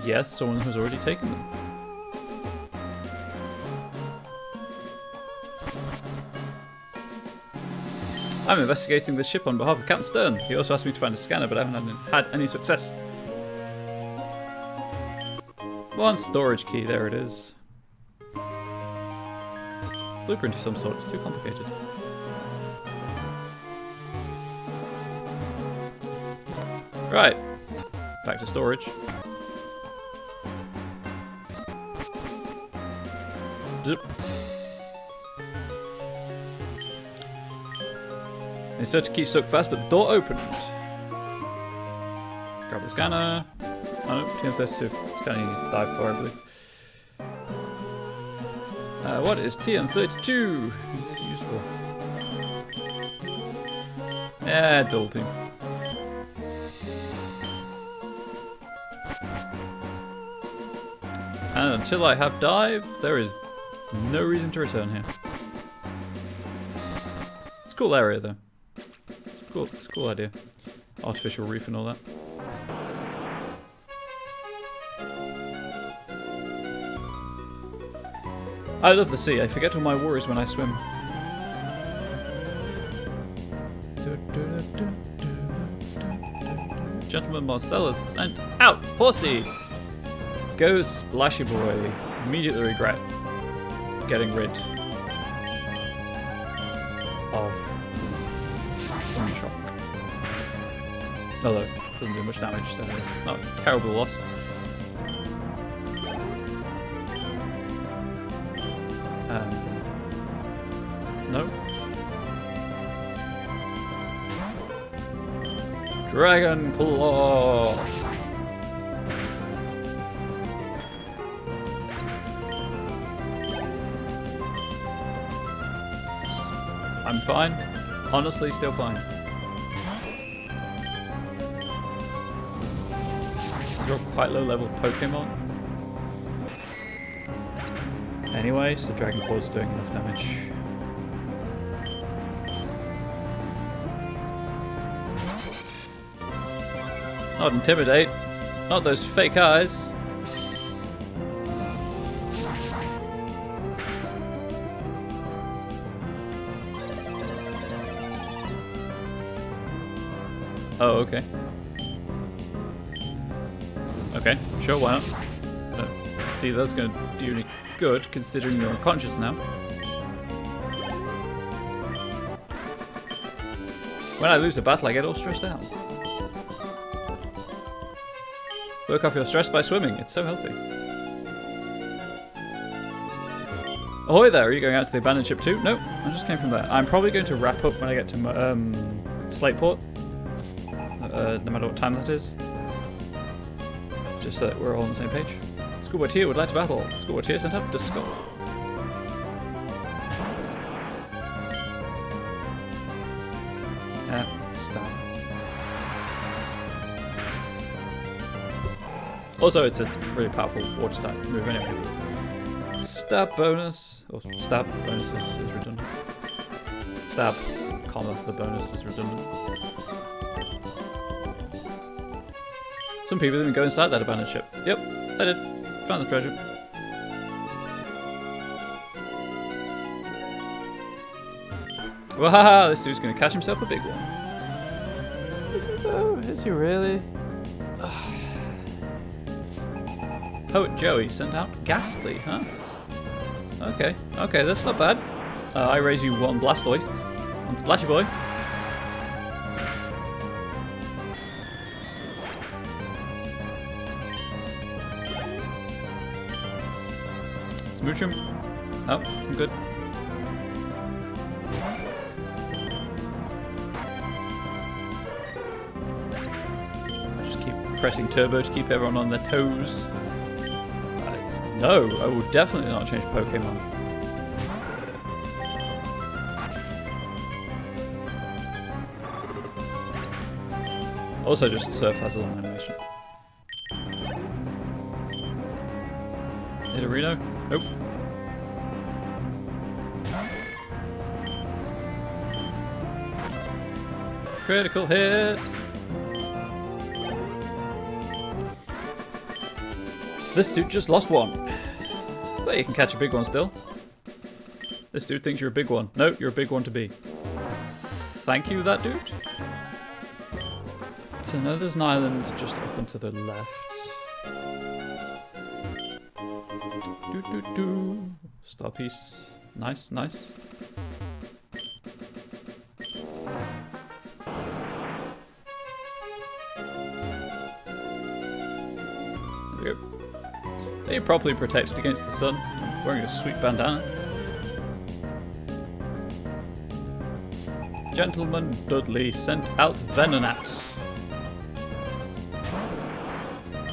Yes, someone has already taken them. I'm investigating this ship on behalf of Captain Stern. He also asked me to find a scanner, but I haven't had any success. 1 storage key, there it is. Blueprint of some sort, it's too complicated. Right, back to storage. Zip. Insert a key stuck fast, but the door opened. Grab the scanner. Oh no, TM32. Scanning dive for, I believe. What is TM32? What is it used for? Yeah, adulting. And until I have dive, there is no reason to return here. It's a cool area though. It's a cool idea. Artificial reef and all that. I love the sea. I forget all my worries when I swim. Gentleman Marcellus sent out. Horsey! Go Splashy Boy. Immediately regret getting rid of Sun Shock. Although, it doesn't do much damage, so it's not a terrible loss. No. Dragon Claw! I'm fine. Honestly, still fine. You're quite low level Pokémon. Anyway, so Dragon Claw's doing enough damage. Not intimidate. Not those fake eyes. Oh, okay. Okay, sure, why not? See, that's going to do you any good, considering you're unconscious now. When I lose a battle, I get all stressed out. Work off your stress by swimming. It's so healthy. Ahoy there! Are you going out to the abandoned ship too? No, I just came from there. I'm probably going to wrap up when I get to Slateport. No matter what time that is. Just so that we're all on the same page. Schoolboy Tier would like to battle. Schoolboy Tier sent up to Skull. Stop. Also, it's a really powerful water type move anyway. Stab bonus. Or stab bonus is redundant. Stab, comma, the bonus is redundant. Some people didn't go inside that abandoned ship. Yep, I did. Found the treasure. Wow, this dude's gonna catch himself a big one. Oh, is he really? Poet Joey sent out Ghastly, huh? Okay, okay, that's not bad. I raise you one Blastoise on Splashy Boy. Smooch him. Oh, I'm good. I just keep pressing turbo to keep everyone on their toes. No, I will definitely not change Pokemon. Also, just Surf has a long animation. Hit a Reno? Nope. Critical hit! This dude just lost one. But you can catch a big one still. This dude thinks you're a big one. No, you're a big one to be. Thank you, that dude. So now there's an island just up and to the left. Star piece. Nice, nice. There we go. They properly protected against the sun. I'm wearing a sweet bandana. Gentleman Dudley sent out Venonat.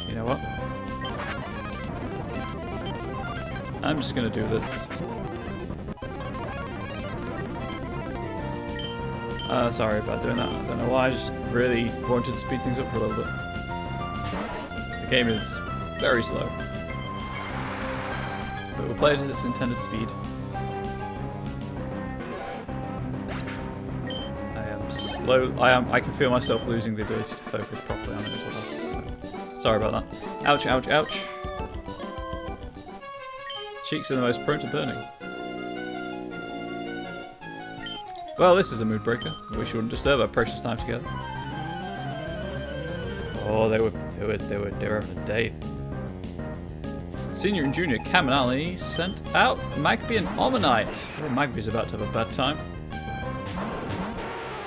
You know what? I'm just gonna do this. Sorry about doing that. I don't know why. I just really wanted to speed things up for a little bit. The game is very slow, but we'll play it at its intended speed. I am slow. I can feel myself losing the ability to focus properly on it as well. So, sorry about that. Ouch! Ouch! Ouch! Cheeks are the most prone to burning. Well, this is a mood breaker. We shouldn't disturb our precious time together. Oh, they were having a date. Senior and Junior Cam and Ali sent out Magpie and Omanyte. Oh, Magpie's about to have a bad time.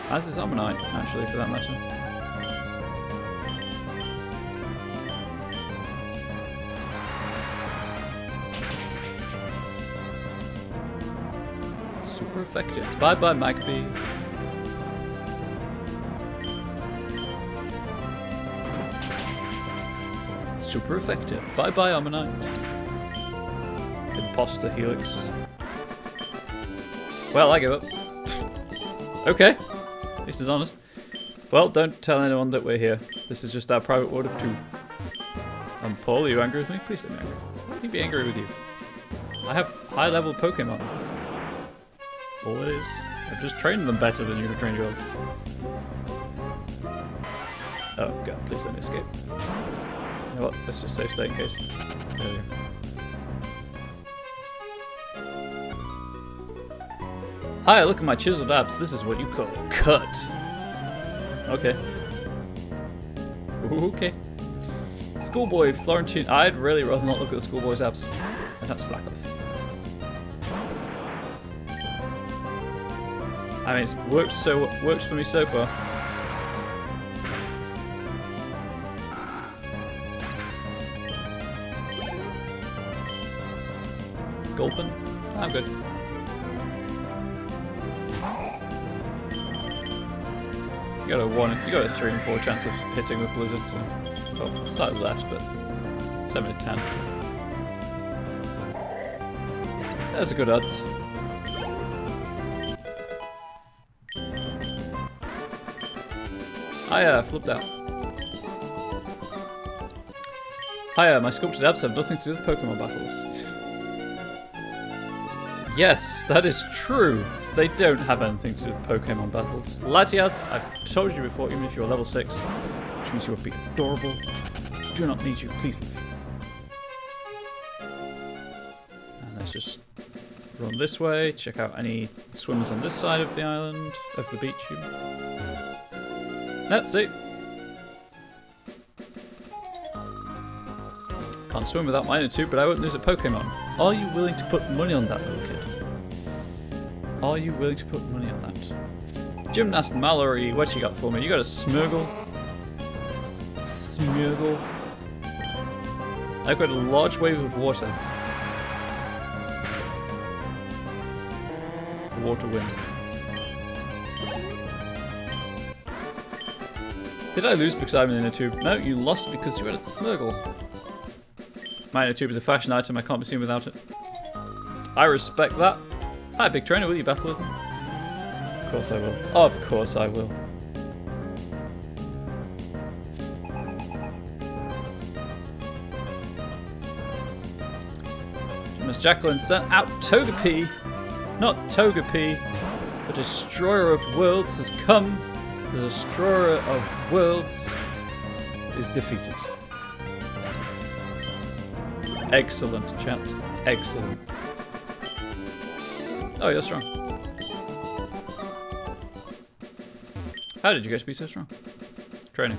As is Omanyte, actually, for that matter. Super effective. Bye bye, Magpie. Super effective. Bye bye, Omanyte. Imposter Helix. Well, I give up. Okay. This is honest. Well, don't tell anyone that we're here. This is just our private word of two. Paul, are you angry with me? Please don't be angry. Let me be angry with you. I have high-level Pokémon. All it is. I've just trained them better than you have trained yours. Oh god, please let me escape. You know what? Let's just save state in case. There we go. Hi, look at my chiseled abs. This is what you call a cut. Okay. Okay. Schoolboy Florentine. I'd really rather not look at the schoolboy's abs. I'd have slack off. I mean, it's works for me so far. Gulpin? I'm good. You got a 3 and 4 chance of hitting with Blizzard, so well, slightly less, but 7 to 10. That's a good odds. I flipped out. Hiya, my sculptured abs have nothing to do with Pokemon battles. Yes, that is true. They don't have anything to do with Pokemon battles. Latias, I've told you before, even if you're level 6, which means you would be adorable, I do not need you. Please leave. And let's just run this way, check out any swimmers on this side of the island, of the beach. That's it. Can't swim without my inner tube, but I won't lose a Pokemon. Are you willing to put money on that, little kid? Are you willing to put money on that? Gymnast Mallory, what you got for me? You got a Smeargle? Smeargle. I've got a large wave of water. The water wins. Did I lose because I'm in a tube? No, you lost because you had a Smeargle. My inner tube is a fashion item, I can't be seen without it. I respect that. Hi, big trainer, will you battle with me? Of course I will. Of course I will. Miss Jacqueline sent out Togepi. Not Togepi. The Destroyer of Worlds has come. The Destroyer of Worlds is defeated. Excellent, chat. Excellent. Oh, you're strong. How did you guys be so strong? Training.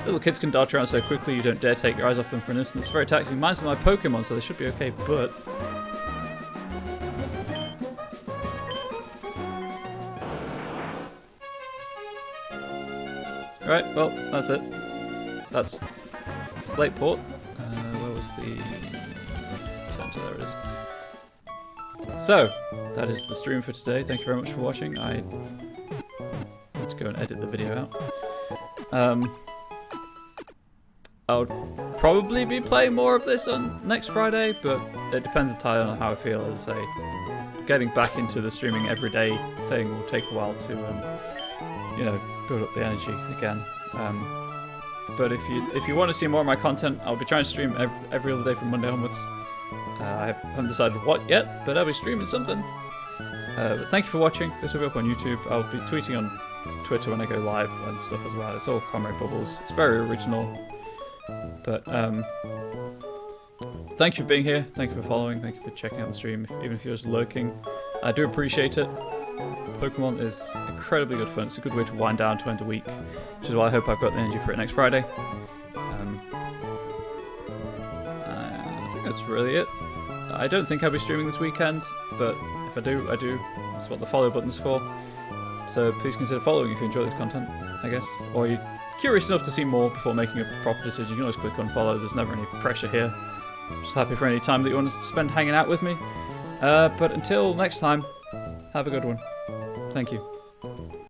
Little kids can dart around so quickly you don't dare take your eyes off them for an instant. It's very taxing. Mine's my Pokemon, so they should be okay, but... Alright, well, that's it. That's Slateport. Where was the center? There it is. So, that is the stream for today. Thank you very much for watching. I need to go and edit the video out. I'll probably be playing more of this on next Friday, but it depends entirely on how I feel. As I say, getting back into the streaming everyday thing will take a while to you know, build up the energy again. But if you want to see more of my content, I'll be trying to stream every other day from Monday onwards. I haven't decided what yet, but I'll be streaming something. But thank you for watching. This will be up on YouTube. I'll be tweeting on Twitter when I go live and stuff as well. It's all Comrade Bubbles. It's very original. But thank you for being here. Thank you for following. Thank you for checking out the stream, even if you're just lurking. I do appreciate it. Pokemon is incredibly good fun. It's a good way to wind down to end a week, which is why I hope I've got the energy for it next Friday. I think that's really it. I don't think I'll be streaming this weekend, but if I do, I do. That's what the follow button's for. So please consider following if you enjoy this content, I guess. Or you're curious enough to see more before making a proper decision, you can always click on follow. There's never any pressure here. I'm just happy for any time that you want to spend hanging out with me. But until next time, have a good one. Thank you.